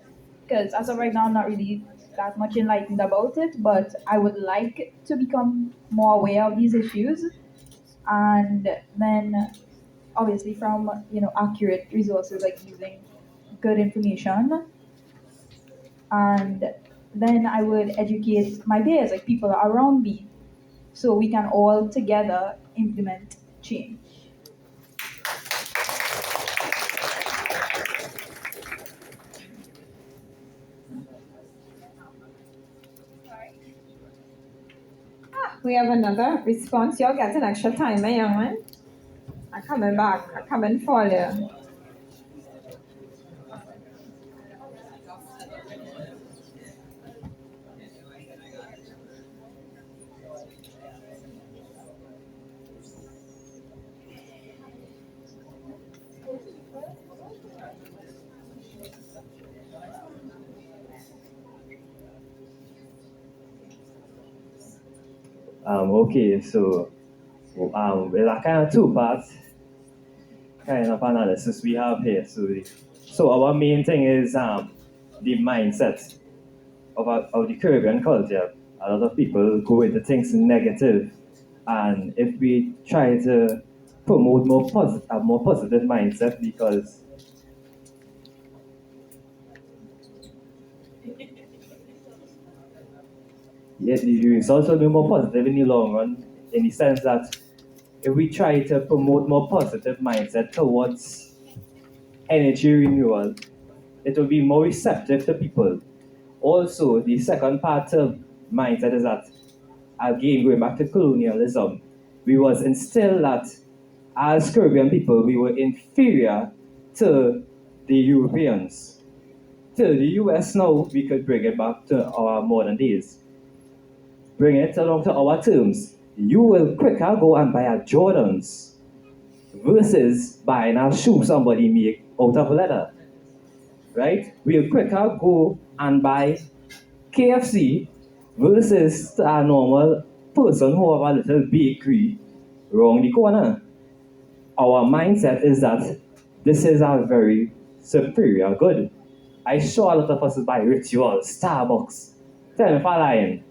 Because as of right now, I'm not really that much enlightened about it, but I would like to become more aware of these issues. And then, obviously, from accurate resources like using good information, and then I would educate my peers, like people around me, so we can all together implement change. We have another response. You're getting extra time, young man. I'm coming back. I'm coming for you. Okay, so well, I kind of two parts kind of analysis we have here. So our main thing is the mindset of the Caribbean culture. A lot of people go into things negative, and if we try to promote a more positive mindset, because yes, you result will be more positive in the long run, in the sense that if we try to promote more positive mindset towards energy renewal, it will be more receptive to people. Also, the second part of mindset is that, again, going back to colonialism, we was instilled that as Caribbean people, we were inferior to the Europeans. To the US now, we could bring it back to our modern days. Bring it along to our terms. You will quicker go and buy a Jordans versus buying a shoe somebody make out of leather. Right? We'll quicker go and buy KFC versus a normal person who have a little bakery round the corner. Our mindset is that this is a very superior good. I saw a lot of us buy Rituals, Starbucks. Tell me if I'm lying.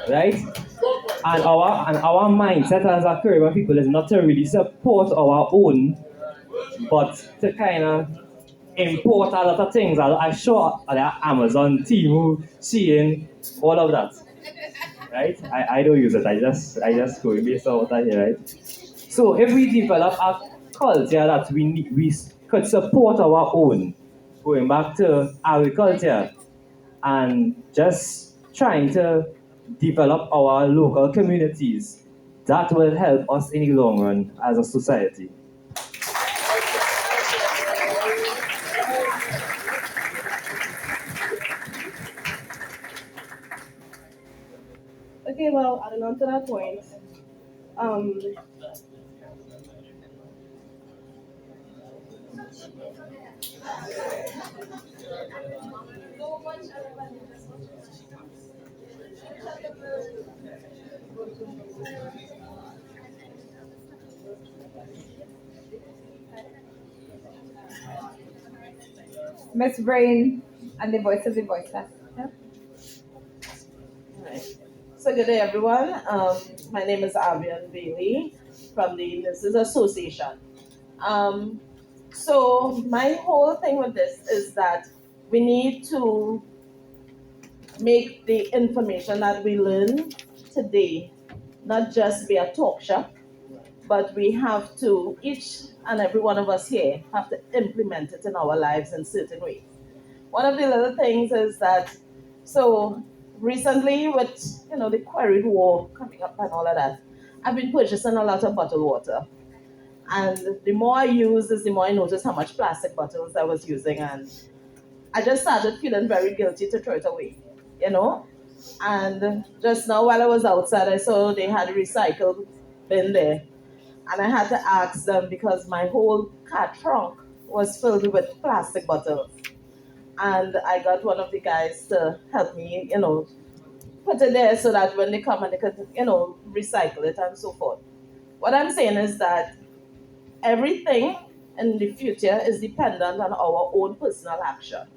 Right? And our mindset as a Caribbean people is not to really support our own, but to kind of import a lot of things. I saw Amazon, Temu, Shein, all of that. Right? I don't use it. I just go based on what I hear, right? So if we develop a culture that we could support our own, going back to agriculture and just trying to develop our local communities, that will help us in the long run as a society. Okay, well, adding on to that point, um, Miss Brain and the voice of the voiceless. Yeah. Right. So good day, everyone. My name is Avian Bailey from the Nurses Association. So my whole thing with this is that we need to make the information that we learn today not just be a talk shop, but we have to, each and every one of us here, have to implement it in our lives in certain ways. One of the little things is that, so recently with, the quarried war coming up and all of that, I've been purchasing a lot of bottled water. And the more I use this, the more I notice how much plastic bottles I was using. And I just started feeling very guilty to throw it away, you know? And just now while I was outside, I saw they had a recycle bin there. And I had to ask them because my whole car trunk was filled with plastic bottles. And I got one of the guys to help me, put it there so that when they come and they could, recycle it and so forth. What I'm saying is that everything in the future is dependent on our own personal action.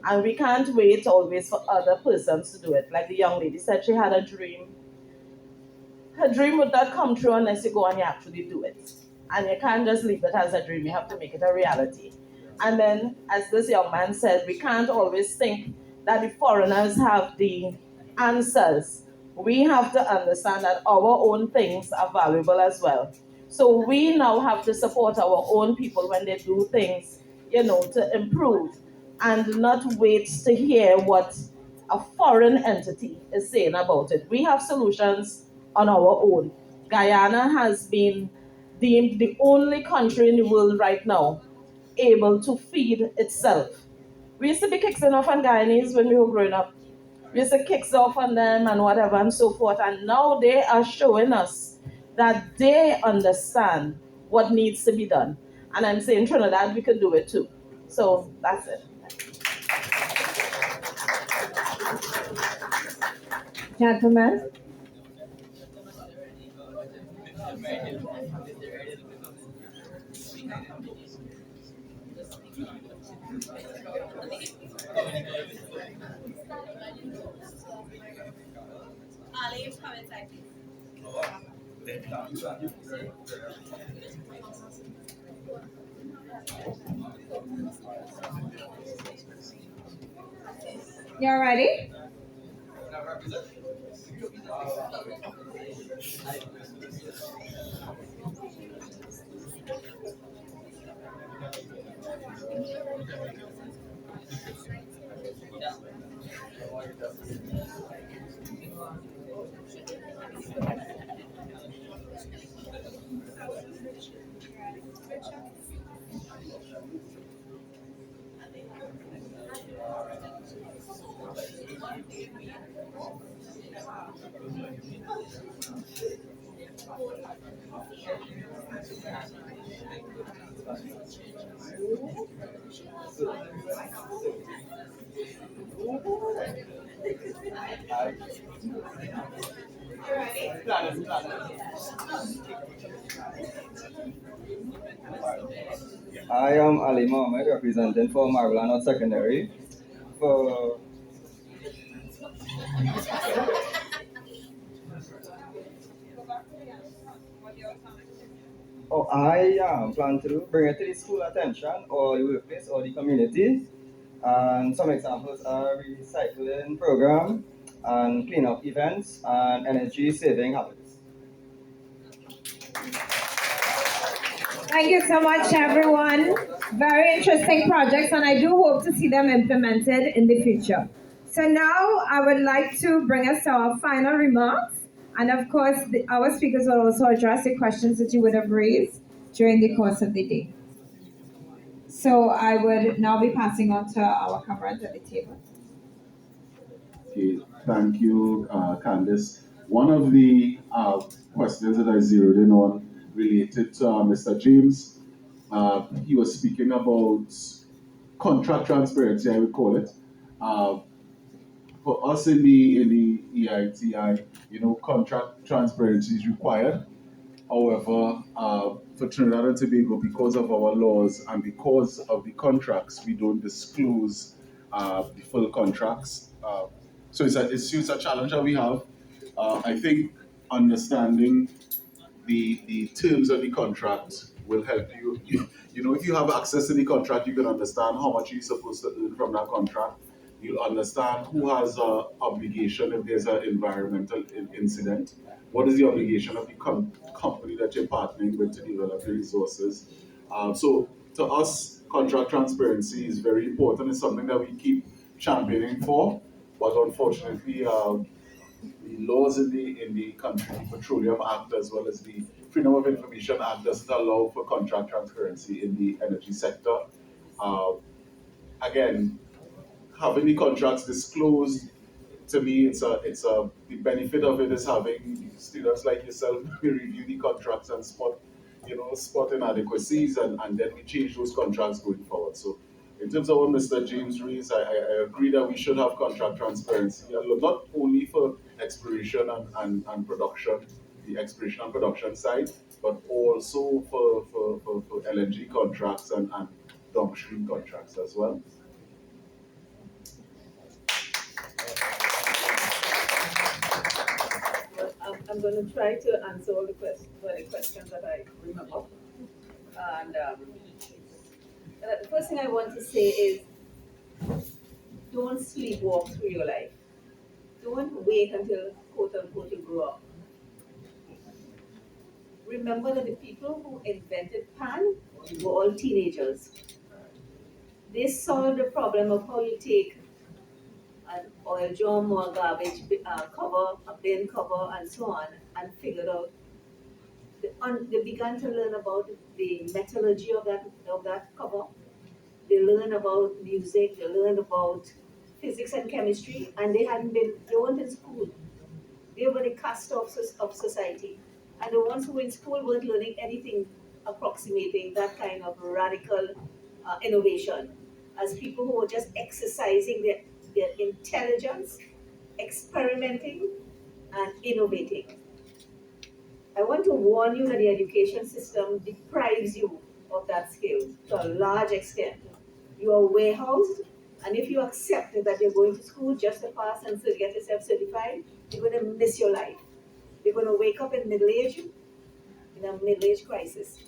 And we can't wait always for other persons to do it. Like the young lady said, she had a dream. Her dream would not come true unless you go and you actually do it. And you can't just leave it as a dream, you have to make it a reality. And then, as this young man said, we can't always think that the foreigners have the answers. We have to understand that our own things are valuable as well. So we now have to support our own people when they do things, to improve and not wait to hear what a foreign entity is saying about it. We have solutions on our own. Guyana has been deemed the only country in the world right now able to feed itself. We used to be kicking off on Guyanese when we were growing up. We used to kick off on them and whatever and so forth. And now they are showing us that they understand what needs to be done. And I'm saying Trinidad, we could do it too. So that's it. Gentlemen. Ali, come inside. You ready? I am Ali Mohammed, representing for Marvelano Secondary. For I plan to bring it to the school attention or the workplace or the community. And some examples are recycling program and cleanup events and energy saving habits. Thank you so much, everyone. Very interesting projects, and I do hope to see them implemented in the future. So now I would like to bring us to our final remarks. And of course, our speakers will also address the questions that you would have raised during the course of the day. So I would now be passing on to our comrades at the table. Okay, thank you, Candice. One of the questions that I zeroed in on related to Mr. James. He was speaking about contract transparency, I would call it. For us in the EITI, contract transparency is required. However, for Trinidad and Tobago, because of our laws and because of the contracts, we don't disclose the full contracts. So it's a challenge that we have. I think understanding the terms of the contract will help you. If you have access to the contract, you can understand how much you're supposed to earn from that contract. You'll understand who has an obligation if there's an environmental incident. What is the obligation of the company that you're partnering with to develop the resources? So to us, contract transparency is very important. It's something that we keep championing for, but unfortunately, the laws in the country, the Petroleum Act as well as the Freedom of Information Act doesn't allow for contract transparency in the energy sector. Again, having the contracts disclosed to me, the benefit of it is having students like yourself review the contracts and spot inadequacies, and then we change those contracts going forward. So in terms of what Mr. James raised, I agree that we should have contract transparency, not only for exploration and production, the exploration and production side, but also for LNG contracts and downstream contracts as well. Well, I'm going to try to answer all the questions that I remember. And the first thing I want to say is don't sleepwalk through your life. Don't wait until, quote unquote, you grow up. Remember that the people who invented pan were all teenagers. They solved the problem of how you take an oil drum or a garbage cover, a bin cover, and so on, and figured out. They began to learn about the metallurgy of that cover. They learned about music. They learned about physics and chemistry, and they weren't in school. They were the cast offs of society. And the ones who were in school weren't learning anything approximating that kind of radical innovation, as people who were just exercising their intelligence, experimenting, and innovating. I want to warn you that the education system deprives you of that skill to a large extent. You are warehoused, and if you accept that you're going to school just to pass and to get yourself certified, you're going to miss your life. You're going to wake up in middle age, in a middle age crisis,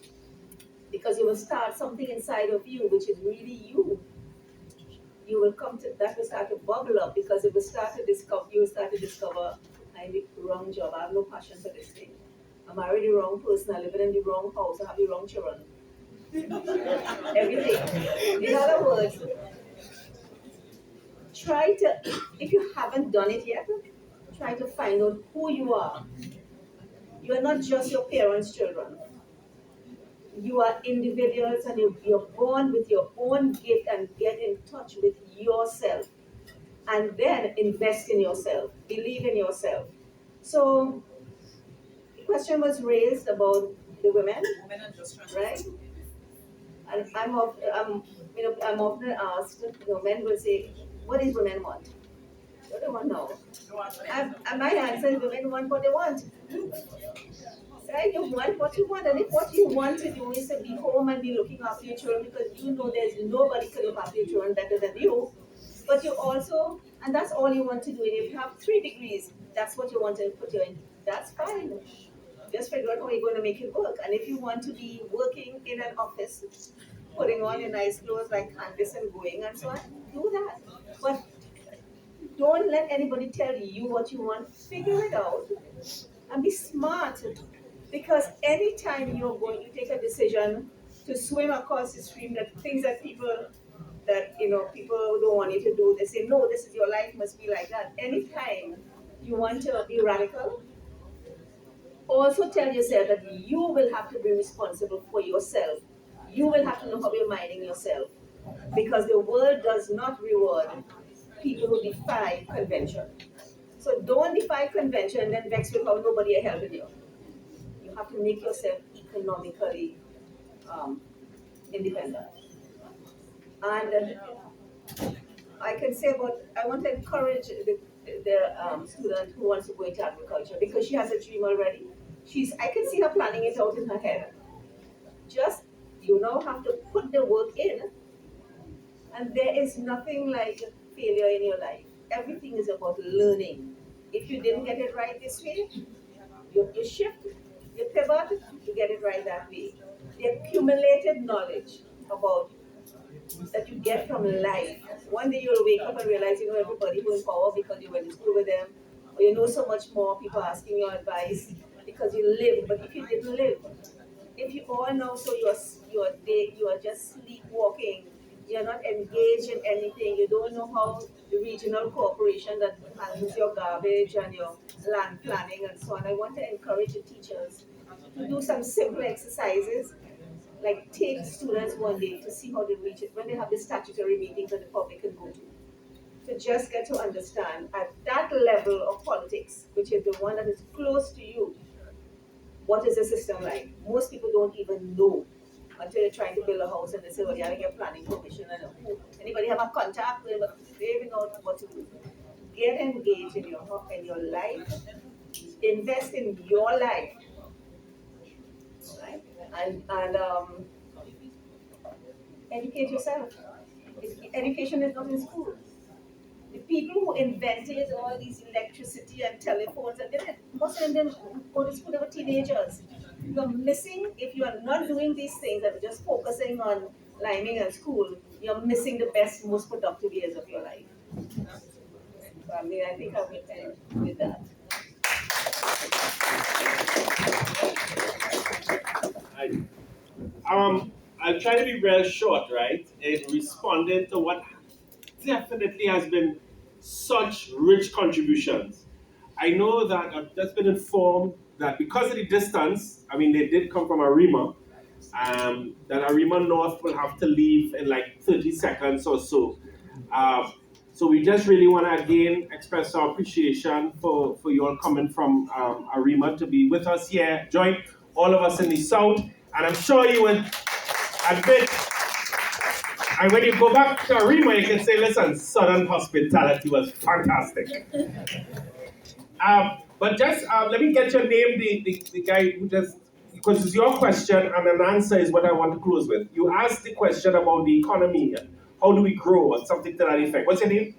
because you will start something inside of you which is really you. You will come to that will start to bubble up because it will start to discover. You will start to discover, I have the wrong job. I have no passion for this thing. I married the wrong person. I live in the wrong house. I have the wrong children. Everything. In other words, try to, if you haven't done it yet, try to find out who you are. You are not just your parents' children. You are individuals, and you're born with your own gift, and get in touch with yourself. And then invest in yourself. Believe in yourself. So the question was raised about the women, right? And I'm often asked, men will say, what is women want? What do they want now? And my answer is women want what they want. Right? You want what you want, and if what you want to do is to be home and be looking after your children because you know there's nobody can look after your children better than you, but you also, and that's all you want to do, and if you have 3 degrees, that's what you want to put you in, that's fine. Just figure out how you're going to make it work. And if you want to be working in an office, putting on your nice clothes like Candice and going and so on, do that. But don't let anybody tell you what you want. Figure it out and be smart. Because anytime you take a decision to swim across the stream, that things that people don't want you to do, they say, no, this is your life, must be like that. Anytime you want to be radical, also tell yourself that you will have to be responsible for yourself. You will have to know how you're minding yourself. Because the world does not reward people who defy convention. So don't defy convention and then vex with how nobody is helping you. You have to make yourself economically independent. And I can say I want to encourage the student who wants to go into agriculture because she has a dream already. I can see her planning it out in her head. Just, have to put the work in, and there is nothing like failure in your life. Everything is about learning. If you didn't get it right this way, you shift, you pivot, you get it right that way. The accumulated knowledge about that you get from life. One day you'll wake up and realize you know everybody who in power because you went to school with them, or you know so much more, people asking your advice because you lived. But if you didn't live, if you all know, so you are just sleepwalking, you're not engaged in anything, you don't know how the regional corporation that handles your garbage and your land planning and so on. I want to encourage the teachers to do some simple exercises, like take students one day to see how they reach it when they have the statutory meetings that the public can go to. to just get to understand at that level of politics, which is the one that is close to you, what is the system like? Most people don't even know until you're trying to build a house and they say, well, you have to get planning permission. And anybody have a contact? They even know what to do. Get engaged in your life. Invest in your life. Right? And educate yourself. Education is not in school. The people who invented all these electricity and telephones, and most of them go to school, they were teenagers. You're missing, if you are not doing these things and just focusing on liming and school, you're missing the best, most productive years of your life. So, I mean, I think I will end with that. I'll try to be real short, right? In responding to what definitely has been such rich contributions. I know that I've just been informed that because of the distance, I mean, they did come from Arima, that Arima North will have to leave in like 30 seconds or so. So we just really want to again express our appreciation for you all coming from Arima to be with us here, join all of us in the South, and I'm sure you would admit, and when you go back to Arima, you can say, listen, Southern hospitality was fantastic. But just let me get your name, the guy who just, because it's your question and an answer is what I want to close with. You asked the question about the economy, how do we grow, or something to that effect. What's your name?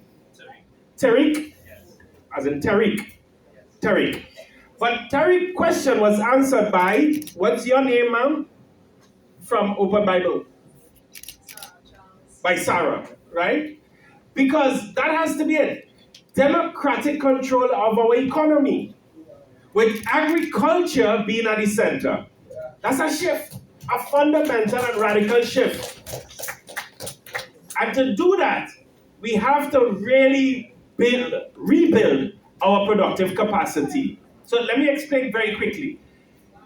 Tariq? Yes. As in Tariq? Yes. Tariq. But Tariq's question was answered by, what's your name, ma'am? From Open Bible. By Sarah, right? Because that has to be it. Democratic control of our economy, with agriculture being at the center. That's a shift, a fundamental and radical shift. And to do that, we have to really rebuild our productive capacity. So let me explain very quickly.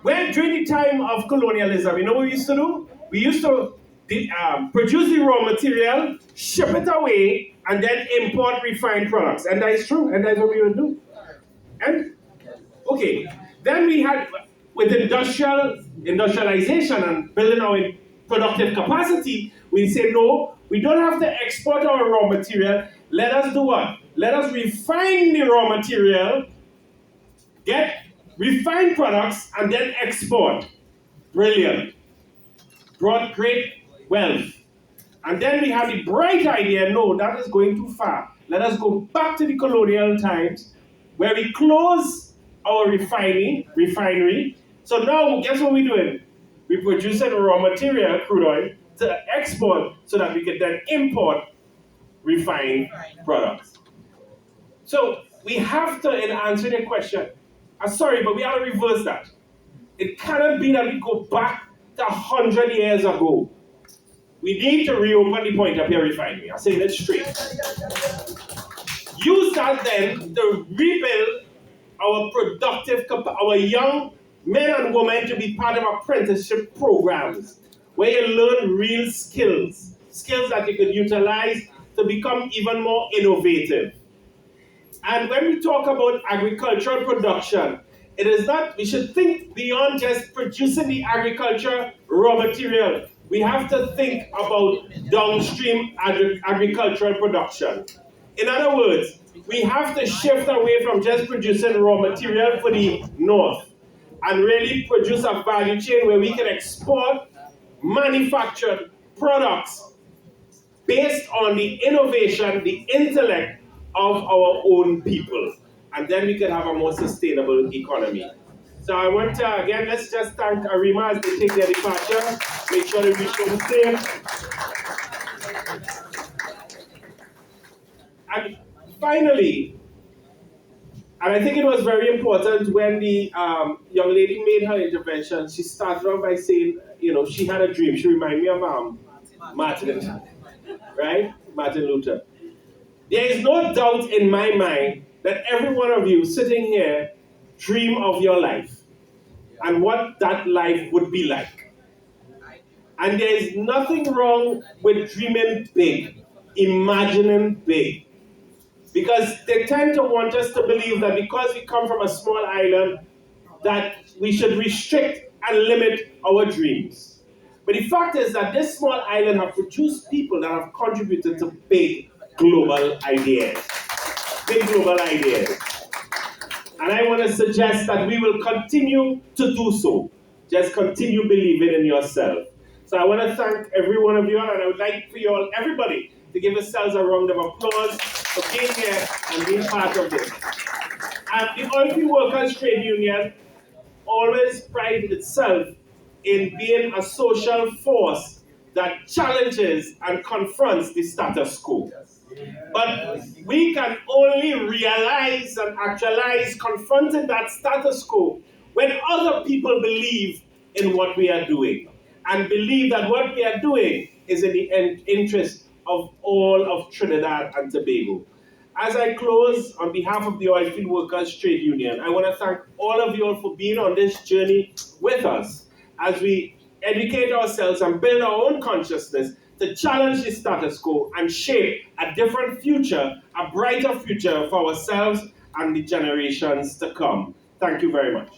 When during the time of colonialism, you know what we used to do? We used to produce the raw material, ship it away, and then import refined products. And that is true, and that's what we would do. And, okay, then we had, with industrialization and building our productive capacity, we say, no, we don't have to export our raw material. Let us do what? Let us refine the raw material, get refined products, and then export. Brilliant. Brought great wealth. And then we have the bright idea, no, that is going too far. Let us go back to the colonial times where we close our refinery. So now, guess what we're doing? We're producing raw material, crude oil, to export so that we can then import refined products. So we have to, in answering the question, I'm sorry, but we have to reverse that. It cannot be that we go back to 100 years ago. We need to reopen the Point-a-Pierre refinery. I'm saying it straight. Use that then to rebuild our productive, our young men and women to be part of apprenticeship programs where you learn real skills that you could utilize to become even more innovative. And when we talk about agricultural production, it is not, we should think beyond just producing the agriculture raw material. We have to think about downstream agricultural production. In other words, we have to shift away from just producing raw material for the north and really produce a value chain where we can export manufactured products based on the innovation, the intellect of our own people. And then we can have a more sustainable economy. So I want to, again, let's just thank Arima as they take their departure. Make sure they reach home safe. And finally, and I think it was very important when the young lady made her intervention, she started off by saying, you know, she had a dream. She reminded me of Martin, right? Martin Luther. There is no doubt in my mind that every one of you sitting here dream of your life and what that life would be like. And there is nothing wrong with dreaming big, imagining big. Because they tend to want us to believe that because we come from a small island, that we should restrict and limit our dreams. But the fact is that this small island have produced people that have contributed to big global ideas. Big global ideas. And I want to suggest that we will continue to do so. Just continue believing in yourself. So I want to thank every one of you all, and I would like for you all, everybody, to give yourselves a round of applause for being here and being part of this. And the Oilfield Workers Trade Union always prides itself in being a social force that challenges and confronts the status quo. But we can only realize and actualize confronting that status quo when other people believe in what we are doing and believe that what we are doing is in the interest of all of Trinidad and Tobago. As I close, on behalf of the Oilfield Workers Trade Union, I want to thank all of you all for being on this journey with us as we educate ourselves and build our own consciousness to challenge the status quo and shape a different future, a brighter future for ourselves and the generations to come. Thank you very much.